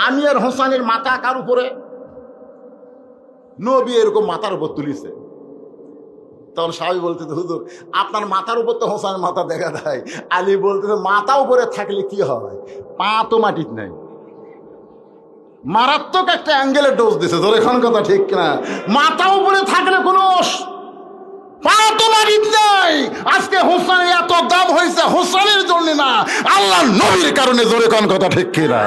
আমি আর হোসেনের মাথা কার উপরে? নবী এরকম মাথার উপর তুলিছে। তখন সাহাবী বলতেছে, হুজুর, আপনার মাথার উপর তো হোসেনের মাথা দেখা দেয়। আলী বলতেছে, মাথা উপরে থাকলে কি হয়? পা তো মাটির নাই। মারাত্মক একটা অ্যাঙ্গেলের ডোজ দিছে। তোর এখন কথা ঠিক না? মাথা উপরে থাকলে কোনো পা তো মাটির নাই। আজকে হোসেনের এত দাম হয়েছে হোসেনের জন্য না, আল্লাহর নবীর কারণে। জোরে কোন কথা ঠিক কিনা?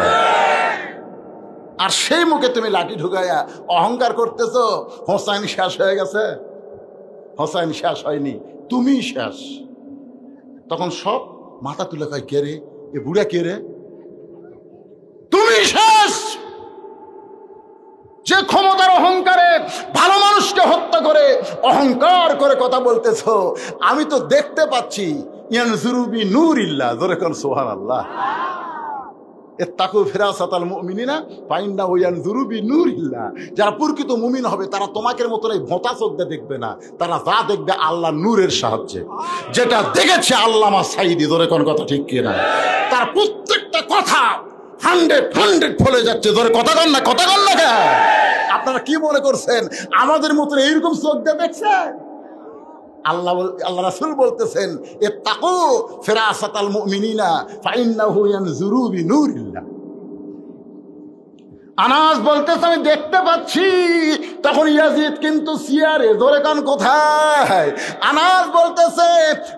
আর সেই মুখে তুমি লাঠি ঢুকাইয়া অহংকার করতেছো। হোসেন শেষ হয়ে গেছে? হোসেন শেষ হয়নি, তুমি শেষ। তখন সব মাথা তুলে কয়, কে রে এ বুড়া, কে রে? তুমি শেষ। যে ক্ষমতার অহংকারে ভালো মানুষকে হত্যা করে অহংকার করে কথা বলতেছো, আমি তো দেখতে পাচ্ছি। ইয়ানজুরু বিনুরিল্লাহ, জোরে কোন সুবহানাল্লাহ। ইত্তাকু ফিরাসাতাল মুমিনিনা ফাইন্নাহু ইয়ানজুরু বিনুরিল্লাহ। যারা প্রকৃত মুমিন হবে তারা তোমাদের মতন এই ভোঁতা চোখ দিয়ে দেখবে না, তারা যা দেখবে আল্লাহর নূরের সাহায্যে। যেটা দেখেছে আল্লামা সাঈদী, জোরে কোন কথা ঠিক কিনা? তার প্রত্যেকটা কথা 100 ফলে যাচ্ছে। ধরে কথা কন না, কথা কন না। আপনারা কি মনে করছেন আমাদের মতন এইরকম চোখ দিয়ে দেখছেন? আল্লাহ রাসূল বলতেছেন, ইত্তাকু ফিরাসাতাল মুমিনিনা ফাইন্নাহু ইয়ানজুরু বিনুরিল্লাহ। আনাস বলতেছে, আমি দেখতে পাচ্ছি। তখন ইয়াজিদ কিন্তু সিয়ারে। ধরে কান কোথায়? আনাস বলতেছে,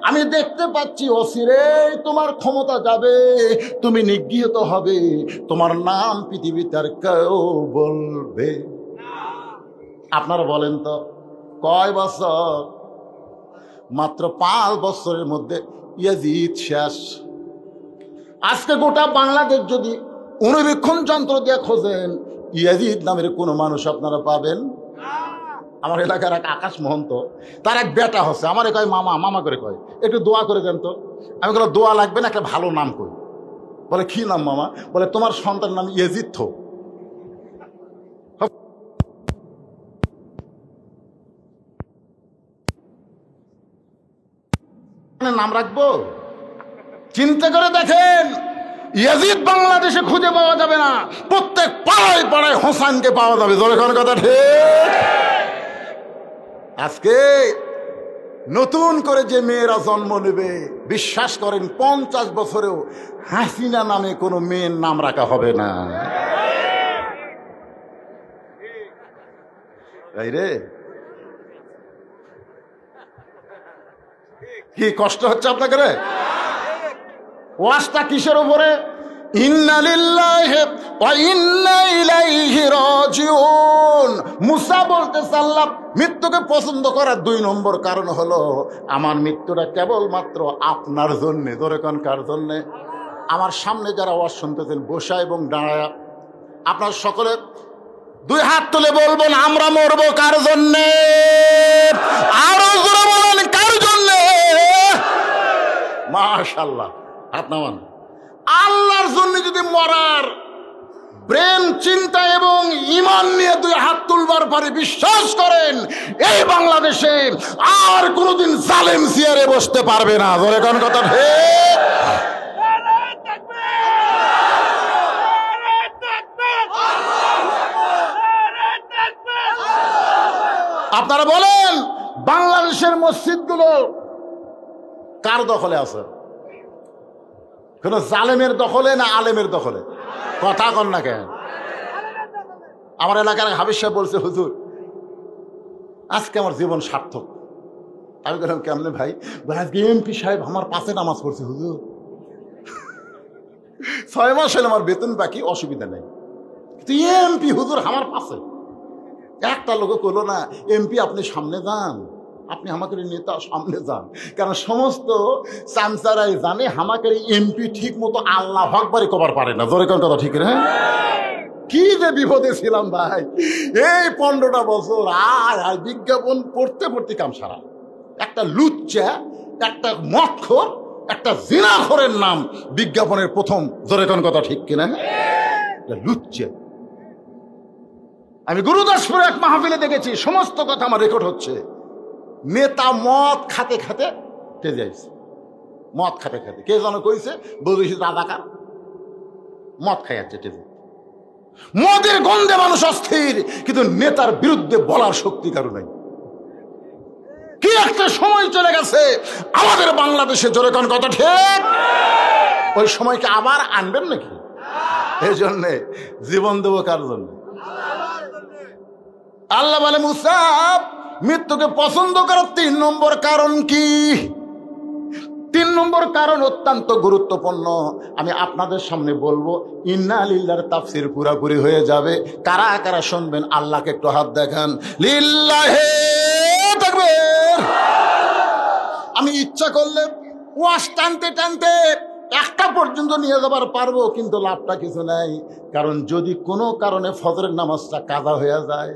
আমি দেখতে পাচ্ছি অচিরে তোমার ক্ষমতা যাবে, তুমি নিগৃহীত হবে, তোমার নাম পৃথিবীতে আর কেউ বলবে। আপনারা বলেন তো, কয় বছর? মাত্র 5 বছরের মধ্যে ইয়াজিদ শেষ। আজকে গোটা বাংলাদেশ যদি অনুবীক্ষণ যন্ত্র দিয়ে খোঁজেন, ইয়াজিদ নামের কোনো মানুষ আপনারা পাবেন? আমার এলাকার এক আকাশ মহন্ত, তার এক বেটা হচ্ছে, আমার কয় মামা, মামা করে কয়, একটু দোয়া করে দেন তো। আমি বললাম, দোয়া লাগবে না, একটা ভালো নাম কই। বলে, কি নাম মামা? বলে, তোমার সন্তান নাম ইয়াজিদ থো। নাম রাখবো? চিন্তা করে দেখেন, ইয়াজিদ বাংলাদেশে খুঁজে পাওয়া যাবে না, প্রত্যেক পাড়ায় পাড়ায় হোসেনকে পাওয়া যাবে। জোরে কোন কথা ঠিক? আজকে নতুন করে যে মেয়েরা জন্ম নেবে, বিশ্বাস করেন 50 বছরেও হাসিনা নামে কোনো মেয়ের নাম রাখা হবে না। তাই রে, কি কষ্ট হচ্ছে আপনাকে রে? ওয়াজটা কিসের উপরে? ইন্না লিল্লাহি ওয়া ইন্না ইলাইহি রাজিউন। মুসা বলতেছে, আল্লাহ মৃত্যুকে পছন্দ করার 2 নম্বর কারণ হলো, আমার মৃত্যুটা কেবলমাত্র আপনার জন্যে। ধরে কোন কার জন্যে? আমার সামনে যারা ওয়াজ শুনতেছেন, বসা এবং দাঁড়ায়া, আপনার সকলে 2 হাত তুলে বলবেন, আমরা মরবো কার জন্যে? আরো জোরে বলেন, কার জন্যে? মাশাআল্লাহ, হাত নামান। আল্লাহর জন্য যদি মরার ব্রেন চিন্তা এবং ঈমান নিয়ে 2 হাত তুলবার পরে বিশ্বাস করেন, এই বাংলাদেশে আর কোনোদিন জালেম চেয়ারে বসতে পারবে না। ধরে কোন কথা ঠিক? আপনারা বলেন, বাংলাদেশের মসজিদগুলো কার দখলে আছে? কোন জালেমের দখলে না আলেমের দখলে? কথা কন না কেন? আমার এলাকার হাফিজ সাহেব বলছে, হুজুর আজকে আমার জীবন সার্থক। আমি বললাম কেমনে ভাই? আজকে এমপি সাহেব আমার পাশে নামাজ পড়ছে হুজুর। 6 মাস হলে আমার বেতন বাকি, অসুবিধা নেই, কিন্তু এমপি হুজুর আমার পাশে। একটা লোক করলো না, এমপি আপনি সামনে যান, আপনি আমাকে নেতা সামনে যান। কারণ সমস্ত চামচারাই জানে আমাকে এমপি ঠিক মতো আল্লাহ আকবারই কবার পারে না। জোরে কোন কথা ঠিক না? কি যে বিপদে ছিলাম ভাই এই 15টা বছর। আর বিজ্ঞাপন পড়তে পড়তে কাম সারা। একটা লুচ্চা, একটা মদখোর, একটা জিনাখোরের নাম বিজ্ঞাপনের প্রথম। জোরে কোন কথা ঠিক কিনা? লুচ্চা। আমি গুরুদাসপুরে এক মাহফিলে দেখেছি, সমস্ত কথা আমার রেকর্ড হচ্ছে। নেতা মদ খাতে খাতে তেজে আইছে, মদ খাতে খাতে। কে যেন কইছে, বলেছি রাজাকার, মদ খাই যাচ্ছে তেজে। মদের গন্ধে মানুষ অস্থির, কিন্তু নেতার বিরুদ্ধে বলার শক্তি কারো নাই। কি একটা সময় চলে গেছে আমাদের বাংলাদেশে। জোরে কোন কথা ঠিক? ওই সময়কে আবার আনবেন নাকি? এই জন্যে জীবন দেবো কার জন্য? আল্লাহ বলে, মুসা মৃত্যুকে পছন্দ করার 3 নম্বর কারণ কি? 3 নম্বর কারণ অত্যন্ত গুরুত্বপূর্ণ। আমি আপনাদের সামনে বলবো, ইন্না লিল্লাহর তাফসীর পুরাপুরি হয়ে যাবে। কারা কারা শুনবেন আল্লাহকে একটু হাত দেখান। লিল্লাহে তাকবীর। আমি ইচ্ছা করলে ওয়াজ টানতে টানতে 1টা পর্যন্ত নিয়ে যাবার পারবো, কিন্তু লাভটা কিছু নাই। কারণ যদি কোনো কারণে ফজরের নামাজটা কাজা হয়ে যায়,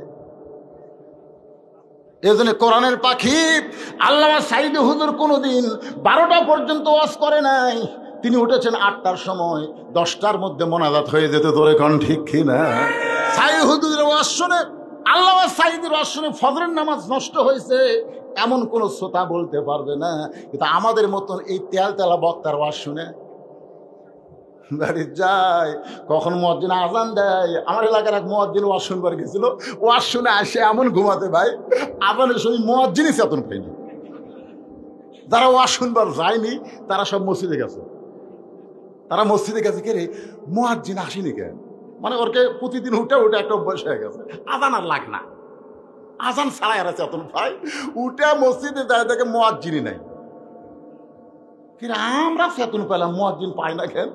এজন্য কোরআনের পাখি আল্লামা সাইদি হুজুর কোনোদিন 12টা পর্যন্ত ওয়াজ করে নাই। তিনি উঠেছেন 8টার সময়, 10টার মধ্যে মোনাজাত হয়ে যেত। ধরে কোন ঠিক কিনা? সাইদি হুজুরের ওয়াজ শুনে, আল্লামা সাইদির ওয়াজ শুনে ফজরের নামাজ নষ্ট হয়েছে এমন কোন শ্রোতা বলতে পারবে না। কিন্তু আমাদের মতন এই তেল তেলা বক্তার ওয়াজ শুনে বাড়ি যায়, কখন মুয়াজ্জিন আজান দেয়। আমার এলাকার এক মুয়াজ্জিন ওয়াজ শুনবার গেছিল, ওয়াজ শুনে আসে এমন ঘুমাতে ভাই, আজানের সময় মুয়াজ্জিনই চেতন পাইনি। যারা ওয়াজ শুনবার যায়নি তারা সব মসজিদে গেছে। তারা মসজিদে গেছে, কে রে মুয়াজ্জিন আসেনি কেন? মানে ওরকে প্রতিদিন উঠে উঠে একটা অভ্যাস হয়ে গেছে, আজান আর লাগ না, আজান ছাড়াই আর চেতন পাই। উঠে মসজিদে যায়, দেখে মুয়াজ্জিনই নাই। কিন্তু আমরা চেতন পেলাম, মুয়াজ্জিন পাই না কেন?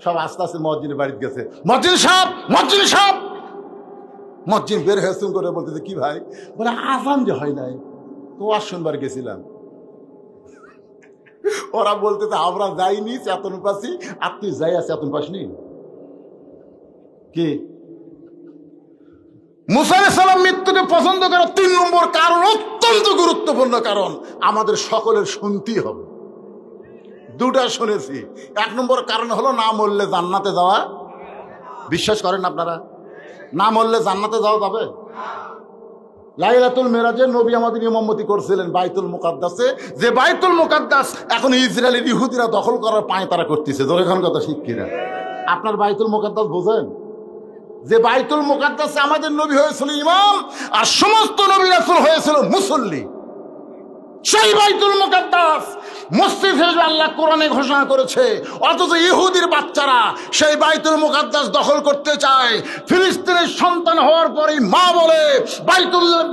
সব আস্তে আস্তে মুয়াজ্জিনের বাড়িতে গেছে। মুয়াজ্জিন সাহেব, মুয়াজ্জিন সাহেব। মুয়াজ্জিন বের হয়েছে করে বলতেছে, কি ভাই? বলে আজান যে হয় নাই, তো ওয়াজ শুনবার গেছিলাম। ওরা বলতেছে, আমরা যাইনি চেতন পাচ্ছি, আর তুই যাই চেতন পাসনি কি? মুসা আলাইহিস সালাম মৃত্যুকে পছন্দ করার 3 নম্বর কারণ, অত্যন্ত গুরুত্বপূর্ণ কারণ, আমাদের সকলের শুনতেই হবে। 2টা শুনেছি। 1 নম্বর কারণ হলো না মরলে জান্নাতে যাওয়া। বিশ্বাস করেন আপনারা? না মরলে জান্নাতে যাওয়া যাবে? লাইলাতুল মেরাজে নবী আমাদের ইমামতি করছিলেন বাইতুল মুকাদ্দাসে, যে বাইতুল মুকাদ্দাস এখন ইসরায়েলের ইহুদিরা দখল করার পায় তারা করতেছে। ধরে খান কথা ঠিক কিনা? আপনার বাইতুল মুকাদ্দাস বোঝেন? যে বাইতুল মুকাদ্দাসে আমাদের নবী হয়েছিল ইমাম, আর সমস্ত নবী রাসূল হয়েছিল মুসল্লি। সেই বাইতুল মুকাদ্দাস মসজিদ হিসেবে আল্লাহ কোরআনে ঘোষণা করেছে, অথচ ইহুদির বাচ্চারা সেই বাইতুল মুকাদ্দাস দখল করতে চায়। ফিলিস্তিনের সন্তান হওয়ার পরেই মা বলে,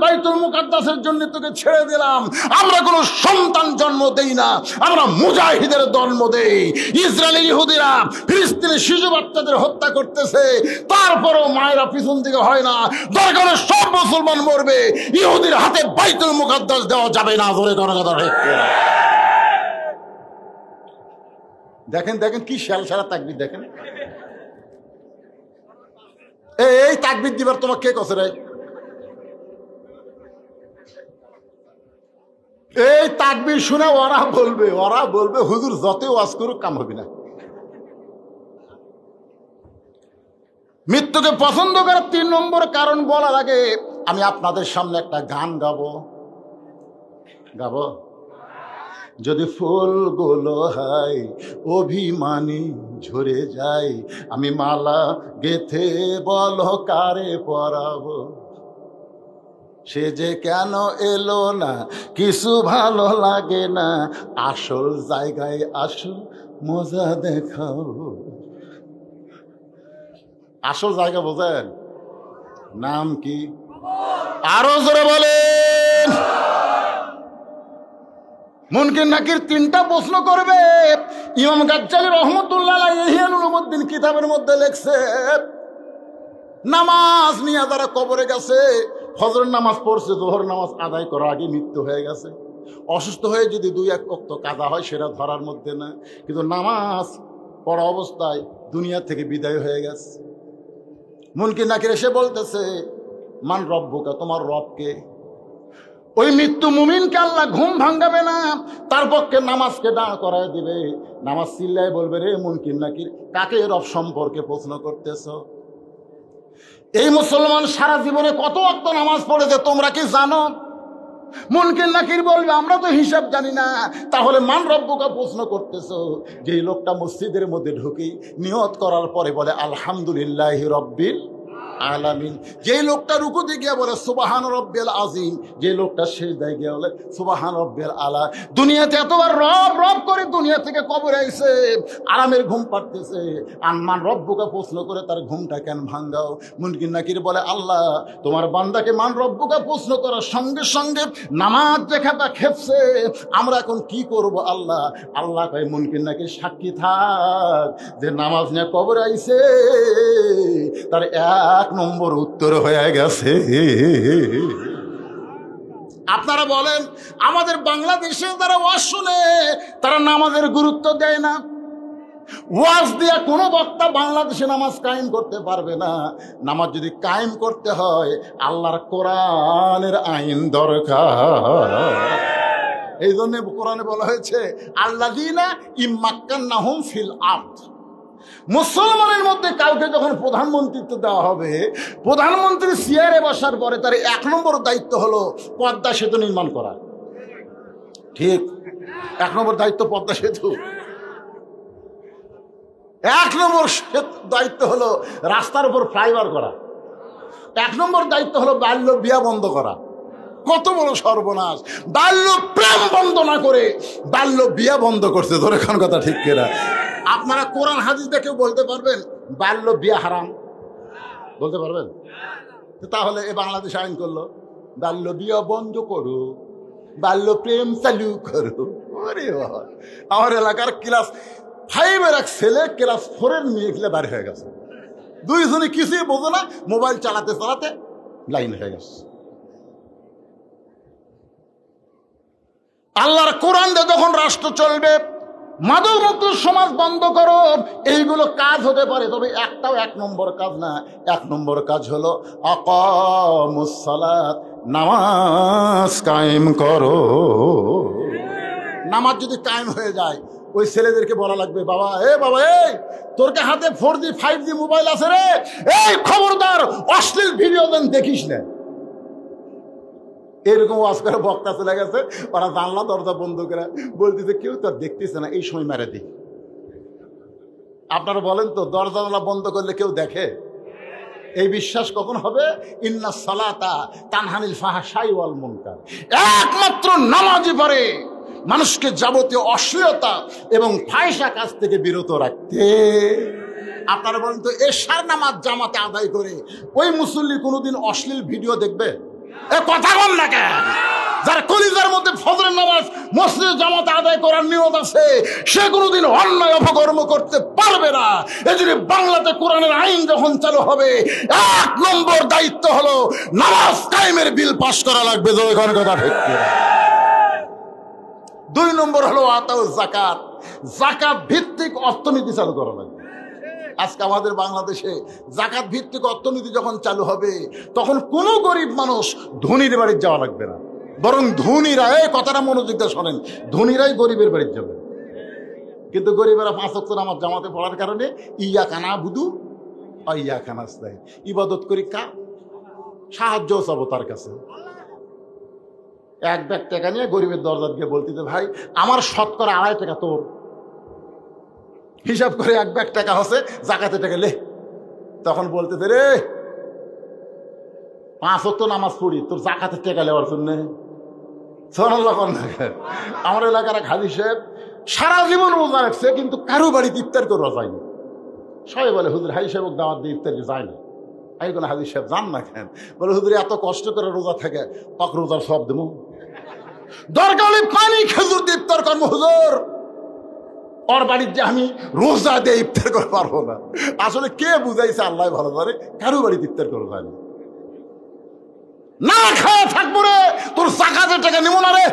বাইতুল মুকাদ্দাসের জন্য তোকে ছেড়ে দিলাম। আমরা কোনো সন্তান জন্ম দেই না, আমরা মুজাহিদের জন্ম দেই। ইসরায়েলি ইহুদিরা ফিলিস্তিনের শিশু বাচ্চাদের হত্যা করতেছে, তারপরও মায়েরা পিছন দিকে হয় না। দরকারে সব মুসলমান মরবে, ইহুদির হাতে বাইতুল মুকাদ্দাস দেওয়া যাবে না। ধরে দেখেন দেখেন কি সারা তাকবীর দেখেন। এই তাকবীর দিবার তোমার কে কছে রে? এই তাকবীর শুনে ওরা বলবে হুজুর যতই ওয়াজ করুক কাম হবে না। মৃত্যুকে পছন্দ করার 3 নম্বর কারণ বলার আগে আমি আপনাদের সামনে একটা গান গাবো। যদি ফুলগুলো হয় অভিমানী ঝরে যায়, আমি মালা গেথে বলো কারে পরাবো। সে যে কেন এলো না, কিছু ভালো লাগে না, আসল জায়গায় আসো, মজা দেখাও। আসল জায়গা বোঝেন? নাম কি? আরো জোরে বলেন। মুনকির নাকির তিনটা প্রশ্ন করবে। ইমাম গাজ্জালী রহমতুল্লাহ আলাইহি ইহয়া উলুমুদ্দিন কিতাবের মধ্যে লেখছে, নামাজ নিয়ে যারা কবরে গেছে, ফজরের নামাজ পড়ছে, জোহর নামাজ আদায় করার আগে মৃত্যু হয়ে গেছে, অসুস্থ হয়ে যদি 2-1 ওয়াক্ত কাজা হয় সেটা ধরার মধ্যে না, কিন্তু নামাজ পড়া অবস্থায় দুনিয়া থেকে বিদায় হয়ে গেছে। মুনকির নাকির এসে বলতেছে, মান রব্বুকা, তোমার রবকে? ওই মৃত্যু মুমিনকে আল্লাহ ঘুম ভাঙাবে না, তার পক্ষে নামাজকে দাঁড় করায় দিবে। নামাজ চিল্লায় বলবে, রে মুনকির নাকির, কাকে রব সম্পর্কে প্রশ্ন করতেছ? এই মুসলমান সারা জীবনে কত ওয়াক্ত নামাজ পড়েছে তোমরা কি জানো? মুনকির নাকির বলবে, আমরা তো হিসাব জানি না। তাহলে মান রব্বুকা প্রশ্ন করতেছ? যেই লোকটা মসজিদের মধ্যে ঢুকেই নিয়ত করার পরে বলে আলহামদুলিল্লাহি রব্বিল আলামিন, যেই লোকটা রুকুতে গিয়ে বলে সুবহান রব্বিল আযীম, যে লোকটা সিজদায় গিয়ে বলে সুবহান রব্বিল আলা, দুনিয়াতে এতবার রব রব করে দুনিয়া থেকে কবরে আইছে, আরামের ঘুম পাড়তেছে, আর মান রব্বুকা প্রশ্ন করে তার ঘুমটা কেন ভাঙ্গাও? মুনকির নাকির বলে, আল্লাহ তোমার বান্দাকে মান রব্বুকা প্রশ্ন করার সঙ্গে সঙ্গে নামাজ দেখাটা খেপছে, আমরা এখন কি করব আল্লাহ? আল্লাহ কয়, মুনকির নাকির সাক্ষী থাক যে নামাজ নিয়ে কবরে আইছে, তার 1 নম্বর উত্তর হয়ে গেছে। আপনারা বলেন, আমাদের বাংলাদেশে যারা ওয়াজ শুনে তারা নামাজের গুরুত্ব দেয় না। ওয়াজ দিয়া কোনো বক্তা বাংলাদেশে নামাজ কায়েম করতে পারবে না। নামাজ যদি কায়েম করতে হয়, আল্লাহর কোরআনের আইন দরকার। এই জন্য কোরআনে বলা হয়েছে, আল্লাযীনা ইম্মাক্কান্নাহুম ফিল আরদ। মুসলমানের মধ্যে কাউকে যখন প্রধানমন্ত্রিত্ব দেওয়া হবে, প্রধানমন্ত্রী চেয়ারে বসার পরে তার 1 নম্বর দায়িত্ব হলো পদ্মা সেতু নির্মাণ করা। ঠিক, 1 নম্বর দায়িত্ব পদ্মা সেতু। 1 নম্বর দায়িত্ব হলো রাস্তার উপর ফ্লাইওভার করা। 1 নম্বর দায়িত্ব হলো বাল্য বিয়া বন্ধ করা। কত বড় সর্বনাশ! বাল্য প্রেম বন্ধ না করে বাল্য বিয়া বন্ধ করছে। ধরে কোন কথা ঠিক কিনা? আপনারা কোরআন হাদিস দেখেও বলতে পারবেন বাল্য বিয়া হারাম? বলতে পারবেন? তাহলে এ বাংলাদেশ আইন করলো, বাল্য বিয়া বন্ধ করো, বাল্য প্রেম চালু করো। আরে বাবা, আমার এলাকার ক্লাস 5-এর এক ছেলে ক্লাস 4-এর মেয়ে খেলে বাড়ি হয়ে গেছে। 2 জনে কিছুই বোঝে না, মোবাইল চালাতে চালাতে লাইন হয়ে গেছে। আল্লাহর কোরআন দিয়ে যখন রাষ্ট্র চলবে, মাদক মুক্ত সমাজ বন্ধ করো, এইগুলো কাজ হতে পারে, তবে একটাও 1 নম্বর কাজ না। 1 নম্বর কাজ হলো আকামুস সালাত, নামাজ কায়েম করো। নামাজ যদি কায়েম হয়ে যায়, ওই ছেলেদেরকে বলা লাগবে, বাবা বাবা, তোর হাতে 4G 5G মোবাইল আছে রে, এই খবরদার অশ্লীল ভিডিও দেখিস না। এরকম ওয়াজ করে বক্তা চলে গেছে, ওরা জানলা দরজা বন্ধ করে বলতেছে, কেউ তো দেখতেছে না, এই সময় মেরে দিই। আপনারা বলেন তো, দরজা জানলা বন্ধ করলে কেউ দেখে? এই বিশ্বাস কখন হবে? ইন্নাস সালাতা তানহানিল ফাহশাই ওয়াল মুনকার। একমাত্র নামাজই পারে মানুষকে যাবতীয় অশ্লীলতা এবং ফাহিশা কাজ থেকে বিরত রাখতে। আপনারা বলেন তো, এশার নামাজ জামাতে আদায় করে ওই মুসল্লি কোনোদিন অশ্লীল ভিডিও দেখবে? কথা বল না কেন? যার কলিজার মধ্যে ফজরের নামাজ মসজিদে জামাতে আদায় করার নিয়ত আছে, সে কোনোদিন অন্যায় অপকর্ম করতে পারবে না। এজন্য বাংলাতে কোরআনের আইন যখন চালু হবে, 1 নম্বর দায়িত্ব হলো নামাজ কায়েমের বিল পাস করা লাগবে। যখন কথা ঠিক। 2 নম্বর হলো আতাউ যাকাত, যাকাত ভিত্তিক অর্থনীতি চালু করা লাগবে। আজকে আমাদের বাংলাদেশে যাকাত ভিত্তিক অর্থনীতি যখন চালু হবে, তখন কোনো গরিব মানুষ ধনীর বাড়ি যাওয়া লাগবে না, বরং ধনীরা, এই কথাটা মনোযোগ দিয়ে শোনেন, ধনীরাই গরিবের বাড়ি যাবে। কিন্তু গরিবেরা 5 ওয়াক্ত নামাজ জামাতে পড়ার কারণে ইয়াকা নাবুদু ওয়া ইয়াকা নাস্তাইন, ইবাদত করি কার? সাহায্য চাবো তার কাছে। 1 ব্যাগ টাকা নিয়ে গরিবের দরজা দিয়ে বলতেছে, ভাই আমার শতকরা 2.5 টাকা তোর। হিসাব করে 1 ব্যাগ টাকা হচ্ছে, জাকাতে টাকা লে। তখন বলতেছে, রে 5 ওয়াক্ত নামাজ পড়ি, তোর জাকাতের টাকা নেওয়ার জন্য। সুবহানাল্লাহ। আমার এলাকার এক হাজী সাহেব সারা জীবন রোজা রাখছে, কিন্তু কারো বাড়িতে ইফতার করে যায়নি। সবাই বলে হুজুর হাজী সাহেব দাওয়াত দিয়ে ইফতারি যায় না। আমি কোনো হাজী সাহেব যান না কেন? বলে হুজুর এত কষ্ট করে রোজা থাকে, তক রোজার সব দেবো, দরকার হলে পানি খেজুর দিয়ে ইফতার করবো হুজুর, ওর বাড়ির যে আমি রোজা দিয়ে ইফতার করে পারবো না। আসলে কে বুঝাইছে আল্লাহ ভালো করে, কারো বাড়িতে ইফতার করে যায় না। না খাওয়া থাকবো রে, তোর জাকাতের টাকা নিব না রে।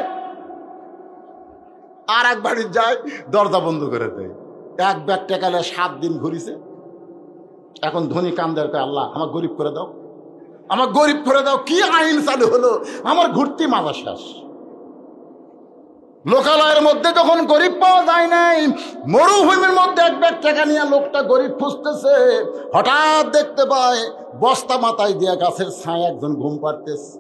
আর এক বাড়ির যায়, দরজা বন্ধ করে দেয়। এক ব্যাগ টাকা 7 দিন ঘুরিছে। এখন ধনী কান্দার কে আল্লাহ আমার গরিব করে দাও, আমার গরিব করে দাও। কি আইন চালু হলো, আমার ঘুরতি মাজা শেষ। লোকালয়ের মধ্যে যখন গরিব পাওয়া যায় নাই, মরুভূমির মধ্যে এক ব্যাগ টাকা নিয়ে লোকটা গরিব খুঁজতেছে, হঠাৎ দেখতে পায় বস্তা মাথায় দিয়া গাছের ছায় একজন ঘুম পাড়তেছে।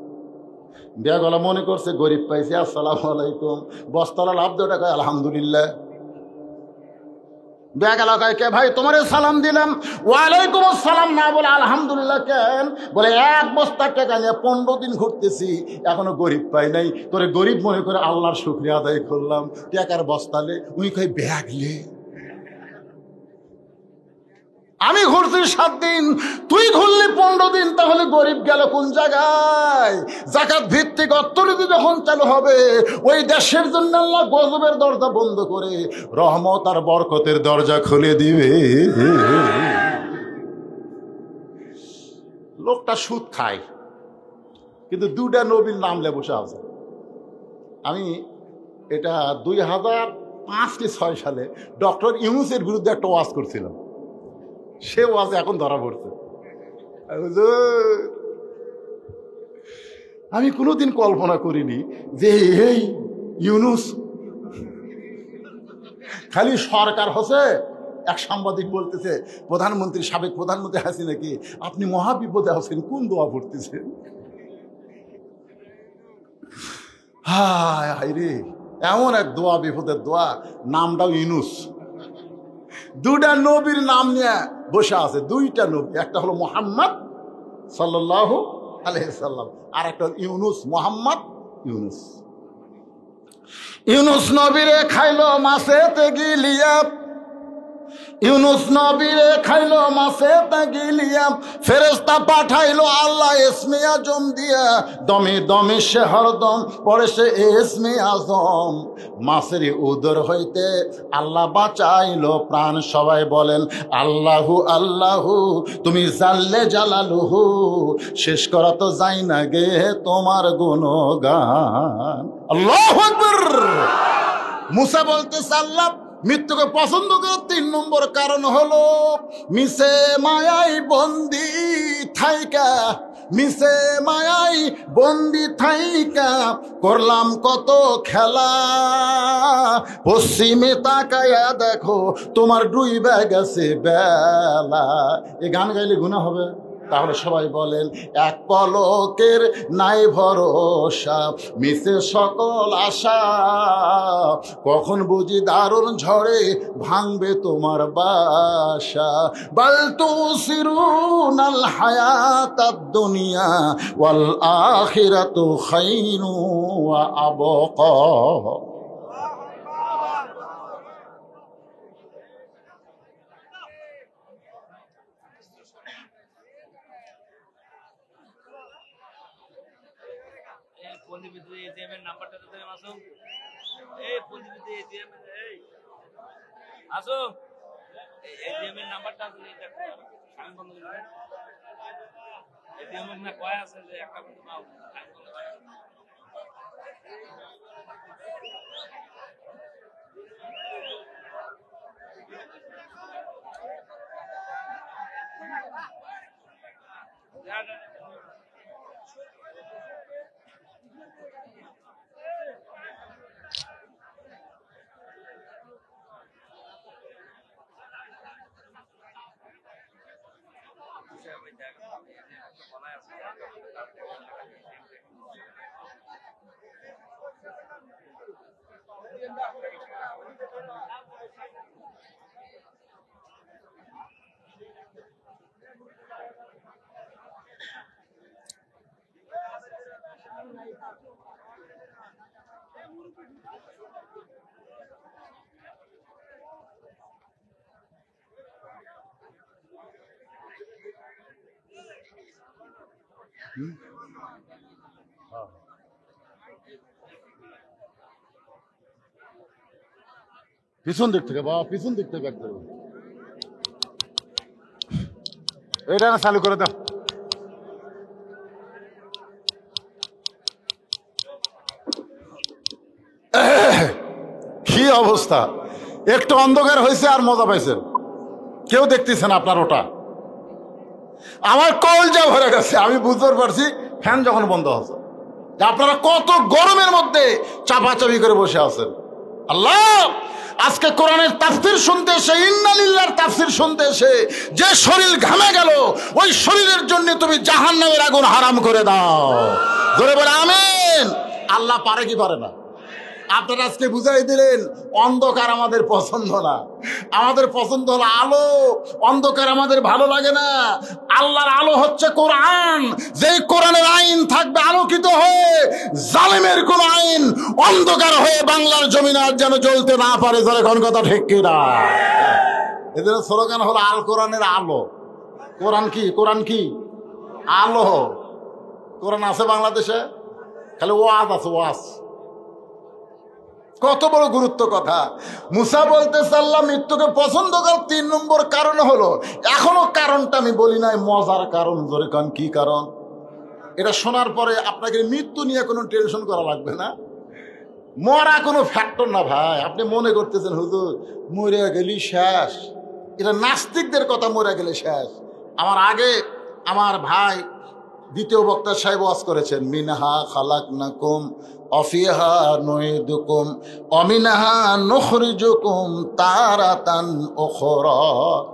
বিয়াগলা মনে করছে গরিব পাইছে, আসসালামু আলাইকুম। বস্তালা লাভ দেওয়া টাকা আলহামদুলিল্লাহ। বিয়াগলা কয় কে ভাই তোমারে সালাম দিলাম। ওয়ালাইকুম আসসালাম না বলে আলহামদুলিল্লাহ কেন? বলে এক বস্তা টাকা নিয়ে 15 দিন ঘুরতেছি, এখনো গরিব পাই নাই। তোরে গরিব মনে করে আল্লাহর শুকরিয়া আদায় করলাম। টাকার বস্তালে উনি কয় ব্যাগলে আমি ঘুরছি 7 দিন, তুই ঘুরলি 15 দিন, তাহলে গরিব গেল কোন জায়গায়? জাকাত ভিত্তিক অর্থনীতি যখন চালু হবে, ওই দেশের জন্য আল্লাহ গজবের দরজা বন্ধ করে রহমত আর বরকতের দরজা খুলে দিবে। লোকটা সুদ খায়, কিন্তু 2টা নবীর নাম লে বসে আছে। আমি এটা 2005 কি 6 সালে ডক্টর ইউনূসের বিরুদ্ধে একটা ওয়াজ করছিলাম। সে ওয়াজ এখন ধরা পড়ছে। আমি কোনোদিন কল্পনা করিনি যে এই ইউনূস খালি সরকার হচ্ছে। এক সাংবাদিক বলতেছে, প্রধানমন্ত্রী, সাবেক প্রধানমন্ত্রী হাসিনা কি আপনি মহাবিপদে আছেন, কোন দোয়া পড়তেছেন? হায় হায় রে, এমন এক দোয়া, বিপদের দোয়া, নামটাও ইউনূস। 2টা নবীর নাম নিয়ে বসে আছে। 2টা নবী, একটা হলো মুহাম্মদ সাল্লাল্লাহু আলাইহি সাল্লাম, আর একটা ইউনূস, মুহাম্মদ ইউনূস। ইউনূস নবীরে খাইলো মাছেতে গিলিয়া, ইউনূস নবীরে খাইলো মাছেতে গিলিয়া, ফেরেশতা পাঠাইলো আল্লাহ ইসমে আজম দিয়া, দমে দমে সে হরদম পড়ে সে ইসমে আজম। মাছের উদর হইতে আল্লাহ বাঁচাইলো প্রাণ। সবাই বলেন আল্লাহু আল্লাহু, তুমি জাল্লে জালালুহু, শেষ করা তো যাই না গে তোমার গুণগান। আল্লাহু আকবার। মুসা বলতেছে আল্লাহ মৃত্যুকে পছন্দ করে 3 নম্বর কারণ হলো মিশে মায়াই বন্দি থাইকা, মিশে মায়াই বন্দি থাইকা করলাম কত খেলা, পশ্চিমে তাকায়া দেখো তোমার ডুইবা গেছে বেলা। এই গান গাইলে গুনাহ হবে? তাহলে সবাই বলেন এক পলকের নাই ভরসা, মিশে সকল আশা, কখন বুঝি দারুণ ঝড়ে ভাঙবে তোমার বাসা। বাল তুসিরুনাল হায়াতাদ দুনিয়া ওয়াল আখিরাতু খায়রু ওয়া আবকা। নাম্বারটা তো মাসুম, এই পল্লীবিদ্যুৎ এটিএম, এই মাসুম এটিএম এর নাম্বারটা আছে, আমি বন্ধ করে এটিএম না কয় আছে যে একটা বন্ধু নাও আমি বন্ধ করে। বলা আছে পিছন দিক থেকে বাবা, পিছন দিক থেকে ব্যাক করবো। এটা না চালু করে দাও। কি অবস্থা! একটু অন্ধকার হয়েছে আর মজা পাইছেন, কেউ দেখতেছেন আপনার ওটা। আমার কলজা ভরে গেছে, আমি বুঝতে পারছি ফ্যান যখন বন্ধ হচ্ছে যে আপনারা কত গরমের মধ্যে চাপাচাপি করে বসে আছেন। আল্লাহ, আজকে কোরআনের তাফসীর শুনতে এসে, ইন্নালিল্লাহর তাফসীর শুনতে এসে যে শরীর ঘামে গেল, ওই শরীরের জন্য তুমি জাহান্নামের আগুন হারাম করে দাও। জোরে বলে আমিন। আল্লাহ পারে কি পারে না? আপনারা আজকে বুঝাই দিলেন অন্ধকার আমাদের পছন্দ না, আমাদের পছন্দ হলো আলো। অন্ধকার আমাদের ভালো লাগে না। আল্লাহর আলো হচ্ছে কোরআন। যেই কোরআনের আইন থাকবে আলোকিত হয়ে, জালেমের কোন আইন অন্ধকার হয়ে বাংলার জমিন আর যেন জ্বলতে না পারে। ধরে কোন কথা ঠিক কিনা? এদের স্লোগান হলো আল কোরআনের আলো। কোরআন কি? কোরআন কি? আলো। কোরআন আছে বাংলাদেশে, খালি ওয়াজ আছে, ওয়াজ। কত বড় গুরুত্ব কথা। মুসা বলতেছে আল্লাহ মৃত্যুকে পছন্দ করার 3 নম্বর কারণ হলো, এখনো কারণটা আমি বলি নাই, মজার কারণ। জোরে কান, কি কারণ? এটা শোনার পরে আপনাকে মৃত্যু নিয়ে কোনো টেনশন করা লাগবে না। মরা কোনো ফ্যাক্টর না ভাই। আপনি মনে করতেছেন হুজুর মরে গেলি শেষ, এটা নাস্তিকদের কথা, মরে গেলে শেষ। আমার আগে আমার ভাই দ্বিতীয় বক্তা সাহেব ওয়াজ করেছেন, মিনহা খালাকনাকুম অফিহা নুইদুকুম অমিনহা নুখরিজুকুম তারাতান উখরা।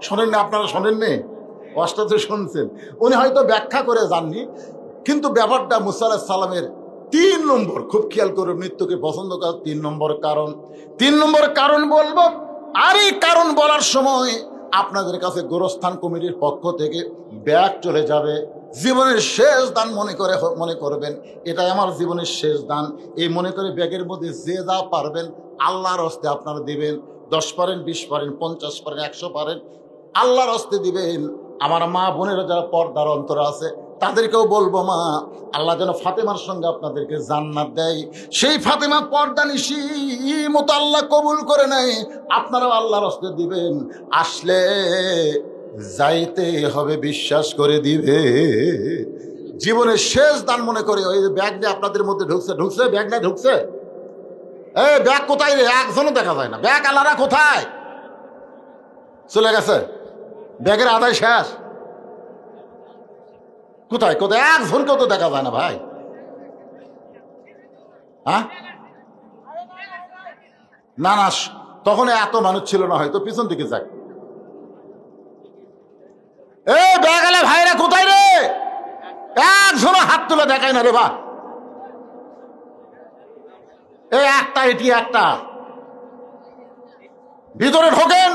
শোনেননি আপনারা? শোনেননি? ওয়াজটা তো শুনছেন। উনি হয়তো ব্যাখ্যা করে যাননি, কিন্তু ব্যাপারটা মুসা আলাইহিস সালামের 3 নম্বর, খুব খেয়াল করে, মৃত্যুকে পছন্দ করার 3 নম্বর কারণ। 3 নম্বর কারণ বলবো, আর এই কারণ বলার সময় আপনাদের কাছে গোরস্থান কমিটির পক্ষ থেকে ব্যাগ চলে যাবে। জীবনের শেষ দান মনে করবেন, এটাই আমার জীবনের শেষ দান। এই মনে করে ব্যাগের মধ্যে যে যা পারবেন আল্লাহর হস্তে আপনারা দিবেন। 10 পারেন, 20 পারেন, 50 পারেন, 100 পারেন, আল্লাহর হস্তে দিবেন। আমার মা বোনেরা যারা পর্দার অন্তরে আছে তাদেরকেও বলবো, মা, আল্লাহ যেন ফাতেমার সঙ্গে আপনাদেরকে জান্নাত দেয়। সেই ফাতেমা পর্দা নিশি মতো আল্লাহ কবুল করে নেয়। আপনারাও আল্লাহর হস্তে দিবেন। আসলে যাইতে হবে, বিশ্বাস করে দিবে। জীবনের শেষ দান মনে করে ওই ব্যাগ যে আপনাদের মধ্যে ঢুকছে, ব্যাগ না ঢুকছে? এই ব্যাগ কোথায় রে? একজনও দেখা যায় না। ব্যাগ আল্লাহরা কোথায় চলে গেছে? ব্যাগের আদায় শেষ। কোথায় কোথায়? একজনকেও তো দেখা যায় না ভাই। হ্যাঁ, না না, তখন এত মানুষ ছিল না, হয়তো পিছন দিকে যাক। এ ব্যাগালে ভাইরা কোথায় রে? একজনও হাত তুলে দেখায় না রে বা। এই একটা, এটি একটা, ভিতরে ঢোকেন।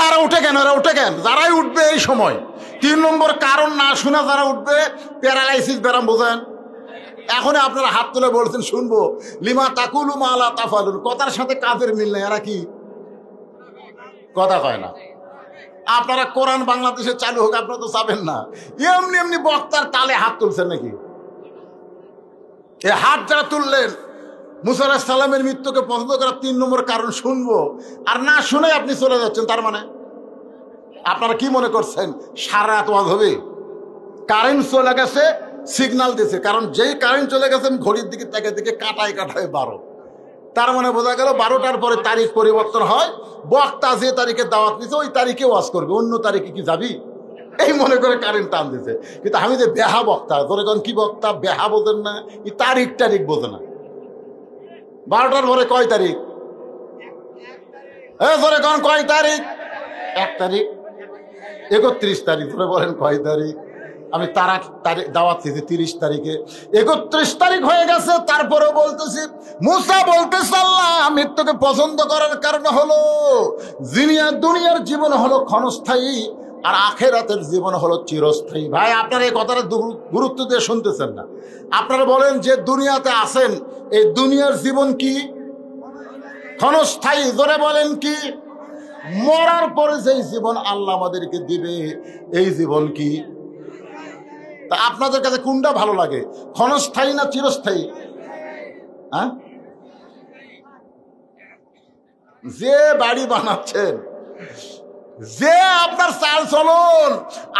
আর উঠে কেন? এরা উঠে কেন? যারাই উঠবে এই সময় 3 নম্বর কারণ না শোনা যারা উঠবে, প্যারালাইসিস ব্যারাম, বোঝেন? এখন আপনারা হাত তুলে বলছেন শুনবো, লিমা তাকুলু মা লা তাফালুন। কথার সাথে কাজের মিল নেই। এরা কি কথা কয় না? আপনারা কোরআন বাংলাদেশে চালু হোক, আপনারা তো চাবেন না। এমনি এমনি বক্তার তালে হাত তুলছেন নাকি? এই হাত যারা তুললেন, মুসা আলাইহিস সালামের মৃত্যুকে পছন্দ করার 3 নম্বর কারণ শুনবো, আর না শুনে আপনি চলে যাচ্ছেন। তার মানে আপনারা কি মনে করছেন সারা রাত ওয়াজ হবে? কারেন্ট চলে গেছে, সিগন্যাল দিয়েছে, কারণ যেই কারেন্ট চলে গেছে ঘড়ির দিকে দিকে কাটায় 12। তার মানে বোঝা গেল 12টার পরে তারিখ পরিবর্তন হয়। বক্তা যে তারিখে দাওয়াত নিছে ওই তারিখে ওয়াজ করবে, অন্য তারিখে কি যাবি? এই মনে করে কারেন্ট টান দিছে। কিন্তু আমি যে বেহা বক্তা, ধরে কোন কি বক্তা, বেহা বোঝেন না, এই তারিখ বোঝে না। 12টার পরে কয় তারিখ? ধরে কোন কয় তারিখ? 1 তারিখ, 31 তারিখ, ধরে বলেন কয় তারিখ? আমি তারিখ দাওয়াত দিয়েছি 30 তারিখে, 31 তারিখ হয়ে গেছে। তারপরে বলতেছি, মুসা বলতেছে আল্লাহ মৃত্যুকে পছন্দ করার কারণ হলো দুনিয়ার জীবন হলো ক্ষণস্থায়ী, আর আখেরাতের জীবন হলো চিরস্থায়ী। ভাই, আপনারা এই কথাটা গুরুত্ব দিয়ে শুনতেছেন না। আপনারা বলেন যে দুনিয়াতে আছেন, এই দুনিয়ার জীবন কি ক্ষণস্থায়ী, জোরে বলেন কি? মরার পরে যেই জীবন আল্লাহ আমাদেরকে দিবে এই জীবন কি? তা আপনাদের কাছে কোনটা ভালো লাগে, ক্ষণস্থায়ী না চিরস্থায়ী? হ্যাঁ, যে বাড়ি বানাচ্ছেন, যে আপনার চাল চলন,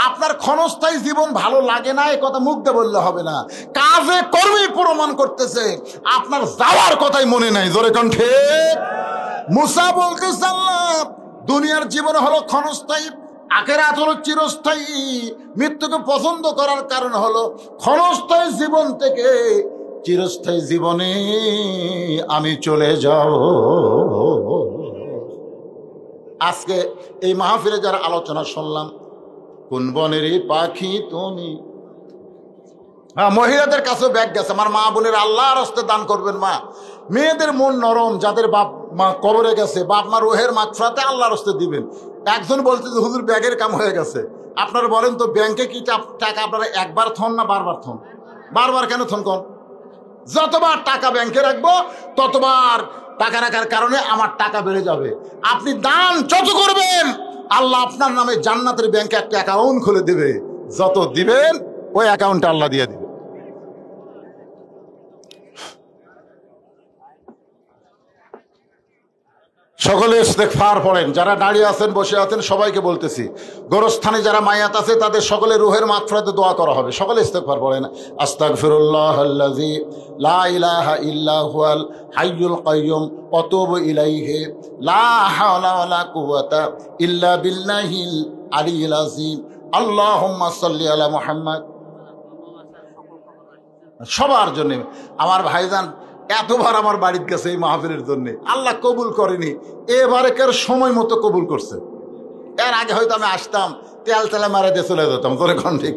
আপনার ক্ষণস্থায়ী জীবন ভালো লাগে না, এ কথা মুখ দিয়ে বললে হবে না, কাজে কর্মে প্রমাণ করতেছে আপনার যাওয়ার কথাই মনে নাই। জোরে কোন ঠিক? মুসা বলতেছে আল্লাহ দুনিয়ার জীবন হলো ক্ষণস্থায়ী, আখিরাত হলো চিরস্থায়ী। মৃত্যুকে পছন্দ করার কারণ হলো ক্ষণস্থায়ী জীবন থেকে চিরস্থায়ী জীবনে আমি চলে যাব। আজকে এই মাহফিলে যারা আলোচনা শুনলাম, কোন বনেরই পাখি তুমি। হ্যাঁ, মহিলাদের কাছেও ব্যাগ গেছে, আমার মা বোনের আল্লাহর হস্তে দান করবেন। মা মেয়েদের মন নরম, যাদের বাপ মা কবরে গেছে, বাপ মা রোহের মাগফিরাতে আল্লাহর হস্তে দিবেন। একজন বলতে যে হুজুর ব্যাগের কাম হয়ে গেছে। আপনারা বলেন তো, ব্যাংকে কি টাকা আপনারা একবার থন না বারবার থন? বারবার কেন থন কোন? যতবার টাকা ব্যাংকে রাখবো ততবার টাকা রাখার কারণে আমার টাকা বেড়ে যাবে। আপনি দান যত করবেন আল্লাহ আপনার নামে জান্নাতের ব্যাংকে একটা অ্যাকাউন্ট খুলে দেবে, যত দিবেন ওই অ্যাকাউন্টে আল্লাহ দিয়ে দিবে। সকলে ইস্তেগফার পড়েন, যারা দাঁড়িয়ে আছেন বসে আছেন সবাইকে বলতেছি, গোরস্থানে যারা মায়াত আছে তাদের সকলে রুহের মাগফিরাতে দোয়া করা হবে। সকলে ইস্তেগফার পড়েন। আস্তাগফিরুল্লাহাল্লাযী লা ইলাহা ইল্লা হুয়াল হাইয়ুল কাইয়্যুম ওয়া আতুবু ইলাইহি লা হাওলা ওয়ালা কুওয়াতা ইল্লা বিল্লাহিল আলিয়্যিল আযীম। আল্লাহুম্মা সাল্লি আলা মুহাম্মদ। সবার জন্য আমার ভাইজান এতবার আমার বাড়ির কাছে এই মাহফিলের জন্য, আল্লাহ কবুল করেনি, এবারেকার সময় মতো কবুল করছে। এর আগে হয়তো আমি আসতাম তেল তেলে মারা দিয়ে চলে যেতাম। তোরে কোন ঠিক?